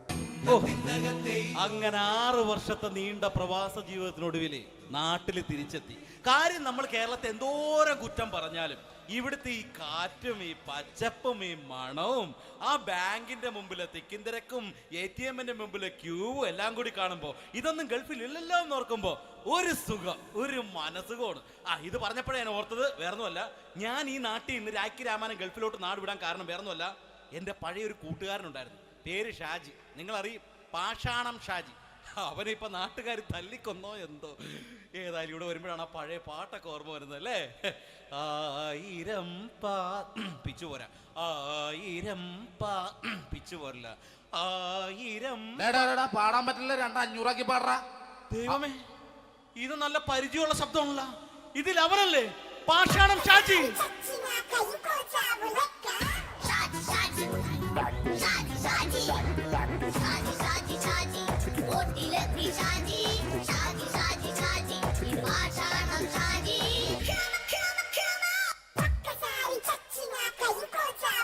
S21: അങ്ങനെ 6 വർഷത്തെ നീണ്ട പ്രവാസ ജീവിതത്തിനൊടുവിൽ നാട്ടിൽ തിരിച്ചെത്തി. കാര്യം നമ്മൾ കേരളത്തെ എന്തോരം കുറ്റം പറഞ്ഞാലും ഇവിടുത്തെ ഈ കാറ്റും ഈ പച്ചപ്പും ഈ മണവും ആ ബാങ്കിന്റെ മുമ്പിലെ തിക്കും തിരക്കും ATM-ന്റെ മുമ്പിലെ ക്യൂവും എല്ലാം കൂടി കാണുമ്പോൾ ഇതൊന്നും ഗൾഫിൽ ഇല്ലല്ലോ എന്ന് ഓർക്കുമ്പോൾ ഒരു സുഖം, ഒരു മനസ്സുഖമാണ്. ഇത് പറഞ്ഞപ്പോഴേ ഞാൻ ഓർത്തത് വേറൊന്നുമല്ല, ഞാൻ ഈ നാട്ടിൽ നിന്ന് രാഖി രാമാനം ഗൾഫിലോട്ട് നാട് വിടാൻ കാരണം വേറൊന്നുമല്ല, എൻ്റെ പഴയൊരു കൂട്ടുകാരനുണ്ടായിരുന്നു, പേര് ഷാജി. നിങ്ങളറിയും, പാഷാണം ഷാജി. അവനെ ഇപ്പൊ നാട്ടുകാർ തല്ലിക്കൊന്നോ എന്തോ. ഏതായാലും ഇവിടെ വരുമ്പോഴാണ് ആ പഴയ പാട്ടൊക്കെ ഓർമ്മ വരുന്നത് അല്ലേ. 1000 പിച്ചു പോരാ, 1000 പിച്ചു പോരില്ല, 1000
S24: പാടാൻ പറ്റില്ല, 200 പാടാ.
S21: ദൈവമേ, ഇത് നല്ല പരിചയമുള്ള ശബ്ദമാണല്ലോ. ഇതിൽ അവനല്ലേ പാഷാണം ഷാജി.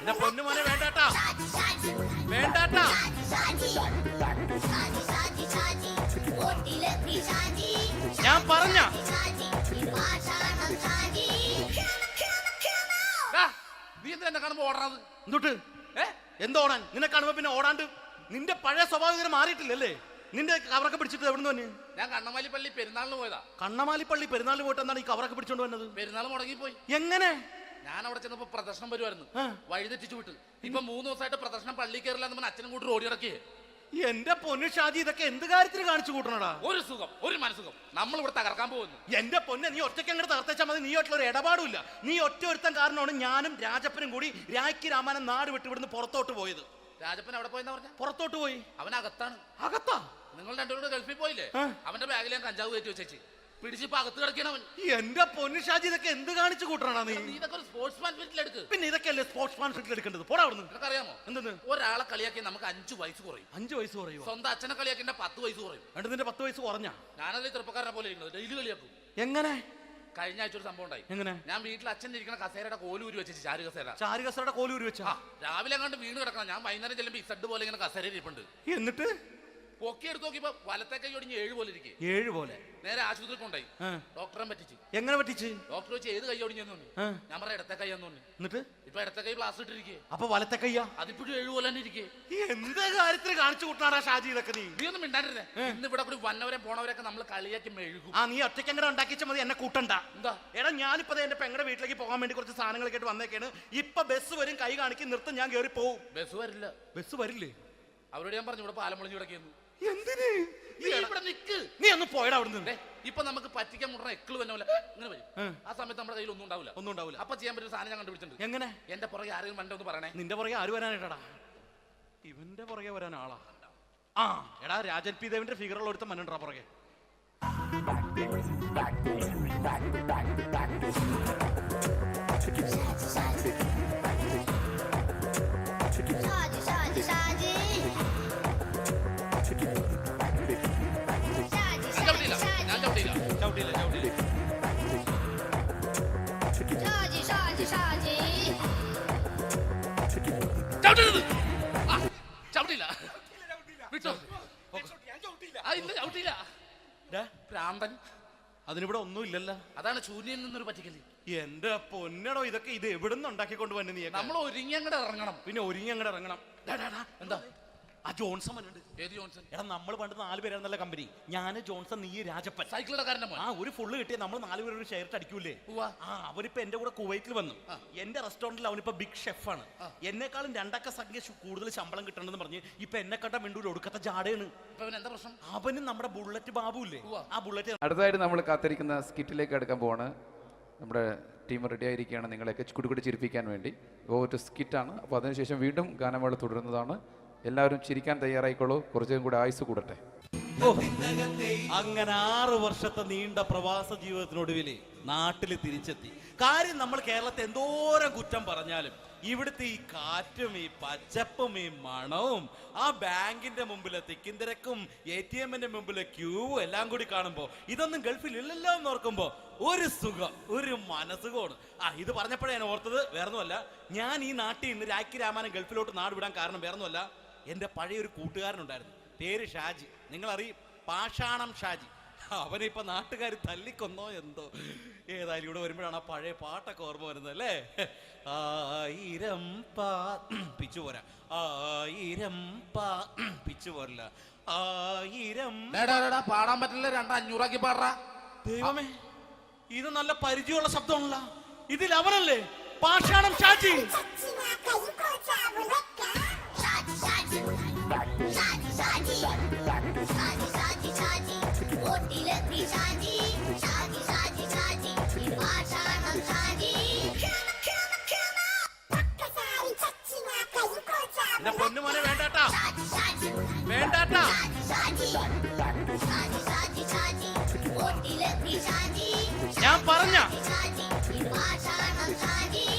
S21: എന്റെ പൊന്നുമോനെ വേണ്ടാട്ടാ, വേണ്ടാട്ടാ. ഞാൻ പറഞ്ഞ
S24: നീ എന്താ എന്നെ കാണുമ്പോ ഓടണത്?
S21: എന്തുട്ട് എന്തോടാൻ? നിന്നെ കാണുമ്പോ പിന്നെ ഓടാണ്ട് നിന്റെ പഴയ സ്വഭാവം മാറിയിട്ടില്ലല്ലേ? നിന്റെ കവറൊക്കെ പിടിച്ചിട്ട് എവിടെ നിന്ന് തന്നെ?
S24: ഞാൻ കണ്ണമാലി പള്ളി പെരുന്നാളിന് പോയതാ.
S21: കണ്ണമാലി പള്ളി പെരുന്നാളിന് പോയിട്ട് എന്താണ് ഈ കവറൊക്കെ പിടിച്ചോണ്ട് വന്നത്?
S24: പെരുന്നാൾ മുടങ്ങിപ്പോയി.
S21: എങ്ങനെ?
S24: ഞാൻ അവിടെ ചെന്നപ്പോ പ്രദർശനം വരുമായിരുന്നു, വഴിതെറ്റിച്ചു വിട്ടു. ഇപ്പൊ 3 ദിവസമായിട്ട് പ്രദർശനം പള്ളി കയറില്ല എന്ന് അച്ഛനും കൂട്ടി ഓടി ഇറക്കിയേ.
S21: എന്റെ പൊന്നു ഷാജി, ഇതൊക്കെ എന്ത് കാര്യത്തിന് കാണിച്ചു കൂട്ടണടാ?
S24: ഒരു സുഖം, ഒരു മനസുഖം. നമ്മൾ ഇവിടെ തകർക്കാൻ പോകുന്നു.
S21: എന്റെ പൊന്നെ, നീ ഒറ്റയ്ക്ക് അങ്ങോട്ട് തകർത്തേച്ചാൽ മതി. നീ ഒറ്റ ഒരു ഇടപാടുമില്ല. നീ ഒറ്റ ഒരുത്തൻ കാരണമാണ് ഞാനും രാജപ്പനും കൂടി രാഖി രാമാനം നാട് വിട്ട് ഇവിടുന്ന് പുറത്തോട്ട് പോയത്.
S24: രാജപ്പൻ എവിടെ പോയെന്ന് പറഞ്ഞ?
S21: പുറത്തോട്ട് പോയി.
S24: അവനകത്താണ്.
S21: അകത്താ?
S24: നിങ്ങൾ രണ്ടുപേരും ഗൾഫിൽ പോയില്ലേ? അവന്റെ ബാഗിൽ ഞാൻ കഞ്ചാവ് കയറ്റി വെച്ചേച്ച് പിടിച്ചിപ്പോ അകത്ത് കിടക്കണവൻ.
S21: എന്റെ പൊന്നു ഷാജി, ഇതൊക്കെ എന്ത് കാണിച്ചു കൂട്ടണ നീ?
S24: ഇതൊക്കെ ഒരു സ്പോർട്സ്മാൻ ഫീൽഡിൽ എടുക്ക്.
S21: പിന്നെ ഇതൊക്കെയല്ലേ സ്പോർട്സ്മാൻ ഫീൽഡിൽ എടുക്കേണ്ടത്? പോടാ അവിടുന്ന്.
S24: നിനക്കറിയാമോ
S21: എന്തെന്ന്?
S24: ഒരാളെ കളിയാക്കി നമുക്ക് 5 വയസ്സ് കുറയും.
S21: 5 വയസ്സ് കുറയും?
S24: സ്വന്തം അച്ഛനെ കളിയാക്കി 10 വയസ്സ് കുറയും.
S21: എന്നിട്ട് നിന്റെ 10 വയസ്സ് കുറഞ്ഞ?
S24: ഞാനല്ലേ ചെറുപ്പക്കാരനെ പോലെ ഇരിക്കുന്നത്, ഡെയിലി കളിയാക്കും.
S21: എങ്ങനെ?
S24: കഴിഞ്ഞ ആഴ്ച ഒരു സംഭവം ഉണ്ടായി.
S21: എങ്ങനെ?
S24: ഞാൻ വീട്ടിൽ അച്ഛൻ ഇരിക്കുന്ന കസേരയുടെ കോലൂരി വെച്ചു. ചാരു
S21: കസേരയുടെ കോലൂരി വെച്ചാ?
S24: രാവിലെ അങ്ങോട്ട് വീണ് കിടക്കണം. ഞാൻ വൈകുന്നേരം ചെല്ലുമ്പോ ഇസഡ് പോലെ ഇങ്ങനെ കസേര ഇരിപ്പുണ്ട്.
S21: എന്നിട്ട്
S24: പൊക്കി എടുത്ത് നോക്കിയപ്പോ വലത്തെ കൈ ഒടിഞ്ഞ് 7 പോലെ ഇരിക്കും.
S21: 7 പോലെ?
S24: നേരെ ആശുപത്രി കൊണ്ടായി. ഡോക്ടറെ പറ്റിച്ച്.
S21: എങ്ങനെ പറ്റിച്ച്?
S24: ഡോക്ടർ വെച്ച് ഏത് കൈ ഒടിഞ്ഞെന്ന് പറഞ്ഞു. ഞാൻ പറഞ്ഞ ഇടത്തെ കൈ എന്ന് പറഞ്ഞു.
S21: എന്നിട്ട്
S24: ഇപ്പൊ ഇടത്തെ കൈ പ്ലാസ്റ്റർ ഇട്ടിരിക്കേ.
S21: അപ്പൊ വലത്തെ കയ്യാ?
S24: അതിപ്പോഴും 7 പോലെ തന്നെ ഇരിക്കേ.
S21: എന്ത് കാര്യത്തിന് കാണിച്ചു കൂട്ടാറാ ഷാജി ഇതൊക്കെ?
S24: നീ ഒന്നും മിണ്ടാണ്ടിരുന്നേ. ഇന്ന് ഇവിടെ കൂടി വന്നവരെ പോണവരൊക്കെ നമ്മൾ കളിയാക്കി മെഴുകും.
S21: നീ ഒറ്റയ്ക്ക് അങ്ങനെ ഉണ്ടാക്കിച്ചാൽ മതി, എന്നെ കൂട്ടണ്ട.
S24: എന്താ?
S21: എടാ, ഞാനിപ്പോ എന്റെ പെങ്ങളുടെ വീട്ടിലേക്ക് പോകാൻ വേണ്ടി കുറച്ച് സാധനങ്ങളൊക്കെ ആയിട്ട് വന്നേക്കാണ്. ഇപ്പൊ ബസ് വരും, കൈ കാണിക്കും, നിർത്തും, ഞാൻ കയറി പോവും.
S24: ബസ് വരില്ല.
S21: ബസ് വരില്ലേ?
S24: അവരോട് ഞാൻ പറഞ്ഞു ഇവിടെ പാലം പൊളിഞ്ഞു കിടക്കുന്നു.
S21: എന്തിന്?
S24: നീ ഇവിടെ നിക്ക്.
S21: നീ ഒന്ന് പോയടാ അവിടുന്ന്.
S24: ഇപ്പൊ നമുക്ക് പറ്റിക്കാൻ മുടണ എക്കിള് വന്ന പോലെ ഇങ്ങനെ വരും. ആ സമയത്ത് നമ്മുടെ കയ്യിൽ ഒന്നും ഉണ്ടാവില്ല. അപ്പൊ ചെയ്യാൻ പറ്റുന്ന സാധനം ഞാൻ കണ്ടുപിടിച്ചിട്ടുണ്ട്.
S21: എങ്ങനെ?
S24: എന്റെ പുറകെ ആരെങ്കിലും വണ്ടി ഒന്ന് പറയണേ.
S21: നിന്റെ പുറകെ ആര് വരാനായിട്ടാ? ഇവന്റെ പുറകെ വരാൻ ആളാ? എടാ, രാജൻ പി ദേവിന്റെ ഫിഗറുള്ള ഒരുത്ത മനുണ്ടാ പുറകെ. അതിനിവിടെ ഒന്നും ഇല്ലല്ലോ.
S24: അതാണ് ശൂന്യൻ നിന്നൊരു പറ്റിക്കല്.
S21: എന്റെ പൊന്നടോ, ഇതൊക്കെ ഇത് എവിടുന്ന് ഉണ്ടാക്കിക്കൊണ്ട് വന്നെ നീ?
S24: നമ്മൾ ഒരുങ്ങി അങ്ങോട്ട് ഇറങ്ങണം.
S21: പിന്നെ ഒരുങ്ങി അങ്ങോട്ട് ഇറങ്ങണം.
S24: എന്താ?
S21: ആ ജോൺസൺ വന്നിട്ടുണ്ട്.
S24: ഏത് ജോൺസൺ?
S21: എടാ, നമ്മൾ പണ്ട് 4 പേരായിരുന്നല്ല കമ്പനി. ഞാന്, ജോൺസൺ, നീ, രാജപ്പൻ.
S24: സൈക്കിളുടെ കാരന്റെ മോൻ.
S21: ഒരു ഫുള്ള് കിട്ടിയ നമ്മൾ 4 പേര് ഒരു ഷെയർ അടിക്കൂലേ? അവനിപ്പോ എന്റെ കൂടെ കുവൈറ്റിൽ വന്നു. എന്റെ റെസ്റ്റോറന്റിൽ അവനിപ്പോ ബിഗ് ഷെഫാണ്. എന്നെക്കാളും 2 അക്ക സംഖ്യ കൂടുതൽ ശമ്പളം കിട്ടണമെന്ന് പറഞ്ഞ് ഇപ്പൊ എന്നെ കണ്ട മിണ്ടൂര് ഒടുക്കത്തെ ജാടയാണ്.
S24: എന്താ പ്രശ്നം?
S21: അവന് നമ്മുടെ ബുള്ളറ്റ് ബാബു ഇല്ലേ, ആ ബുള്ളറ്റ്.
S20: അടുത്തതായിട്ട് നമ്മൾ കാത്തിരിക്കുന്ന സ്കിറ്റിലേക്ക് അടുക്കാൻ പോവാണ്. നമ്മുടെ ടീം റെഡി ആയിരിക്കുകയാണ് നിങ്ങളെയൊക്കെ കുടുകുടി ചിരിപ്പിക്കാൻ വേണ്ടി. ഒരു സ്കിറ്റാണ്. അപ്പോൾ അതിനുശേഷം വീണ്ടും ഗാനമേള തുടരുന്നതാണ്. എല്ലാവരും ചിരിക്കാൻ തയ്യാറായിക്കോളൂ. കുറച്ചും കൂടെ ആയുസ് കൂടട്ടെ.
S21: അങ്ങനെ 6 വർഷത്തെ നീണ്ട പ്രവാസ ജീവിതത്തിനൊടുവിൽ നാട്ടിൽ തിരിച്ചെത്തി. കാര്യം, നമ്മൾ കേരളത്തെ എന്തോരം കുറ്റം പറഞ്ഞാലും ഇവിടുത്തെ ഈ കാറ്റും ഈ പച്ചപ്പും ഈ മണവും ആ ബാങ്കിന്റെ മുമ്പിലെ തിക്കും തിരക്കും ATM-ന്റെ മുമ്പിലെ ക്യൂവും എല്ലാം കൂടി കാണുമ്പോ ഇതൊന്നും ഗൾഫിൽ ഇല്ലല്ലോ എന്ന് ഓർക്കുമ്പോ ഒരു സുഖം, ഒരു മനസുഖമാണ്. ഇത് പറഞ്ഞപ്പോഴേ ഞാൻ ഓർത്തത് വേറൊന്നുമല്ല, ഞാൻ ഈ നാട്ടിൽ നിന്ന് രാഖി രാമാനം ഗൾഫിലോട്ട് നാട് വിടാൻ കാരണം വേറൊന്നുമല്ല, എൻ്റെ പഴയൊരു കൂട്ടുകാരനുണ്ടായിരുന്നു, പേര് ഷാജി. നിങ്ങളറിയും, പാഷാണം ഷാജി. അവനിപ്പോ നാട്ടുകാർ തല്ലിക്കൊന്നോ എന്തോ. ഏതായാലും ഇവിടെ വരുമ്പോഴാണ് ആ പഴയ പാട്ടൊക്കെ ഓർമ്മ വരുന്നത് അല്ലേ? 1000 പിച്ചു പോരാ, 1000 പിച്ചു പോരില്ല, 1000
S24: പാടാൻ പറ്റില്ല. 2 500 പാടാ.
S21: ദൈവമേ, ഇത് നല്ല പരിചയമുള്ള ശബ്ദമാണല്ലോ. ഇതിൽ അവനല്ലേ പാഷാണം ഷാജി? എന്റെ പൊന്നുമോനെ വേണ്ടാട്ടാ, വേണ്ടാട്ടാ. ഞാൻ പറഞ്ഞ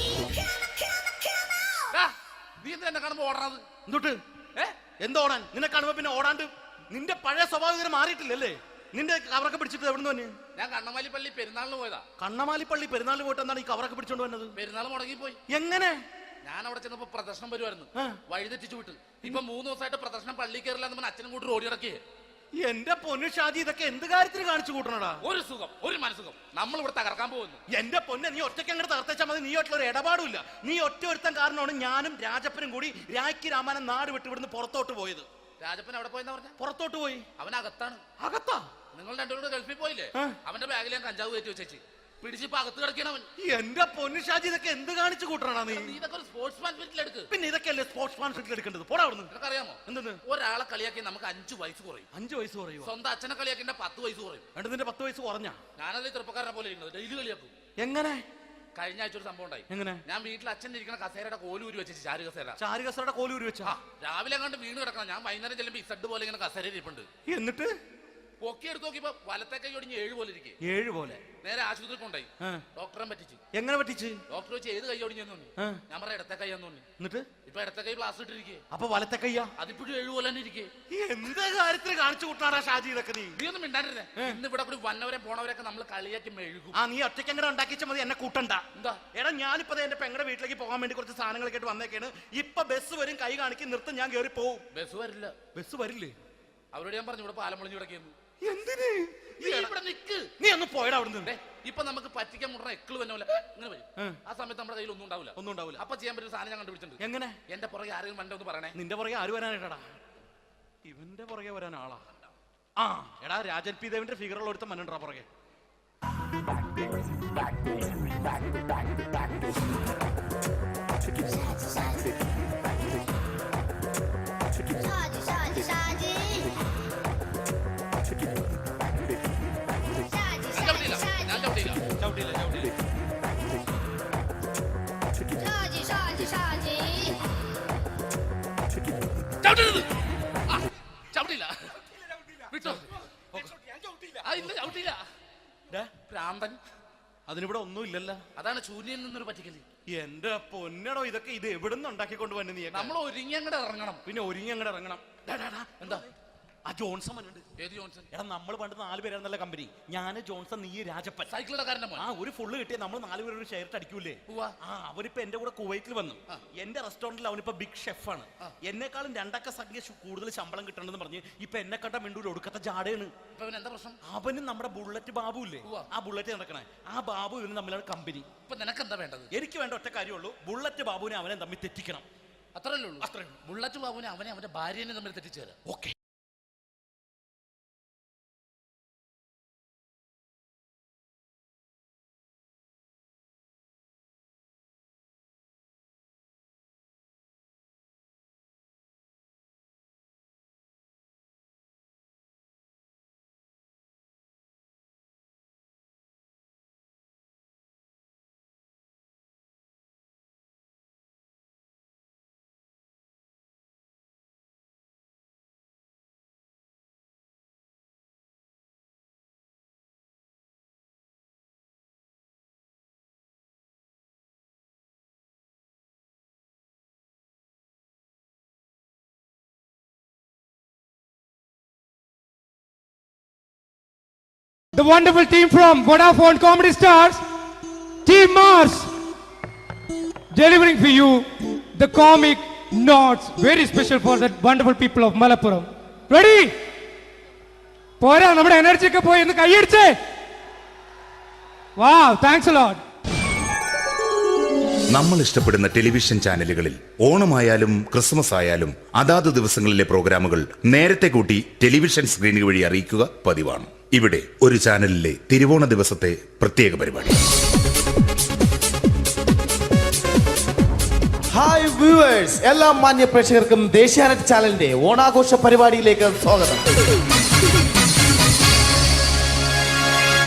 S24: നീ എന്താ എന്നെ കാണുമ്പോ ഓടണത്?
S21: എന്തുട്ട് എന്തോടാൻ? നിന്നെ കാണുമ്പോ പിന്നെ ഓടാണ്ട് നിന്റെ പഴയ സ്വഭാവം മാറിയിട്ടില്ലല്ലേ? നിന്റെ കവറൊക്കെ പിടിച്ചിട്ട് എവിടെ നിന്ന്?
S24: ഞാൻ കണ്ണമാലി പള്ളി പെരുന്നാളിന് പോയതാ.
S21: കണ്ണമാലി പള്ളി പെരുന്നാളിന് പോയിട്ട് എന്താണ് ഈ കവറൊക്കെ പിടിച്ചോണ്ട് വന്നത്?
S24: പെരുന്നാൾ മുടങ്ങിപ്പോയി.
S21: എങ്ങനെ?
S24: ഞാൻ അവിടെ ചെന്നപ്പോ പ്രദർശനം വരുമായിരുന്നു, വഴിതെറ്റിച്ചു വിട്ടു. ഇപ്പൊ 3 ദിവസമായിട്ട് പ്രദർശനം പള്ളി കയറില്ല എന്ന് പറഞ്ഞ അച്ഛനും കൂട്ടി ഓടി ഇറക്കിയേ.
S21: എന്റെ പൊന്നു ഷാജി, ഇതൊക്കെ എന്ത് കാര്യത്തിന് കാണിച്ചു കൂട്ടണടാ?
S24: ഒരു സുഖം, ഒരു മനസുഖം. നമ്മൾ ഇവിടെ തകർക്കാൻ പോകുന്നു.
S21: എന്റെ പൊന്നെ, നീ ഒറ്റയ്ക്ക് അങ്ങോട്ട് തകർത്തേച്ചാൽ മതി. നീ ഒറ്റ ഒരു ഇടപാടുമില്ല. നീ ഒറ്റ ഒരുത്തൻ കാരണമാണ് ഞാനും രാജപ്പനും കൂടി രായ്ക്ക് രാമാനം നാട് വിട്ട് ഇവിടുന്ന് പുറത്തോട്ട് പോയത്.
S24: രാജപ്പൻ എവിടെ പോയെന്നാ പറഞ്ഞ?
S21: പുറത്തോട്ട് പോയി.
S24: അവൻ അകത്താണ്.
S21: അകത്താ?
S24: നിങ്ങൾ രണ്ടുപേരും ഗൾഫിൽ പോയില്ലേ? അവന്റെ ബാഗിൽ ഞാൻ കഞ്ചാവ് കയറ്റി വെച്ചേച്ച് പിടിച്ചിപ്പോ അകത്ത് കിടക്കണവൻ.
S21: എന്റെ പൊന്നു ഷാജി, ഇതൊക്കെ എന്ത് കാണിച്ചു കൂട്ടണ നീ?
S24: ഇതൊക്കെ ഒരു സ്പോർട്സ്മാൻ സ്പിരിറ്റിൽ എടുക്ക്.
S21: പിന്നെ ഇതൊക്കെയല്ലേ സ്പോർട്സ്മാൻ സ്പിരിറ്റിൽ എടുക്കേണ്ടത്? പോടാ അവിടുന്ന്.
S24: നിനക്കറിയാമോ
S21: എന്തെന്ന്?
S24: ഒരാളെ കളിയാക്കി നമുക്ക് 5 വയസ്സ് കുറയും.
S21: 5 വയസ്സ് കുറയും?
S24: സ്വന്തം അച്ഛനെ കളിയാക്കി 10 വയസ്സ് കുറയും.
S21: നിന്റെ 10 വയസ്സ് കുറഞ്ഞാ?
S24: ഞാനത് ചെറുപ്പക്കാരനെ പോലെ ഇരുന്നത് ഡെയിലി കളിയാക്കും.
S21: എങ്ങനെ?
S24: കഴിഞ്ഞ ആഴ്ച ഒരു സംഭവം ഉണ്ടായി.
S21: എങ്ങനെ?
S24: ഞാൻ വീട്ടിൽ അച്ഛൻ ഇരിക്കുന്ന കസേരയുടെ കോലൂരി വെച്ചു. ചാരു
S21: കസേരയുടെ കോലൂരി വെച്ചാ?
S24: രാവിലെ കണ്ട് വീണ് കിടക്കണം. ഞാൻ വൈകുന്നേരം ചെല്ലുമ്പോ ഇസഡ് പോലെ ഇങ്ങനെ കസേര ഇരിപ്പുണ്ട്.
S21: എന്നിട്ട്
S24: പൊക്കി എടുത്ത് നോക്കിയപ്പോ വലത്തെ കൈ ഒടിഞ്ഞ് 7 പോലെ ഇരിക്കും.
S21: 7 പോലെ?
S24: നേരെ ആശുപത്രി കൊണ്ടായി. ഡോക്ടറെ പറ്റിച്ചു.
S21: എങ്ങനെ പറ്റിച്ച്?
S24: ഡോക്ടർ വെച്ച് ഏത് കൈ ഒടിഞ്ഞെന്ന് തോന്നി. ഞാൻ പറഞ്ഞ ഇടത്തെ കൈ എന്ന് തോന്നി.
S21: എന്നിട്ട്
S24: ഇപ്പൊ ഇടത്തെ കൈ പ്ലാസ്റ്റർ ഇട്ടിരിക്കേ.
S21: അപ്പൊ വലത്തെ കയ്യാ?
S24: അതിപ്പോഴും 7 പോലെ തന്നെ ഇരിക്കേ.
S21: എന്ത് കാര്യത്തിന് കാണിച്ചു കൂട്ടാറാ ഷാജി ഇതൊക്കെ?
S24: നീ ഒന്നും മിണ്ടാണ്ടിരുന്നേ. ഇന്ന് ഇവിടെ കൂടി വന്നവരെ പോണവരൊക്കെ നമ്മൾ കളിയാക്കി മെഴുകും.
S21: നീ ഒറ്റയ്ക്ക് അങ്ങനെ ഉണ്ടാക്കിച്ച മതി, എന്നെ കൂട്ടണ്ട.
S24: എന്താ?
S21: എടാ, ഞാനിപ്പോ എന്റെ പെങ്ങളുടെ വീട്ടിലേക്ക് പോകാൻ വേണ്ടി കുറച്ച് സാധനങ്ങളൊക്കെ ആയിട്ട് വന്നേക്കാണ്. ഇപ്പൊ ബസ് വരും, കൈ കാണിക്കും, നിർത്തും, ഞാൻ കയറി പോവും.
S24: ബസ് വരില്ല.
S21: ബസ് വരില്ലേ?
S24: അവരോട് ഞാൻ പറഞ്ഞു ഇവിടെ പാലം പൊളിഞ്ഞു കിടക്കുന്നു.
S21: എന്തിന്?
S24: ഇവിടെ നിക്ക്.
S21: നീ ഒന്ന് പോയടാ അവിടുന്ന്.
S24: ഇപ്പൊ നമുക്ക് പറ്റിക്കാൻ മുടന്ന എക്കള് തന്നെ പോലെ ഇങ്ങനെ വരും. ആ സമയത്ത് നമ്മുടെ കയ്യിൽ ഒന്നും ഉണ്ടാവില്ല. അപ്പൊ ചെയ്യാൻ പറ്റുന്ന സാധനം ഞാൻ കണ്ടുപിടിച്ചിട്ടുണ്ട്.
S21: എങ്ങനെ?
S24: എന്റെ പുറകെ ആരെങ്കിലും വണ്ടി ഒന്ന് പറയണേ.
S21: നിന്റെ പുറകെ ആര് വരാനായിട്ടാ? ഇവന്റെ പുറകെ വരാൻ ആളാ? എടാ, രാജൻ പി ദേവിന്റെ ഫിഗറുള്ള ഒരുത്ത മനുണ്ടാ പുറകെ. അതിനിവിടെ ഒന്നും ഇല്ലല്ലോ.
S24: അതാണ് ശൂന്യൻ നിന്നൊരു പറ്റിക്കല്.
S21: എന്റെ പൊന്നടോ, ഇതൊക്കെ ഇത് എവിടുന്ന് ഉണ്ടാക്കിക്കൊണ്ട് വന്നു നീ?
S24: നമ്മൾ ഒരുങ്ങി അങ്ങോട്ട് ഇറങ്ങണം.
S21: പിന്നെ ഒരുങ്ങി അങ്ങോട്ട് ഇറങ്ങണം.
S24: എന്താ?
S21: ആ ജോൺസൺ ഉണ്ട്.
S24: ഏത് ജോൺസൺ?
S21: എടാ, നമ്മൾ പണ്ട് 4 പേരായിരുന്നല്ല കമ്പനി. ഞാൻ, ജോൺസൺ, നീ, രാജപ്പൻ.
S24: സൈക്കിളുടെ കാരന്റെ മോൻ.
S21: ഒരു ഫുള്ള് കിട്ടിയ നമ്മൾ 4 പേര് ഒരു ഷെയർ അടിക്കൂലേ? അവനിപ്പോ എന്റെ കൂടെ കുവൈറ്റിൽ വന്നു. എന്റെ റെസ്റ്റോറന്റിൽ അവനിപ്പോ ബിഗ് ഷെഫാണ്. എന്നെക്കാളും 2 അക്ക സംഖ്യ കൂടുതൽ ശമ്പളം കിട്ടണമെന്ന് പറഞ്ഞ് ഇപ്പൊ എന്നെ കണ്ട മിണ്ടൂര് ഒടുക്കത്തെ ജാടയാണ്.
S24: എന്താ പ്രശ്നം?
S21: അവനും നമ്മുടെ ബുള്ളറ്റ് ബാബു ഇല്ലേ, ആ ബുള്ളറ്റ് നടക്കണേ, ആ ബാബു ഇവനും തമ്മിലാണ് കമ്പനി.
S24: ഇപ്പൊ നിനക്ക് എന്താ വേണ്ടത്?
S21: എനിക്ക് വേണ്ട ഒറ്റ കാര്യമുള്ളൂ, ബുള്ളറ്റ് ബാബുവിനെ അവനെ തമ്മിൽ തെറ്റിക്കണം.
S24: അത്രയല്ലേ ഉള്ളൂ? ബുള്ളറ്റ് ബാബുവിനെ അവനെ അവന്റെ ഭാര്യനെ തമ്മിൽ തെറ്റിച്ചേരാം.
S21: Okay.
S12: The wonderful team from Vodafone Comedy Stars, Team Mars, delivering for you the comic notes, very special for the wonderful people of Malappuram. Ready? പോരാ, നമ്മുടെ എനർജി ഒക്കെ പോയി ഒന്ന് കൈയടിച്ചേ. Wow, thanks a lot.
S2: നമ്മൾ ഇഷ്ടപ്പെടുന്ന ടെലിവിഷൻ ചാനലുകളിൽ ഓണമായാലും Christmas ആയാലും അതാത് ദിവസങ്ങളിലെ പ്രോഗ്രാമുകൾ നേരത്തെ കൂട്ടി ടെലിവിഷൻ സ്ക്രീനുകൾ വഴി അറിയിക്കുക പതിവാണ്. ഇവിടെ ഒരു ചാനലിലെ തിരുവോണ ദിവസത്തെ പ്രത്യേക പരിപാടി.
S13: ഹായ് വ്യൂവേഴ്സ്, എല്ലാ മാന്യ പ്രേക്ഷകർക്കും ദേശീയാനെറ്റ് ചാനലിന്റെ ഓണാഘോഷ പരിപാടിയിലേക്ക് സ്വാഗതം.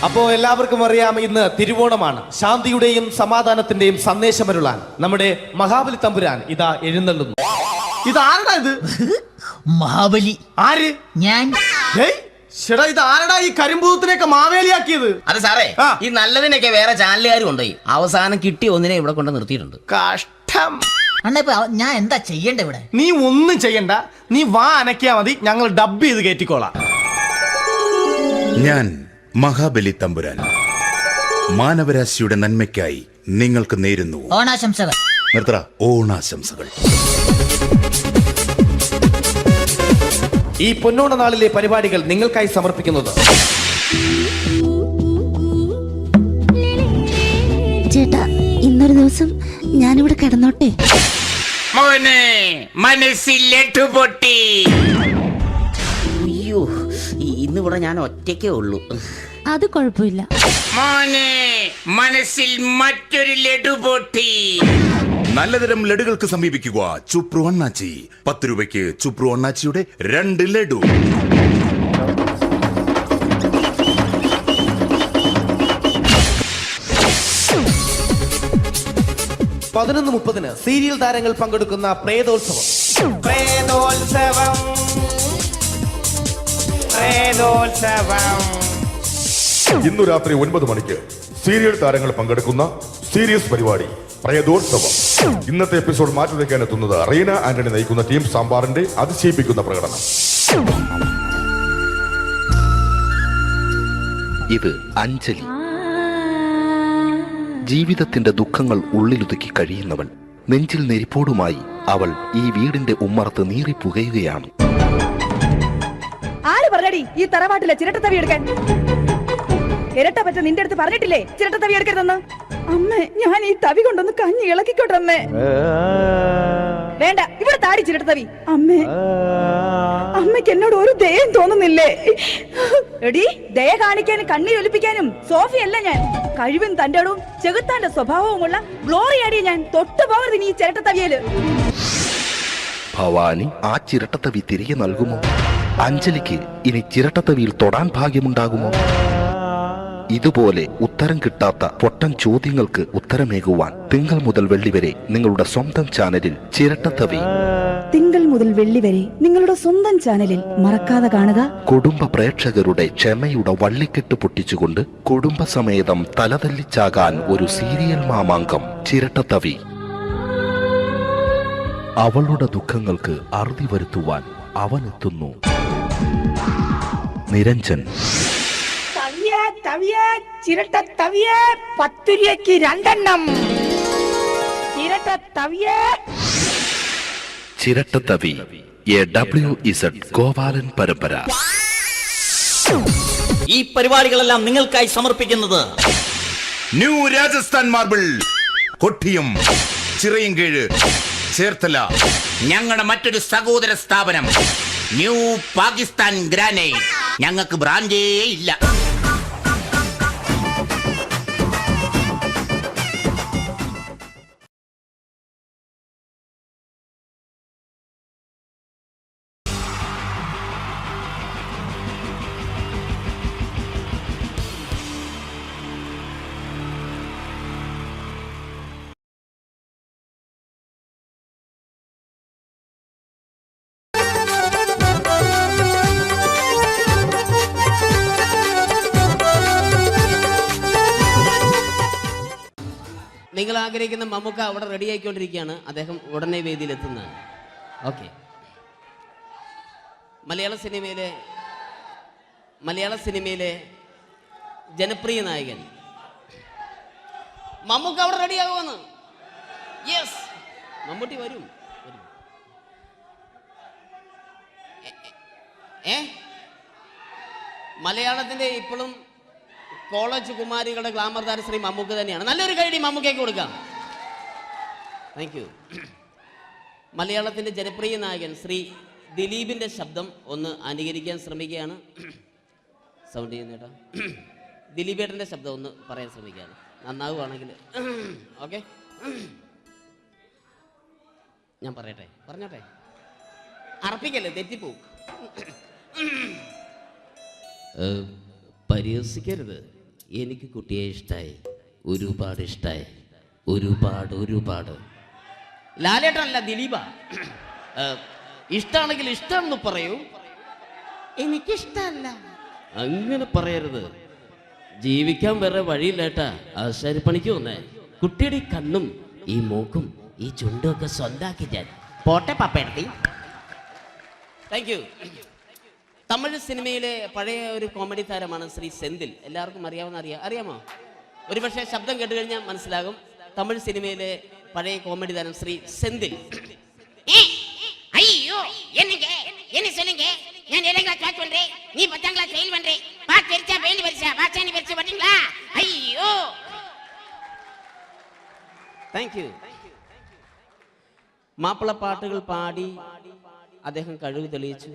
S13: അപ്പോ എല്ലാവർക്കും അറിയാം, ഇന്ന് തിരുവോണമാണ്. ശാന്തിയുടെയും സമാധാനത്തിന്റെയും സന്ദേശമരുളാൻ നമ്മുടെ മഹാബലി തമ്പുരാൻ ഇതാ എഴുന്നള്ളുന്നു. ഇതാരടാ ഇത്?
S6: മഹാബലി.
S13: ആര്?
S6: ഞാൻ.
S13: ചേട്ടാ, ഇത് ആരടാ ഈ കരിമ്പൂത്തിനെയൊക്കെ മാവേലിയാക്കിയത്?
S6: അത് സാറേ, ഈ നല്ലതിനൊക്കെ വേറെ ചാനലുകാർ കൊണ്ടുപോയി അവസാനം കിട്ടി ഒന്നിനെ ഇവിടെ കൊണ്ട് നിർത്തിയിട്ടുണ്ട്.
S13: കഷ്ടം.
S6: അണ്ണ ഇപ്പൊ ഞാൻ എന്താ ചെയ്യണ്ട ഇവിടെ?
S13: നീ ഒന്നും ചെയ്യണ്ട, നീ വാ അനക്കിയാ മതി, ഞങ്ങൾ ഡബ് ചെയ്ത് കയറ്റിക്കോളാം.
S2: ഞാൻ മഹാബലി തമ്പുരാൻ മാനവരാശിയുടെ നന്മയ്ക്കായി നിങ്ങൾക്ക് നേരുന്നു
S6: ഓണാശംസകൾ.
S2: നിർത്തറ ഓണാശംസകൾ.
S13: ഈ പൊന്നോണ നാളിലെ പരിപാടികൾ നിങ്ങൾക്കായി സമർപ്പിക്കുന്നത്
S7: ചേട്ടാ ഇന്നൊരു ദിവസം ഞാനിവിടെ കിടന്നോട്ടെ.
S19: മോനെ മനസ്സിൽ ലഡുപൊട്ടി.
S6: അയ്യോ ഇന്നിവിടെ ഞാൻ ഒറ്റയ്ക്കേ ഉള്ളൂ.
S7: അത് കുഴപ്പമില്ല.
S19: മോനെ മനസ്സിൽ മറ്റൊരു ലഡുപൊട്ടി.
S2: നല്ലതരം ലഡുകൾക്ക് സമീപിക്കുക ചുപ്രു അണ്ണാച്ചി. 10 രൂപയ്ക്ക് ചുപ്രു അണ്ണാച്ചിയുടെ 2 ലഡു.
S13: 11:30 സീരിയൽ താരങ്ങൾ പങ്കെടുക്കുന്ന പ്രേതോത്സവം.
S14: ഇന്നു രാത്രി 9 മണിക്ക് സീരിയൽ താരങ്ങൾ പങ്കെടുക്കുന്ന സീരിയസ് പരിപാടി പ്രേതോത്സവം. ഇന്നത്തെ എപ്പിസോഡ് മാറ്റി വയ്ക്കാൻ എത്തുന്നത് റീന ആന്റണി നയിക്കുന്ന ടീം സാമ്പാറിന്റെ അതിശയിപ്പിക്കുന്ന പ്രകടനം.
S15: ഇത് അഞ്ജലി. ജീവിതത്തിന്റെ ദുഃഖങ്ങൾ ഉള്ളിലൊതുക്കി കഴിയുന്നവൾ. നെഞ്ചിൽ നെരിപ്പോടുമായി അവൾ ഈ വീടിന്റെ ഉമ്മറത്ത് നീറിപ്പുകയുകയാണ്.
S9: ആര് പറഞ്ഞടി ഈ തറവാട്ടിലെ ചിരട്ട തവി എടുക്കാൻ? ഇരട്ട പറ്റ നിന്റെ അടുത്ത് പറഞ്ഞിട്ടില്ലേ ചിരട്ട തവി എടുക്കരുതെന്ന്? അമ്മേ ഞാൻ ഈ തവി കൊണ്ടൊന്ന് കഞ്ഞി ഇളക്കിക്കോട്ടെ അമ്മേ. വേണ്ട ഇവിടെ താടി ചിരട്ട തവി. അമ്മേ അമ്മയ്ക്ക് എന്നോട് ഒരു ദയം തോന്നുന്നില്ലേ? എടി ദയ കാണിക്കാനും കണ്ണി ഒലിപ്പിക്കാനും സോഫിയല്ല ഞാൻ. കഴിവും തന്റെടും ചെകുത്താന്റെ സ്വഭാവവുമുള്ള ഗ്ലോറിയാടിയ ഞാൻ. തൊട്ടു പോകരുത് നീ ചിരട്ട തവിയല്.
S15: ഭവാനി ആ ചിരട്ടത്തവി തിരികെ നൽകുമോ? അഞ്ജലിക്ക് ഇനി ചിരട്ടത്തവിയിൽ തൊടാൻ ഭാഗ്യമുണ്ടാകുമോ? ഇതുപോലെ ഉത്തരം കിട്ടാത്ത പൊട്ടൻ ചോദ്യങ്ങൾക്ക് ഉത്തരമേകുവാൻ തിങ്കൾ മുതൽ വെള്ളി വരെ നിങ്ങളുടെ സ്വന്തം ചാനലിൽ ചിരട്ടത്തവി.
S9: തിങ്കൾ മുതൽ വെള്ളി വരെ നിങ്ങളുടെ സ്വന്തം ചാനലിൽ മറക്കാതെ കാണുക.
S15: കുടുംബ പ്രേക്ഷകരുടെ ക്ഷമയുടെ വള്ളിക്കെട്ട് പൊട്ടിച്ചുകൊണ്ട് കുടുംബസമേതം തലതല്ലിച്ചാകാൻ ഒരു സീരിയൽ മാമാങ്കം ചിരട്ടത്തവി. അവളുടെ ദുഃഖങ്ങൾക്ക് അറുതി വരുത്തുവാൻ അവനെത്തുന്നു. നിരഞ്ജൻ.
S9: ചിരട്ട തവിയെ 10 രൂപയ്ക്ക് 2 എണ്ണം. ചിരട്ട തവിയെ.
S15: ചിരട്ടത്തവി WZ ഗോപാലൻ പരമ്പര.
S6: ഈ പരിപാടികളെല്ലാം നിങ്ങൾക്കായി സമർപ്പിക്കുന്നത്
S2: ന്യൂ രാജസ്ഥാൻ മാർബിൾ, കൊട്ടിയം, ചിറയൻകീഴ്, ചേർത്തല.
S19: ഞങ്ങളുടെ മറ്റൊരു സഹോദര സ്ഥാപനം ന്യൂ പാകിസ്ഥാൻ ഗ്രാനൈറ്റ്. ഞങ്ങൾക്ക് ബ്രാൻഡേ ഇല്ല.
S6: നിങ്ങൾ ആഗ്രഹിക്കുന്ന മമ്മൂക്ക അവിടെ റെഡി ആയിക്കൊണ്ടിരിക്കുകയാണ്. അദ്ദേഹം ഉടനെ വേദിയിൽ എത്തുന്നതാണ്. ഓക്കെ. മലയാള സിനിമയിലെ ജനപ്രിയ നായകൻ മമ്മൂക്ക അവിടെ റെഡിയാകുമെന്ന്. യെസ്, മമ്മൂട്ടി വരും. മലയാളത്തിന്റെ ഇപ്പോഴും കോളേജ് കുമാരികളുടെ ഗ്ലാമർ താരം ശ്രീ മമ്മൂക്ക തന്നെയാണ്. നല്ലൊരു കൈഡി മമ്മൂക്കയ്ക്ക് കൊടുക്കാം. Thank you. മലയാളത്തിന്റെ ജനപ്രിയ നായകൻ ശ്രീ ദിലീപിന്റെ ശബ്ദം ഒന്ന് അനുകരിക്കാൻ ശ്രമിക്കുകയാണ്. സൗണ്ട് ചെയ്യുന്നേട്ടാ. ദിലീപേട്ടന്റെ ശബ്ദം ഒന്ന് പറയാൻ ശ്രമിക്കുകയാണ്. നന്നാവുകയാണെങ്കിൽ ഓക്കെ. ഞാൻ പറയട്ടെ, പറഞ്ഞോട്ടെ, അറപ്പിക്കല്ലേ, തെറ്റിപ്പോവും. പരിഹസിക്കരുത്. എനിക്ക് കുട്ടിയെ ഇഷ്ടമായി, ഒരുപാട് ഇഷ്ടമായി, ഒരുപാട്. ലാലേട്ടനല്ല, ദിലീപ. ഇഷ്ടമാണെങ്കിൽ ഇഷ്ടമെന്ന് പറയൂ, എനിക്കിഷ്ടമല്ല അങ്ങനെ പറയരുത്. ജീവിക്കാൻ വേറെ വഴിയില്ലേട്ടാ. ആശാരിപ്പണിക്ക് വന്നേ. കുട്ടിയുടെ ഈ കണ്ണും ഈ മൂക്കും ഈ ചുണ്ടും ഒക്കെ സ്വന്താക്കി ഞാൻ പോട്ടെ പപ്പയെടുത്തി. Thank you. തമിഴ് സിനിമയിലെ പഴയ ഒരു കോമഡി താരമാണ് ശ്രീ സെന്തിൽ. എല്ലാവർക്കും അറിയാമോ? ഒരുപക്ഷെ ശബ്ദം കേട്ട് കഴിഞ്ഞാൽ മനസ്സിലാകും. തമിഴ് സിനിമയിലെ പഴയ കോമഡി താരം ശ്രീ സെന്തിൽ.
S19: ஐயோ என்னங்க என்ன சொல்லுங்க நான் 7th கிளாஸ் பாஸ் பண்றேன் நீ 10th கிளாஸ் ஃபெயில் பண்றே பாஸ் தெரிச்சா ஃபெயில் பரிசா பாஸ் நீ பரிசா பண்ணீங்களா ஐயோ
S6: താങ്ക് യു. മാപ്പിളപ്പാട്ടുകൾ പാടി അദ്ദേഹം കഴിവ് തെളിയിച്ചു.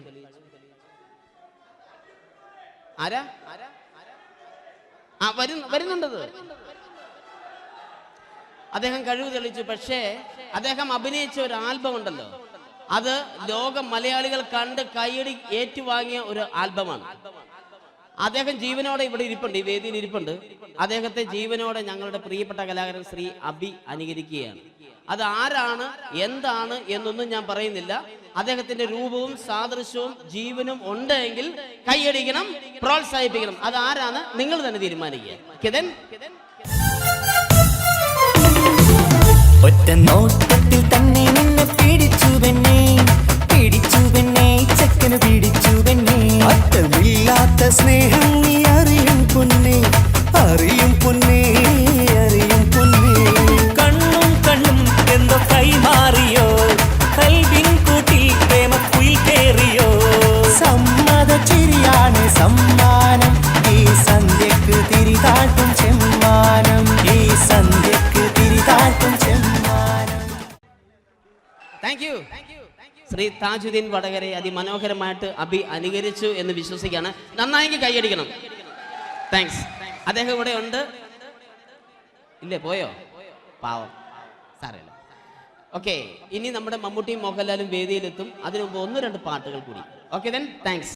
S6: ആരാ വരുന്നുണ്ടത്. അദ്ദേഹം കഴിവ് തെളിയിച്ചു. പക്ഷേ അദ്ദേഹം അഭിനയിച്ച ഒരു ആൽബം ഉണ്ടല്ലോ, അത് ലോക മലയാളികൾ കണ്ട് കൈയടി ഏറ്റുവാങ്ങിയ ഒരു ആൽബമാണ്. അദ്ദേഹം ജീവനോടെ ഇവിടെ ഇരിപ്പുണ്ട്, ഈ വേദിയിൽ ഇരിപ്പുണ്ട്. അദ്ദേഹത്തെ ജീവനോടെ ഞങ്ങളുടെ പ്രിയപ്പെട്ട കലാകാരൻ ശ്രീ അബി അനുകരിക്കുകയാണ്. അത് ആരാണ് എന്താണ് എന്നൊന്നും ഞാൻ പറയുന്നില്ല. അദ്ദേഹത്തിന്റെ രൂപവും സാദൃശ്യവും ജീവനും ഉണ്ടെങ്കിൽ കൈയടിക്കണം, പ്രോത്സാഹിപ്പിക്കണം. അത് ആരാണ് നിങ്ങൾ തന്നെ തീരുമാനിക്കുക.
S3: ഒറ്റ നോട്ടത്തിൽ തന്നെ നിന്നെ പിടിച്ചു പെണ്ണേ ചക്കന് പിടിച്ചു പെണ്ണേ. അറ്റമില്ലാത്ത സ്നേഹം നീ അറിയും പൊന്നേ, അറിയും പൊന്നേ, അറിയും പൊന്നേ. കണ്ണും എന്തോ കൈമാറിയോ, കൽവിൻ കൂട്ടിൽ പ്രേമക്കുയിൽ കേറിയോ. സമ്മത ചിരിയാണ് സമ്മാനം, ഈ സന്ധ്യക്ക് തിരിതാട്ടും ചെമ്മാനം, ഈ സന്ധ്യക്ക് തിരിതാട്ടും ചെമ്മാനം.
S6: Thank you. ശ്രീ താജുദ്ദീൻ വടകരെ അതിമനോഹരമായിട്ട് അബി അനുകരിച്ചു എന്ന് വിശ്വസിക്കുകയാണ്. നന്നായെങ്കിൽ കൈയടിക്കണം. താങ്ക്സ്. അദ്ദേഹം ഇവിടെ ഉണ്ട്. ഇല്ലേ, പോയോ? പാവം, സാരമില്ല. ഓക്കെ, ഇനി നമ്മുടെ മമ്മൂട്ടിയും മോഹൻലാലും വേദിയിലെത്തും. അതിനു മുമ്പ് 1-2 പാട്ടുകൾ കൂടി. Okay then, thanks.